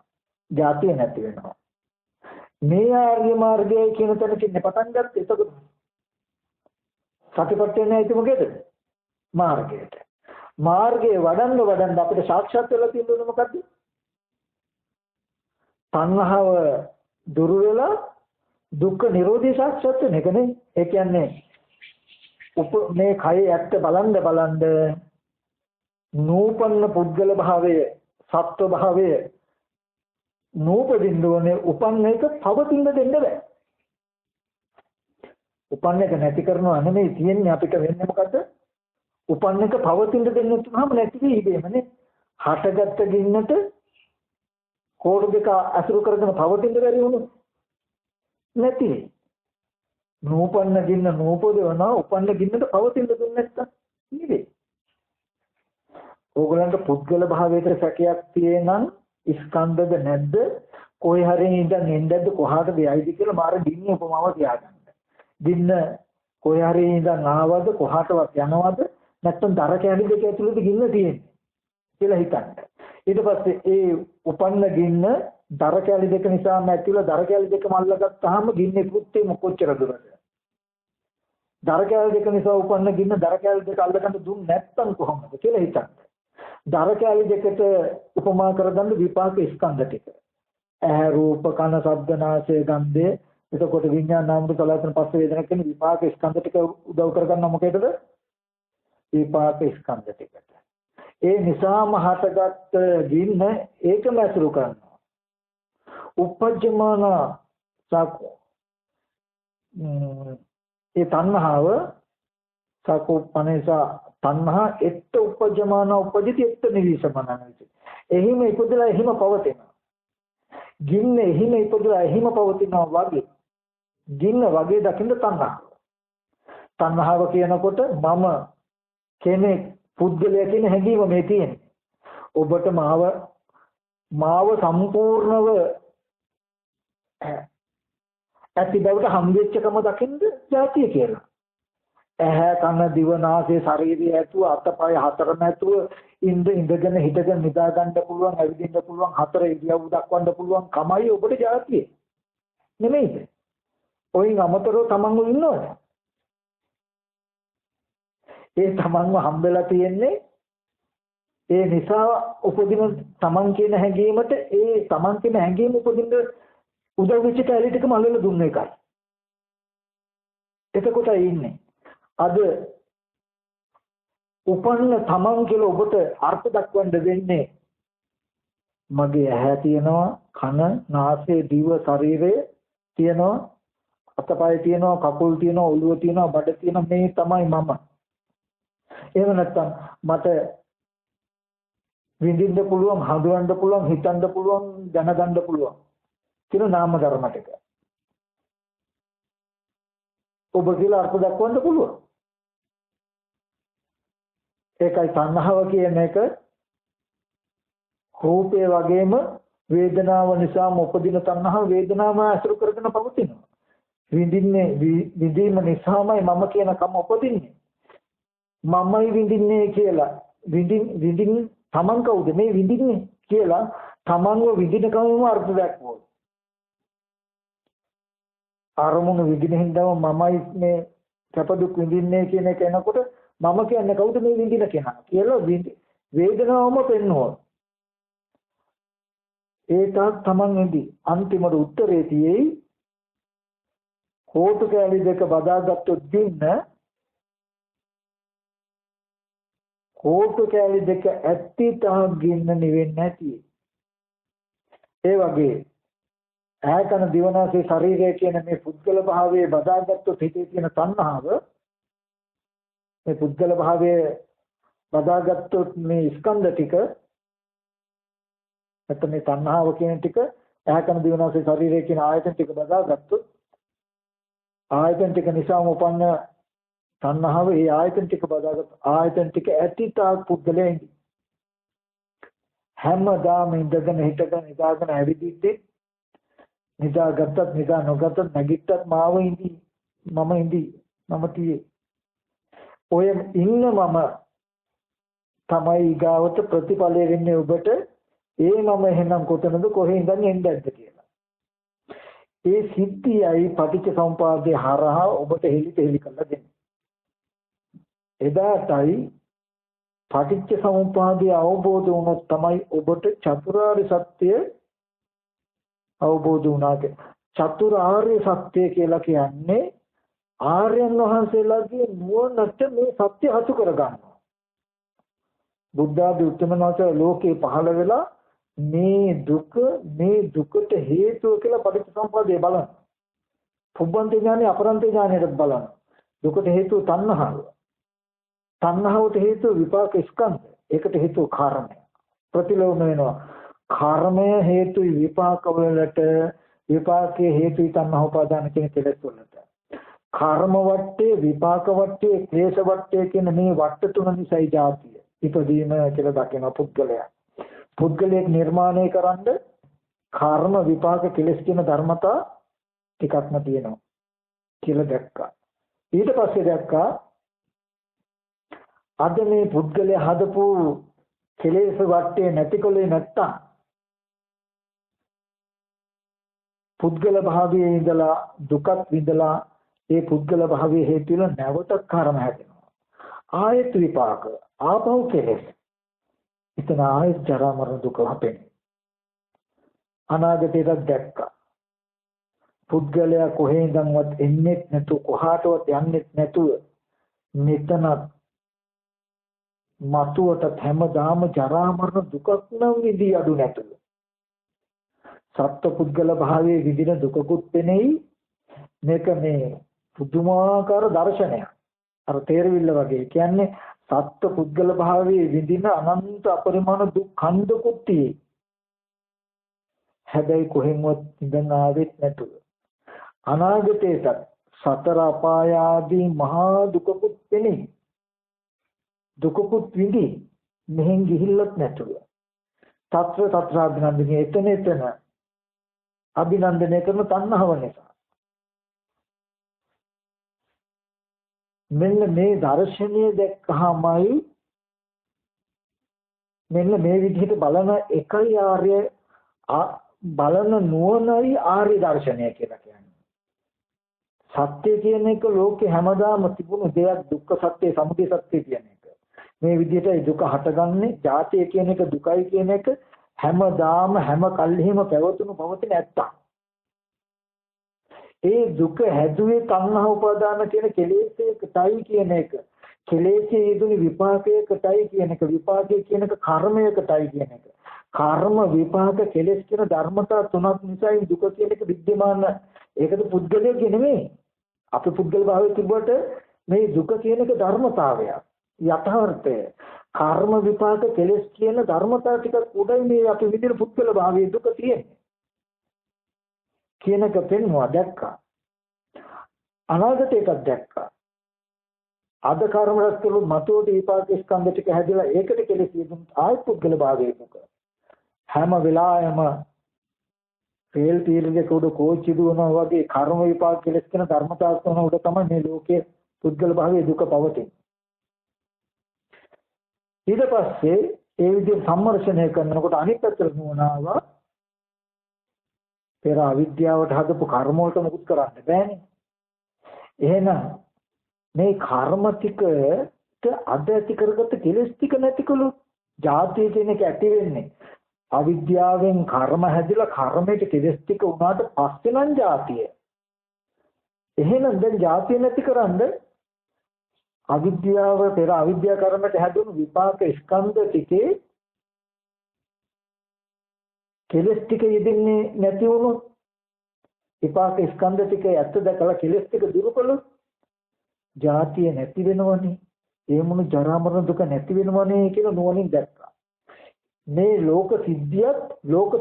ජාතිය නැති වෙනවා. මේ ආර්ය මාර්ගය කියන තැනකින් පටන් ගත්ත. එතකොට සතිපට්ඨානය ඇති මොකේද? මාර්ගයට. මාර්ගයේ වඩන්න අපිට සාක්ෂාත් වෙලා තියෙන්නේ මොකද්ද? තණ්හාව දුරු වෙලා දුක්ඛ නිරෝධය සාක්ෂාත් වෙන එකනේ. ඒ කියන්නේ මේ කයේ ඇත්ත බලන්න නූපන්න පුද්ගල භාවය සත්ව භාවය නූපදින්න ඕනේ. උපන්න එක පවතින්න දෙන්න බෑ. උපන්න එක නැති කරනවා නෙමෙයි තියෙන්නේ. අපිට වෙන්නේ මොකද්ද? උපන්න එක පවතින්න දෙන්න තුනම නැති වෙයි ඉබේමනේ. හටගත්ත ගින්නට කෝඩු දෙක අසුරු කරගෙන පවතින්න බැරි වුණොත් නැති වෙයි. නූපන්න ගින්න නූපදවනවා. උපන්න ගින්නට පවතින්න දුන්නේ නැත්තම් නෙවෙයි. ඕගලන්ට පුද්ගල භාවයකට සැකයක් තියෙනනම් ස්කන්ධද නැද්ද? කොහේ හරි ඉඳන් එන්නද කොහාටද යයිද කියලා මාර ගින්න උපමාව තියාගන්න. ගින්න කොහේ හරි ඉඳන් ආවද කොහාටවත් යනවද නැත්නම් දර කැලි දෙක ඇතුළේද ගින්න තියෙන්නේ කියලා හිතන්න. ඊට පස්සේ ඒ උපන්න ගින්න දර කැලි දෙක නිසාම ඇතිවලා දර කැලි දෙකම අල්ලගත්තාම ගින්නේ කෘත්‍යෙම කොච්චර දුරද? දර කැලි දෙක නිසා උපන්න ගින්න දර කැලි දෙක අල්ලගන්න දුන්නේ නැත්නම් කොහොමද කියලා හිතන්න. දර කැලි දෙකට උපමා කරගන්න විපාක ස්කන්ධ ටික. ඇහැ රූප කන ශබ්ද නාසය ගන්ධය එතකොට විඥාන නාම රූප සලආයතන පස්ස වේදනා කියන විපාක ස්කන්ධ ටික උදව් කරගන්න මොකේදද? විපාක ස්කන්ධ ටිකට. ඒ නිසාම හටගත් ගින්න ඒකම ඇසුරු කරනවා. උපජ්ජමාන සාකෝ ඒ තණ්හාව සාකෝපනේසා තණ්හා එත්ත උපජ්ජමාන උපජිත එත්ත නිවිසමනනයි. එහිම ඉපදලා එහිම පවතිනවා. ගින්න එහිම ඉපදලා එහිම පවතිනවා වගේ. ගින්න වගේ දකින්න තණ්හාව. තණ්හාව කියනකොට මම කෙනෙක් පුද්ගලයා කියන හැඟීම මේ තියෙන්නේ. ඔබට මාව සම්පූර්ණව ඇති බවට හම්බෙච්චකම දකින්න જાතිය කියලා. ඇහැ කන දිව නාසය ශරීරය ඇතුව අතපය හතරම ඇතුව ඉඳගෙන හිටගෙන නිදා ගන්න පුළුවන් ඇවිදින්න පුළුවන් හතර ඉරියව් දක්වන්න පුළුවන් කමයි ඔබට જાතිය. නෙමෙයිද? ඔයින් අමතරව තමන්ව ඉන්නවද? ඒ තමන්ව හම්බෙලා තියෙන්නේ ඒ නිසා උපදින තමන් කියන හැඟීමට ඒ තමන් කියන හැඟීම උපදින්න උදව් වෙච්ච කැලේ ටිකම අල්ලලා දුන්න එකයි. එතකොටයි ඉන්නේ. අද උපන්න තමන් කියලා ඔබට අර්ථ දක්වන්න වෙන්නේ මගේ ඇහැ තියෙනවා කන නාසය දිව ශරීරය තියෙනවා අතපය තියෙනවා කකුල් තියෙනවා ඔළුව තියෙනවා බඩ තියෙනවා මේ තමයි මම. එහෙම නැත්නම් මට විඳින්න පුළුවන් හඳුනන්න පුළුවන් හිතන්න පුළුවන් දැනගන්න පුළුවන් කියන නාම ධර්ම ටික. ඔබ කියලා අර්ථ දක්වන්න පුළුවන්. ඒකයි තණ්හාව කියන එක රූපේ වගේම වේදනාව නිසාම උපදින තණ්හාව වේදනාවම අසුරු කරගෙන පවතිනවා. විඳීම නිසාමයි මම කියන කම උපදින්නේ. මමයි විඳින්නේ කියලා විඳින්න තමන් කවුද මේ විඳින්නේ කියලා තමන්ව විඳින කමම අර්ථ දක්වනවා. අරමුණු විඳින හින්දාම මමයි මේ සැප දුක් විඳින්නේ කියන එක එනකොට මම කියන්නේ කවුද මේ විඳින කෙනා කියලා වේදනාවම පෙන්වනවා. ඒකත් තමන් එදී අන්තිමට උත්තරේ තියෙයි කෝටු කැලි දෙක බදාගත්තොත් දින්න කෝටු කැලි දෙක ඇත්ති තාක් ගින්න නිවෙන්නේ නැති. ඒ වගේ ආයතන දිවනාසේ ශරීරය කියන මේ පුද්ගල භාවයේ බදාගත්තොත් හිතේ තියෙන තණ්හාව මේ පුද්ගල භාවයේ බදාගත්තොත් මේ ස්කන්ධ ටික නැත්නම් මේ තණ්හාව කියන ටික ඇහැකන දිවනාසය ශරීරයේ කියන ආයතන ටික බදාගත්තොත් ආයතන ටික නිසාම උපන්න තණ්හාව ඒ ආයතන ටික බදාගත් ආයතන ටික ඇතිතාක් පුද්ගලයා ඉඳි. හැමදාම ඉඳගෙන හිටගෙන නිදාගෙන ඇවිදිද්දී නිදාගත්තත් නිදා නොගත්තත් නැගිට්ටත් මාව ඉඳි මම ඉඳි මම තියේ. ඔය ඉන්න මම තමයි ගාවත ප්‍රතිඵලය වෙන්නේ ඔබට. ඒ මම එහෙනම් කොතනද කොහේ ඉඳන් එන්නේද කියලා. ඒ සිද්ධියයි පටිච්ච සමුපාදේ හරහා ඔබට හෙලි කරලා දෙන්නේ. එදාටයි පටිච්ච සමුපාදේ අවබෝධ වුණොත් තමයි ඔබට චතුරාර්ය සත්‍ය අවබෝධ වුණාට. චතුරාර්ය සත්‍ය කියලා කියන්නේ ආර්යයන් වහන්සේලාගේ නුවණට මේ සත්‍ය හසු කරගන්නවා. බුද්ධ ආදී උත්තමනාචාර ලෝකේ පහළ වෙලා මේ දුකට හේතුව කියලා පටිච්චසමුප්පාදය බලන්න. පුබ්බන්ත ඥානෙ අපරන්ත ඥානෙට බලන්න. දුකට හේතුව තණ්හාව. තණ්හාවට හේතුව විපාක ස්කන්ධ. ඒකට හේතුව කර්මය. ප්‍රතිලෝම වෙනවා. කර්මය හේතුයි විපාක වලට, විපාකයේ හේතුයි තණ්හා උපාදාන කියන කෙලෙස් වලට. කර්ම වට්ටේ, විපාක වට්ටේ, ක්ලේශ වට්ටේ කියන මේ වට්ට තුන නිසායි ජාතිය. ඉපදීම කියලා දකින පුද්ගලයා. පුද්ගලයෙක් නිර්මාණය කරන්න කර්ම විපාක කෙලෙස් කියන ධර්මතා ටිකක්ම තියෙනවා කියලා දැක්කා. ඊට පස්සේ දැක්කා අද මේ පුද්ගලයා හදපු කෙලෙස් වටේ නැතිකොලේ නැත්තම් පුද්ගල භාවයේ ඉඳලා දුකක් විඳලා ඒ පුද්ගල භාවයේ හේතු වෙන නැවත කර්ම හැදෙනවා. ආයත විපාක ආපහු කෙලෙස්. ඉතන ආයත ජරා මරණ දුක හපෙන්නේ. අනාගතයට දැක්කා. පුද්ගලයා කොහේ ඉඳන්වත් එන්නේ නැතු කොහාටවත් යන්නේ නැතුව මෙතන මතුවට හැමදාම ජරා මරණ දුකක් නම් විදී අඩු නැතුව. සත්ත්ව පුද්ගල භාවයේ විදින දුකකුත් වෙනෙයි. මේක මේ පුදුමාකාර දර්ශනයක්. අර තේරවිල්ල වගේ කියන්නේ සත්ත්ව පුද්ගල භාවයේ විඳින අනන්ත අපරිමාණ දුක් ඛණ්ඩකුත් තියෙයි. හැබැයි කොහෙන්වත් ඉඳන් ආවෙත් නැතුව අනාගතේට සතර අපාය ආදී මහා දුකකුත් වෙන්නේ. දුකකුත් විඳි මෙහෙන් ගිහිල්ලත් නැතුව. තත්ත්ව අභිනන්දනයේ එතන අභිනන්දනය කරන තණ්හාව නිසා. මෙන්න මේ දර්ශනීය දැක්කහමයි මෙන්න මේ විදිහට බලන එකයි ආර්ය බලන නුවණයි ආර්ය දර්ශනය කියලා කියන්නේ. සත්‍ය කියන එක ලෝකේ හැමදාම තිබුණු දෙයක් දුක්ඛ සත්‍ය, සමුදය සත්‍ය කියන එක. මේ විදිහට දුක හටගන්නේ, ජාතිය කියන එක දුකයි කියන එක හැමදාම හැම කල්හිම පවතින ඇත්ත. ඒ දුක හැදුවේ තණ්හා උපාදාන කියන කෙලෙසයකටයි කියන එක. කෙලෙසේ යෙදුණු විපාකයකටයි කියන එක. විපාකය කියන එක කර්මයකටයි කියන එක. කර්ම විපාක කෙලෙස් කියන ධර්මතා තුනක් නිසායි දුක කියන එක विद्यमान. ඒකද පුද්ගලයෙක් නෙමෙයි. අපි පුද්ගල භාවයේ තිබුවට මේ දුක කියන එක ධර්මතාවයක්. යථාර්ථය. කර්ම විපාක කෙලෙස් කියන ධර්මතා ටික උඩයි මේ අපි විදින පුද්ගල භාවයේ දුක තියෙන්නේ. කියනක පෙන්වුවා දැක්කා. අනාගතයටත් දැක්කා. අද කර්ම රැස් කළු මතුවට විපාක ස්කන්ධ ටික හැදිලා ඒකට කෙලෙස් යෙදුණු ආය පුද්ගල භාවයේ දුක. හැම වෙලාවෙම රේල් තීරයක උඩ කෝච්චි දුවනවා වගේ කර්ම විපාක කෙලෙස් කියන ධර්මතාවක් තුන උඩ තමයි මේ ලෝකයේ පුද්ගල භාවයේ දුක පවතින්නේ. ඊට පස්සේ ඒ විදිහට සම්මර්ෂණය කරනකොට අනිත් පැත්තට නුවණාවා පෙර අවිද්‍යාවට හදපු කර්ම වලට මුකුත් කරන්න බෑනේ. එහෙනම් මේ කර්ම ටිකට අද ඇති කරගත්ත කෙලෙස් ටික නැතිකොළොත් ජාතිය කියන එක ඇති වෙන්නේ. අවිද්‍යාවෙන් කර්ම හැදිලා කර්මයට කෙලෙස් ටික උනාට පස්සේ නම් ජාතිය. එහෙනම් දැන් ජාතිය නැතිකරන්න අවිද්‍යාව පෙර අවිද්‍යා කර්මයට හැදුණු විපාක ස්කන්ධ ටිකේ කෙලෙස් ටික යෙදෙන්නේ නැති වුණොත් විපාක ස්කන්ධ ටික ඇත්ත දැකලා කෙලෙස් ටික දුරු කළොත් ජාතිය නැති වෙනවනේ. ඒ මොන ජරා මරණ දුක නැති වෙනවනේ කියලා නුවණින් දැක්කා. මේ ලෝක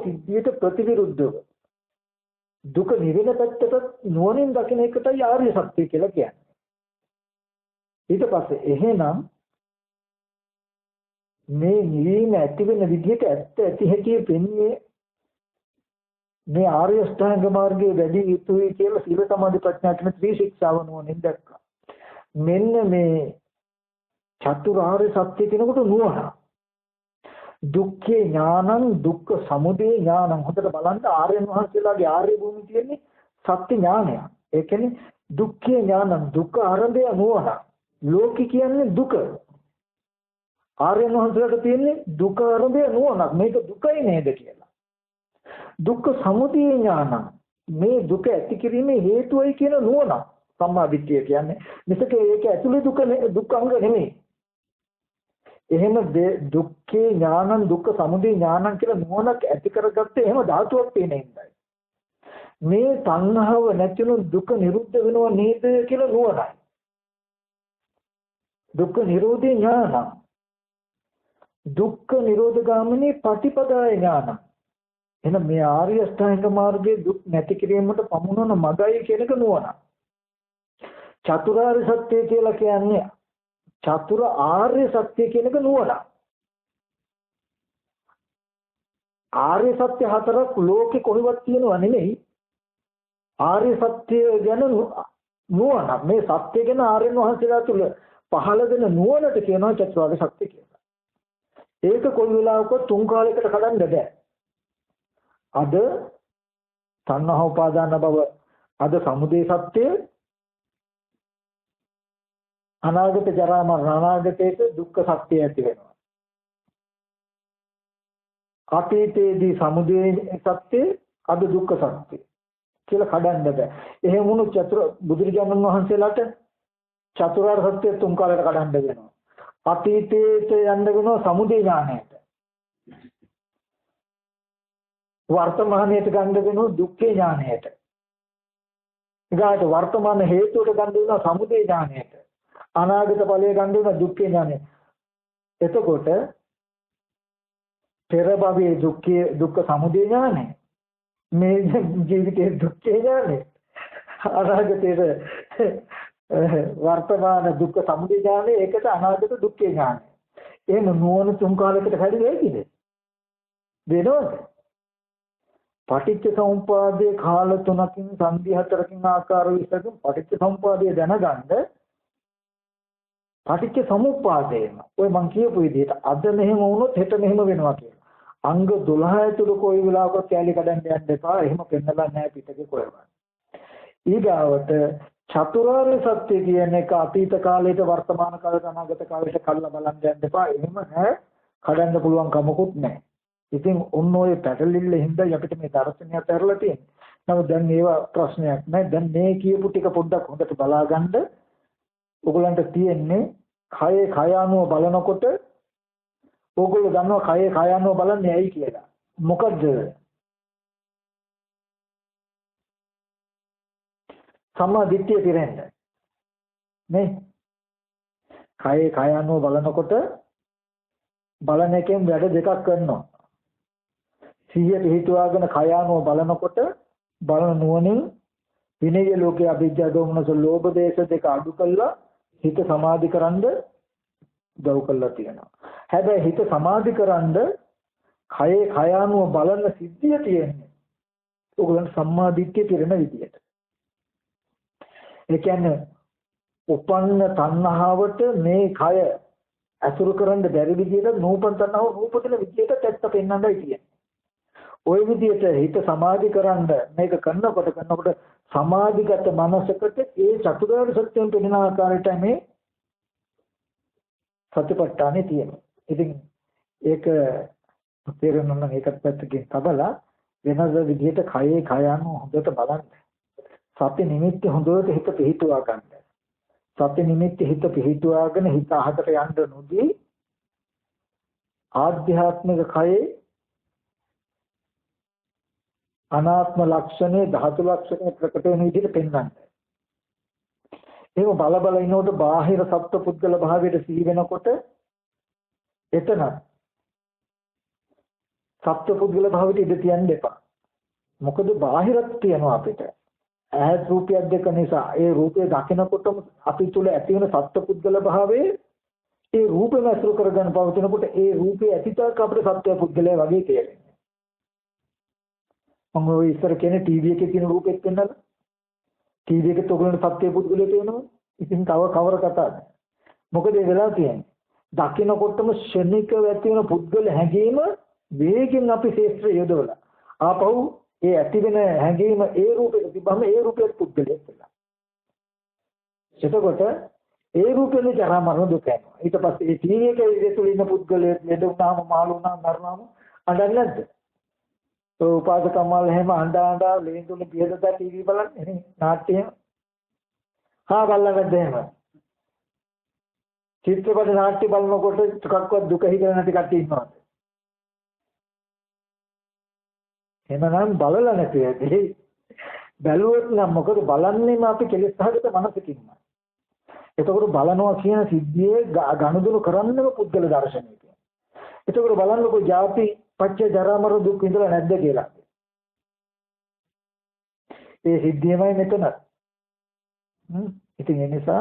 සිද්ධියට ප්‍රතිවිරුද්ධව දුක නිවෙන පැත්තට නුවණින් දකින එකටයි ආර්ය සත්‍ය කියලා කියන්නේ. ඊට පස්සේ එහෙනම් මේ නිවීම ඇති වෙන විදිහට ඇත්ත හැටි පෙන්න්නේ මේ ආර්ය අෂ්ටාංග මාර්ගයේ වැඩි යුතුයි කියලා සීල සමාධි ප්‍රඥා කියන ත්‍රිශික්ෂාව නුවණින් දැක්කා. මෙන්න මේ චතුරාර්ය සත්‍ය කියනකොට නුවණ. දුක්ඛේ ඥානං දුක්ඛ සමුදය ඥානං. හොඳට බලන්න ආර්යයන් වහන්සේලාගේ ආර්ය භූමිය තියෙන්නේ සත්‍ය ඥානය. ඒ කියන්නේ දුක්ඛේ ඥානං දුක්ඛ ආරම්භය නුවණ. ලෝකී කියන්නේ දුක. ආර්යයන් වහන්සේලාට තියෙන්නේ දුක ආරම්භය නුවණක්. මේක දුකයි නේද කියලා. දුක්ඛ සමුදය ඥානං මේ දුක ඇති කිරීමේ හේතුවයි කියන නුවණ. සම්මා දිට්ඨිය කියන්නේ මිසක ඒක ඇතුලේ දුක් අංග නෙමෙයි. එහෙම දුක්ඛේ ඥානං දුක්ඛ සමුදය ඥානං කියලා නුවණක් ඇති කරගත්තේ එහෙම ධාතුවක් තියෙන ඉඳයි. මේ තණ්හාව නැතිනම් දුක නිරුද්ධ වෙනව නේද කියලා නුවණයි. දුක්ඛ නිරෝධේ ඥානං දුක්ඛ නිරෝධ ගාමිනී පටිපදාය ඥානං. එහෙනම් මේ ආර්ය අෂ්ටාංග මාර්ගයේ දුක් නැති කිරීමට පමුණවන මගයි කියන එක නුවණ. චතුරාර්ය සත්‍ය කියලා කියන්නේ චතුර ආර්ය සත්‍ය කියන එක නුවණ. ආර්ය සත්‍ය හතරක් ලෝකේ කොහෙවත් තියෙනව නෙමෙයි. ආර්ය සත්‍ය ගැන නුවණ. මේ සත්‍ය ගැන ආර්යයන් වහන්සේලා තුල පහළ වෙන නුවණට කියනවා චතුරාර්ය සත්‍ය කියලා. ඒක කොයි වෙලාවක තුන් කාලයකට කඩන්න බෑ. අද තණ්හා උපාදාන භව අද සමුදය සත්‍ය අනාගත ජරා මරණ අනාගතයේ දුක්ඛ සත්‍ය ඇති වෙනවා. අතීතයේදී සමුදය සත්‍ය අද දුක්ඛ සත්‍ය කියලා කඩන්න බෑ. එහෙම වුණු බුදුරජාණන් වහන්සේලාට චතුරාර්ය සත්‍ය තුන් කාලයකට කඩන්න වෙනවා. අතීතයට යන්න වෙනවා සමුදය ඥානයට. වර්තමානයට ගන්න වෙනවා දුක්ඛේ ඥානයට. ඊගාට වර්තමාන හේතුවට ගන්න වෙනවා සමුදය ඥානයට. අනාගත ඵලයේ ගන්න වෙනවා දුක්ඛේ ඥානය. එතකොට පෙර භවයේ දුක්ඛ සමුදය ඥානය. මේ ජීවිතයේ දුක්ඛේ ඥානය. අනාගතයේ වර්තමාන දුක්ඛ සමුදය ඥානය ඒකට අනාගත දුක්ඛේ ඥානය. එහෙම නුවණ තුන් කාලයකට හැදෙන්නේ ඇයිද? වෙනවද? පටිච්ච සමුප්පාදයේ කාල තුනකින් සංදි හතරකින් ආකාර 20කින් පටිච්ච සමුප්පාදය දැනගන්න පටිච්ච සමුප්පාදේම ඔය මං කියපු විදිහට අද මෙහෙම වුණොත් හෙට මෙහෙම වෙනවා කියලා. අංග 12 ඇතුළු කොයි වෙලාවක කැලේ කඩන්න යන්න එපා. එහෙම පෙන්නලා නැහැ පිටකේ කොහෙවත්. ඊගාවට චතුරාර්ය සත්‍ය කියන එක අතීත කාලයට වර්තමාන කාලයට අනාගත කාලයට කල්ලා බලන්න යන්න එපා. එහෙම නැහැ. කඩන්න පුළුවන් කමකුත් නැහැ. ඉතින් ඔන්න ඔය පැටලිල්ල හින්දා අපිට මේ දර්ශනය අතහැරලා තියෙන්නේ. නමුත් දැන් ඒවා ප්‍රශ්නයක් නැහැ. දැන් මේ කියපු ටික පොඩ්ඩක් හොඳට බලාගන්න. ඔයගලන්ට තියෙන්නේ කයේ කය අනුව බලනකොට ඕගොල්ලෝ දන්නවා කයේ කය අනුව බලන්නේ ඇයි කියලා. මොකද්ද? සම්මා දිට්ඨිය පිරෙන්න. නේ? කයේ කය අනුව බලනකොට බලන එකෙන් වැඩ දෙකක් කරනවා. සිහිය පිහිටුවාගෙන කය අනුව බලනකොට බලන නුවණින් විනය ලෝකයේ අභිජ්ජා දෝමනස ලෝභ දේශ දෙක අඩු කළා හිත සමාධිකරනද උදව් කළා තියෙනවා. හැබැයි හිත සමාධිකරනද කයේ කය අනුව බලන සිද්ධිය තියෙන්නේ. ඕගොල්ලන් සම්මා දිට්ඨිය පිරෙන විදියට. ඒ කියන්නේ උපන්න තණ්හාවට මේ කය අසුරු කරන්න බැරි විදියට නූපන් තණ්හාව නූපදින විදියට ඇත්ත පෙන්වන්නයි කියන්නේ. ওই විදියට හිත සමාධිකරන්න මේක කරනකොට සමාධිගත මනසකට ඒ චතුරාර්ය සත්‍යයෙන් පෙනෙන ආකාරයට මේ සතිපට්ඨානෙ තියෙනවා. ඉතින් ඒක තේරෙන්න නම් ඒකත් පැත්තකින් තබලා වෙනද විදිහට කයේ කය අනුව හොඳට බලන්න. සති නිමිත්ත හොඳට හිත පිහිටුවා ගන්න. සති නිමිත්ත හිත පිහිටුවාගෙන හිත අහකට යන්න නොදී ආධ්‍යාත්මික කයේ අනාත්ම ලක්ෂණේ ධාතු ලක්ෂණේ ප්‍රකට වෙන විදිහට පෙන්වන්න. ඒක බල බල ඉනකොට බාහිර සත්ව පුද්ගල භාවයට සිහි වෙනකොට එතන සත්ව පුද්ගල භාවයට ඉඳ තියන්න එපා. මොකද බාහිරත් තියෙනවා අපිට. ඇහත් රූපයක් දෙක නිසා ඒ රූපය දකිනකොටම අපි තුල ඇති වෙන සත්පුද්ගල භාවයේ ඒ රූපෙම අසුර කරගෙන පවතිනකොට ඒ රූපේ ඇතිතාවක් අපිට සත්‍ය පුද්ගලයා වගේ තේරෙනවා. මම ඔය ඉස්සර කියන්නේ ටීවී එකේ තියෙන රූපෙත් වෙනවද? ටීවී එකේ තොගලන සත්‍ය පුද්ගලයා තේනවා. ඉතින් තව කවර කතාවද? මොකද ඒ වෙලා තියෙන්නේ? දකිනකොටම ශනිකව ඇති වෙන පුද්ගල හැඟීම වේගෙන් අපි ශේත්‍රය යොදවලා ආපහු ඒ ඇති වෙන හැඟීම ඒ රූපෙට තිබ්බම ඒ රූපෙට පුද්ගලයෙක් වෙනවා. එතකොට ඒ රූපෙල ජරා මරණ දුක යනවා. ඊට පස්සේ ඒ ටීවී එකේ ඉඳලා ඉන්න පුද්ගලයෙක් ලෙඩ වුණාම මාළු වුණාම මරණාම අඬන්නේ නැද්ද? ඔය උපාසකම්මල් එහෙම අඬා ලේඳුනේ පියදලා ටීවී බලන්නේ නේ නාට්‍ය. හා බලන්නද එහෙම. චිත්‍රපට නාට්‍ය බලනකොට ටිකක්වත් දුක හිතෙන්නේ නැති කට්ටිය ඉන්නවා. එහෙමනම් බලලා නැති ඇයි? බැලුවොත් නම් මොකද බලන්නේම අපි කෙලෙස් සහගත මනසකින්ම. එතකොට බලනවා කියන සිද්ධියේ ගනුදෙනු කරන්නම පුද්ගල දර්ශනයක. එතකොට බලන්නකො ජාති පච්ච ජරා මරණ දුක් විඳලා නැද්ද කියලා. ඒ සිද්ධියමයි මෙතන. ඉතින් ඒ නිසා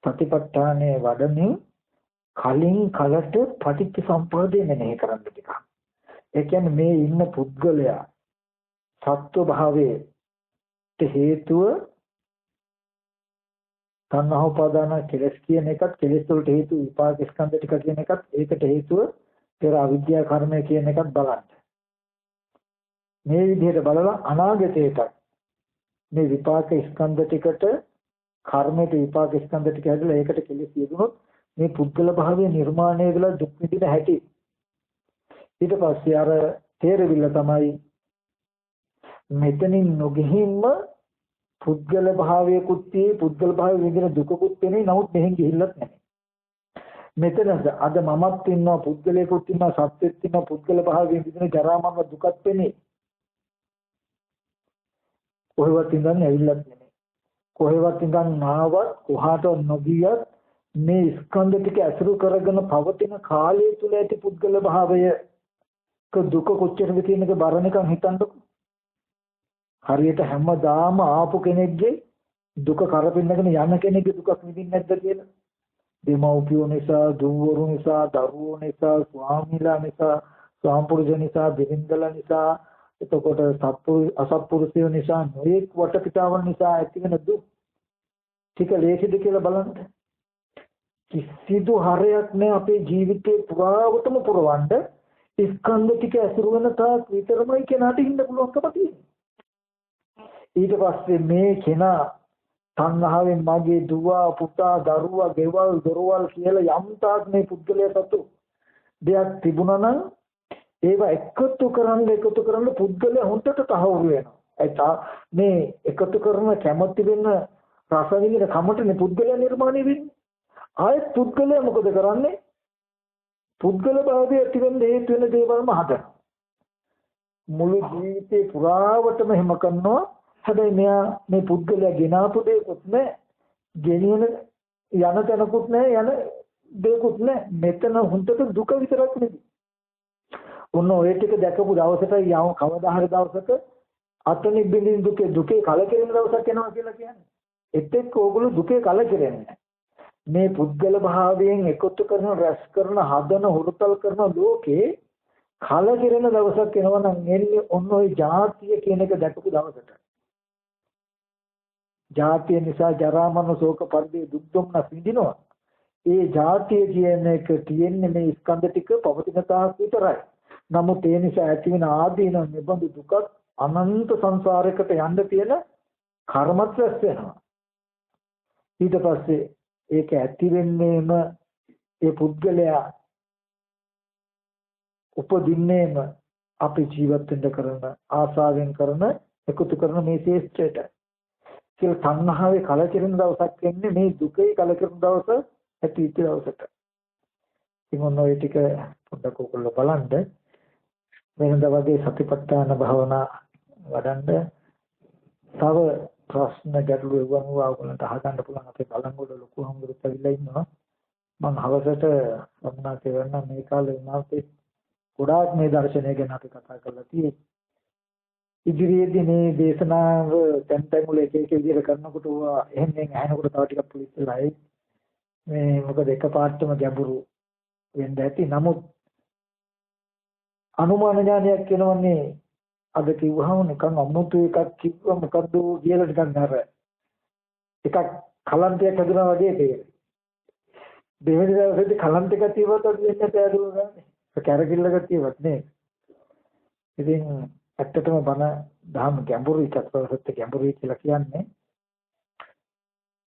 ප්‍රතිපත්තානේ වඩමින් කලින් කලට පටිච්ච සම්පදාය මෙනෙහි කරන්න ටිකක්. ඒ කියන්නේ මේ ඉන්න පුද්ගලයා සත්ව භාවයේ හේතුව තණ්හා උපාදාන කෙලස් කියන එකත් කෙලස් වලට හේතු විපාක ස්කන්ධ ටික කියන එකත් ඒකට හේතුව පෙර අවිද්‍යා කර්මය කියන එකත් බලන්න. මේ විදිහට බලලා අනාගතයට මේ විපාක ස්කන්ධ ටිකට කර්මයට විපාක ස්කන්ධ ටික හැදලා ඒකට කෙලස් යෙදුනොත් මේ පුද්ගල භාවය නිර්මාණය වෙලා දුක් විඳින හැටි. ඊට පස්සේ අර තේරෙවිල්ල තමයි මෙතනින් නොගෙහින්ම පුද්ගල භාවයකුත් tie පුද්ගල භාවය විඳින දුකකුත් තියෙනේ. නමුත් මෙහෙන් ගිහිල්ලත් නැහැ. මෙතන අද මමත් ඉන්නවා පුද්ගලයෙකුත් ඉන්නවා සත්‍යෙත් ඉන්නවා පුද්ගල භාවයෙන් විඳින ජරා මරණ දුකත් වෙන්නේ. කොහෙවත් ඉඳන් ඇවිල්ලත් නෙමෙයි. කොහෙවත් ඉඳන් නාවත් කොහාට නොගියත් මේ ස්කන්ධ ටික ඇසුරු කරගෙන පවතින කාලය තුල ඇති පුද්ගල භාවයක දුක කොච්චරද කියන එක බරණකම් හිතන්නකො. හරියට හැමදාම ආපු කෙනෙක්ගේ දුක කරපින්නගෙන යන කෙනෙක්ගේ දුකක් විඳින්නේ නැද්ද කියලා. දෙමව්පියෝ නිසා, දුවරු නිසා, දරුවෝ නිසා, ස්වාමීලා නිසා, ස්වාම්පුරුෂ නිසා, බිරිඳලා නිසා, එතකොට අසත්පුරුෂයෝ නිසා, නොයෙක් වටපිටාවන් නිසා ඇති වෙන දුක් ටික ලේසිද කියලා බලන්න. කිසිදු හරයක් නැහැ අපේ ජීවිතේ පුරාවටම පුරවන්න ස්කන්ධ ටික ඇසුරු වෙන තාක් විතරමයි කෙනාට ඉන්න පුළුවන්කම තියෙන්නේ. ඊට පස්සේ මේ කෙනා තණ්හාවෙන් මගේ දුව පුතා දරුවා ගෙවල් දොරවල් කියලා යම් තාක් මේ පුද්ගලයා සතු දෙයක් තිබුණා නම් ඒවා එකතු කරන්න පුද්ගලයා හොඳට තහවුරු වෙනවා. මේ එකතු කරන කැමැති වෙන රස විඳින කමටනේ පුද්ගලයා නිර්මාණය වෙන්නේ. ආයෙත් පුද්ගලයා මොකද කරන්නේ? පුද්ගල භාවය ඇති වෙන්න හේතු වෙන දේවල්ම හදනවා. මුළු ජීවිතේ පුරාවටම එහෙම කරනවා. හැබැයි මෙයා මේ පුද්ගලයා ගෙනාපු දෙයක්වත් නැහැ. ගෙනියන යන තැනකුත් නැහැ යන දෙයක්කුත් නැහැ. මෙතන හුඳට දුක විතරක් නෙමෙයි. ඔන්න ඔය ටික දැකපු දවසට යව කවදා හරි දවසක අතනි බින්දින් දුකේ කලකිරෙන දවසක් එනවා කියලා කියන්නේ. එතෙක් ඕගොල්ලෝ දුකේ කලකිරෙන්නේ. මේ පුද්ගල භාවයෙන් එකතු කරන රැස් කරන හදන හුරුතල් කරන ලෝකේ කලකිරෙන දවසක් එනවා නම් එන්නේ ඔන්න ඔය ජාතිය කියන එක දැකපු දවසට. ජාතිය නිසා ජරා මරණ ශෝක පරිදේ දුක් දුම්නස් විඳිනවා. ඒ ජාතිය කියන එක තියෙන්නේ මේ ස්කන්ධ ටික පවතින තාක් විතරයි. නමුත් ඒ නිසා ඇති වෙන ආදීන නිබඳු දුක අනන්ත සංසාරයකට යන්න තියෙන කර්මත් රැස් වෙනවා. ඊට පස්සේ ඒක ඇති වෙන්නේම ඒ පුද්ගලයා උපදින්නේම අපි ජීවත් වෙන්න කරන ආසාවෙන් කරන එකතු කරන මේ ශේෂ්ත්‍රයට කියලා තණ්හාවේ කලකිරෙන දවසක් එන්නේ මේ දුකේ කලකිරෙන දවස ඇති වෙච්ච දවසට. ඉතින් ඔන්න ඔය ටික පොඩ්ඩක් ඔයගොල්ලෝ බලන්න. වෙනද වගේ සතිපට්ඨාන භාවනා වඩන්න තව ප්‍රශ්න ගැටළු එවුවා ඔයගොල්ලන්ට අහගන්න පුළුවන්. අපේ බලංගොඩ ලොකු හමුදුරුත් ඇවිල්ලා ඉන්නවා. මම හවසට සම්මාසය වෙන මේ කාලේ උනාසේ ගොඩාක් මේ දර්ශනය ගැන අපි කතා කරලා තියෙන්නේ. ඉදිරියේදී මේ දේශනාව තැන් තැන් වල එක එක විදිහට කරනකොට එහෙන් ඇහෙනකොට තව ටිකක් පුලිස්සලයි මේ මොකද එකපාරටම ගැඹුරු වෙන්න ඇති. නමුත් අනුමාන ඥානයක් කියනවන්නේ අද කිව්වහම නිකන් අමුතු එකක් කිව්ව මොකද්ද කියලා නිකන් අර එකක් කලන්තයක් හදුනා වගේ තේරෙයි. දෙවෙනි දවසේදී කලන්තයක් තියවත් වෙන්න තෑරුව ගන්න. ඒක කැරකිල්ලක තියවත් නේ. ඉතින් ඇත්තටම බණ දහම ගැඹුරුයි චතුරාර්ය ගැඹුරුයි කියලා කියන්නේ.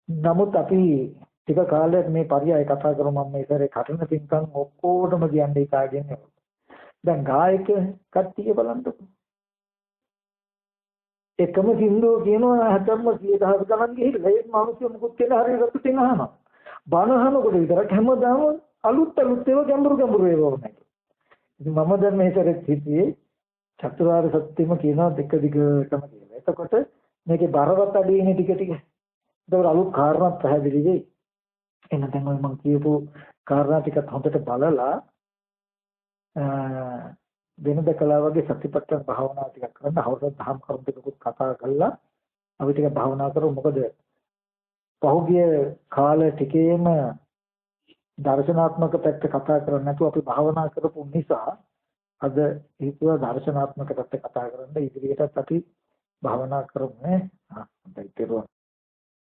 නමුත් අපි ටික කාලයක් මේ පරියය කතා කරමු. මම මේ ඉතරේ කටින පින්කම් ඔක්කොටම කියන්නේ කාගෙන් නෙවෙයි. දැන් ගායක කට්ටිය බලන්නකො. එකම සින්දුව කියනවා හැතැම්ම 100,000 ගණන් ගිහිල්ලා ඒ මිනිස්සු මුකුත් කියලා හරියට පිටින් අහනවා. බණ අහනකොට විතරක් හැමදාම අලුත් ඒවා ගැඹුරු ඒවා වුණා. ඉතින් මම දැන් මේ ඉතරේ හිටියේ චතුරාර්ය සත්‍යෙම කියනවා දෙක දිගටම කියලා. එතකොට මේකේ බරවත් අඩියනේ ටික ටික. ඒක අලුත් කාරණා පැහැදිලි වෙයි. එහෙනම් දැන් මම කියපු කාරණා ටිකත් හොඳට බලලා වෙනද කලා වගේ සතිපට්ඨාන භාවනා ටිකක් කරන්න හවස දහම් කරුණු ටිකකුත් කතා කරලා අපි ටික භාවනා කරමු. මොකද පහුගිය කාලේ ටිකේම දර්ශනාත්මක පැත්ත කතා කරන්නේ නැතුව අපි භාවනා කරපු නිසා අද හිතුවා දර්ශනාත්මක පැත්ත කතා කරන්න ඉදිරියටත් අපි භාවනා කරමු නේ. හොඳයි.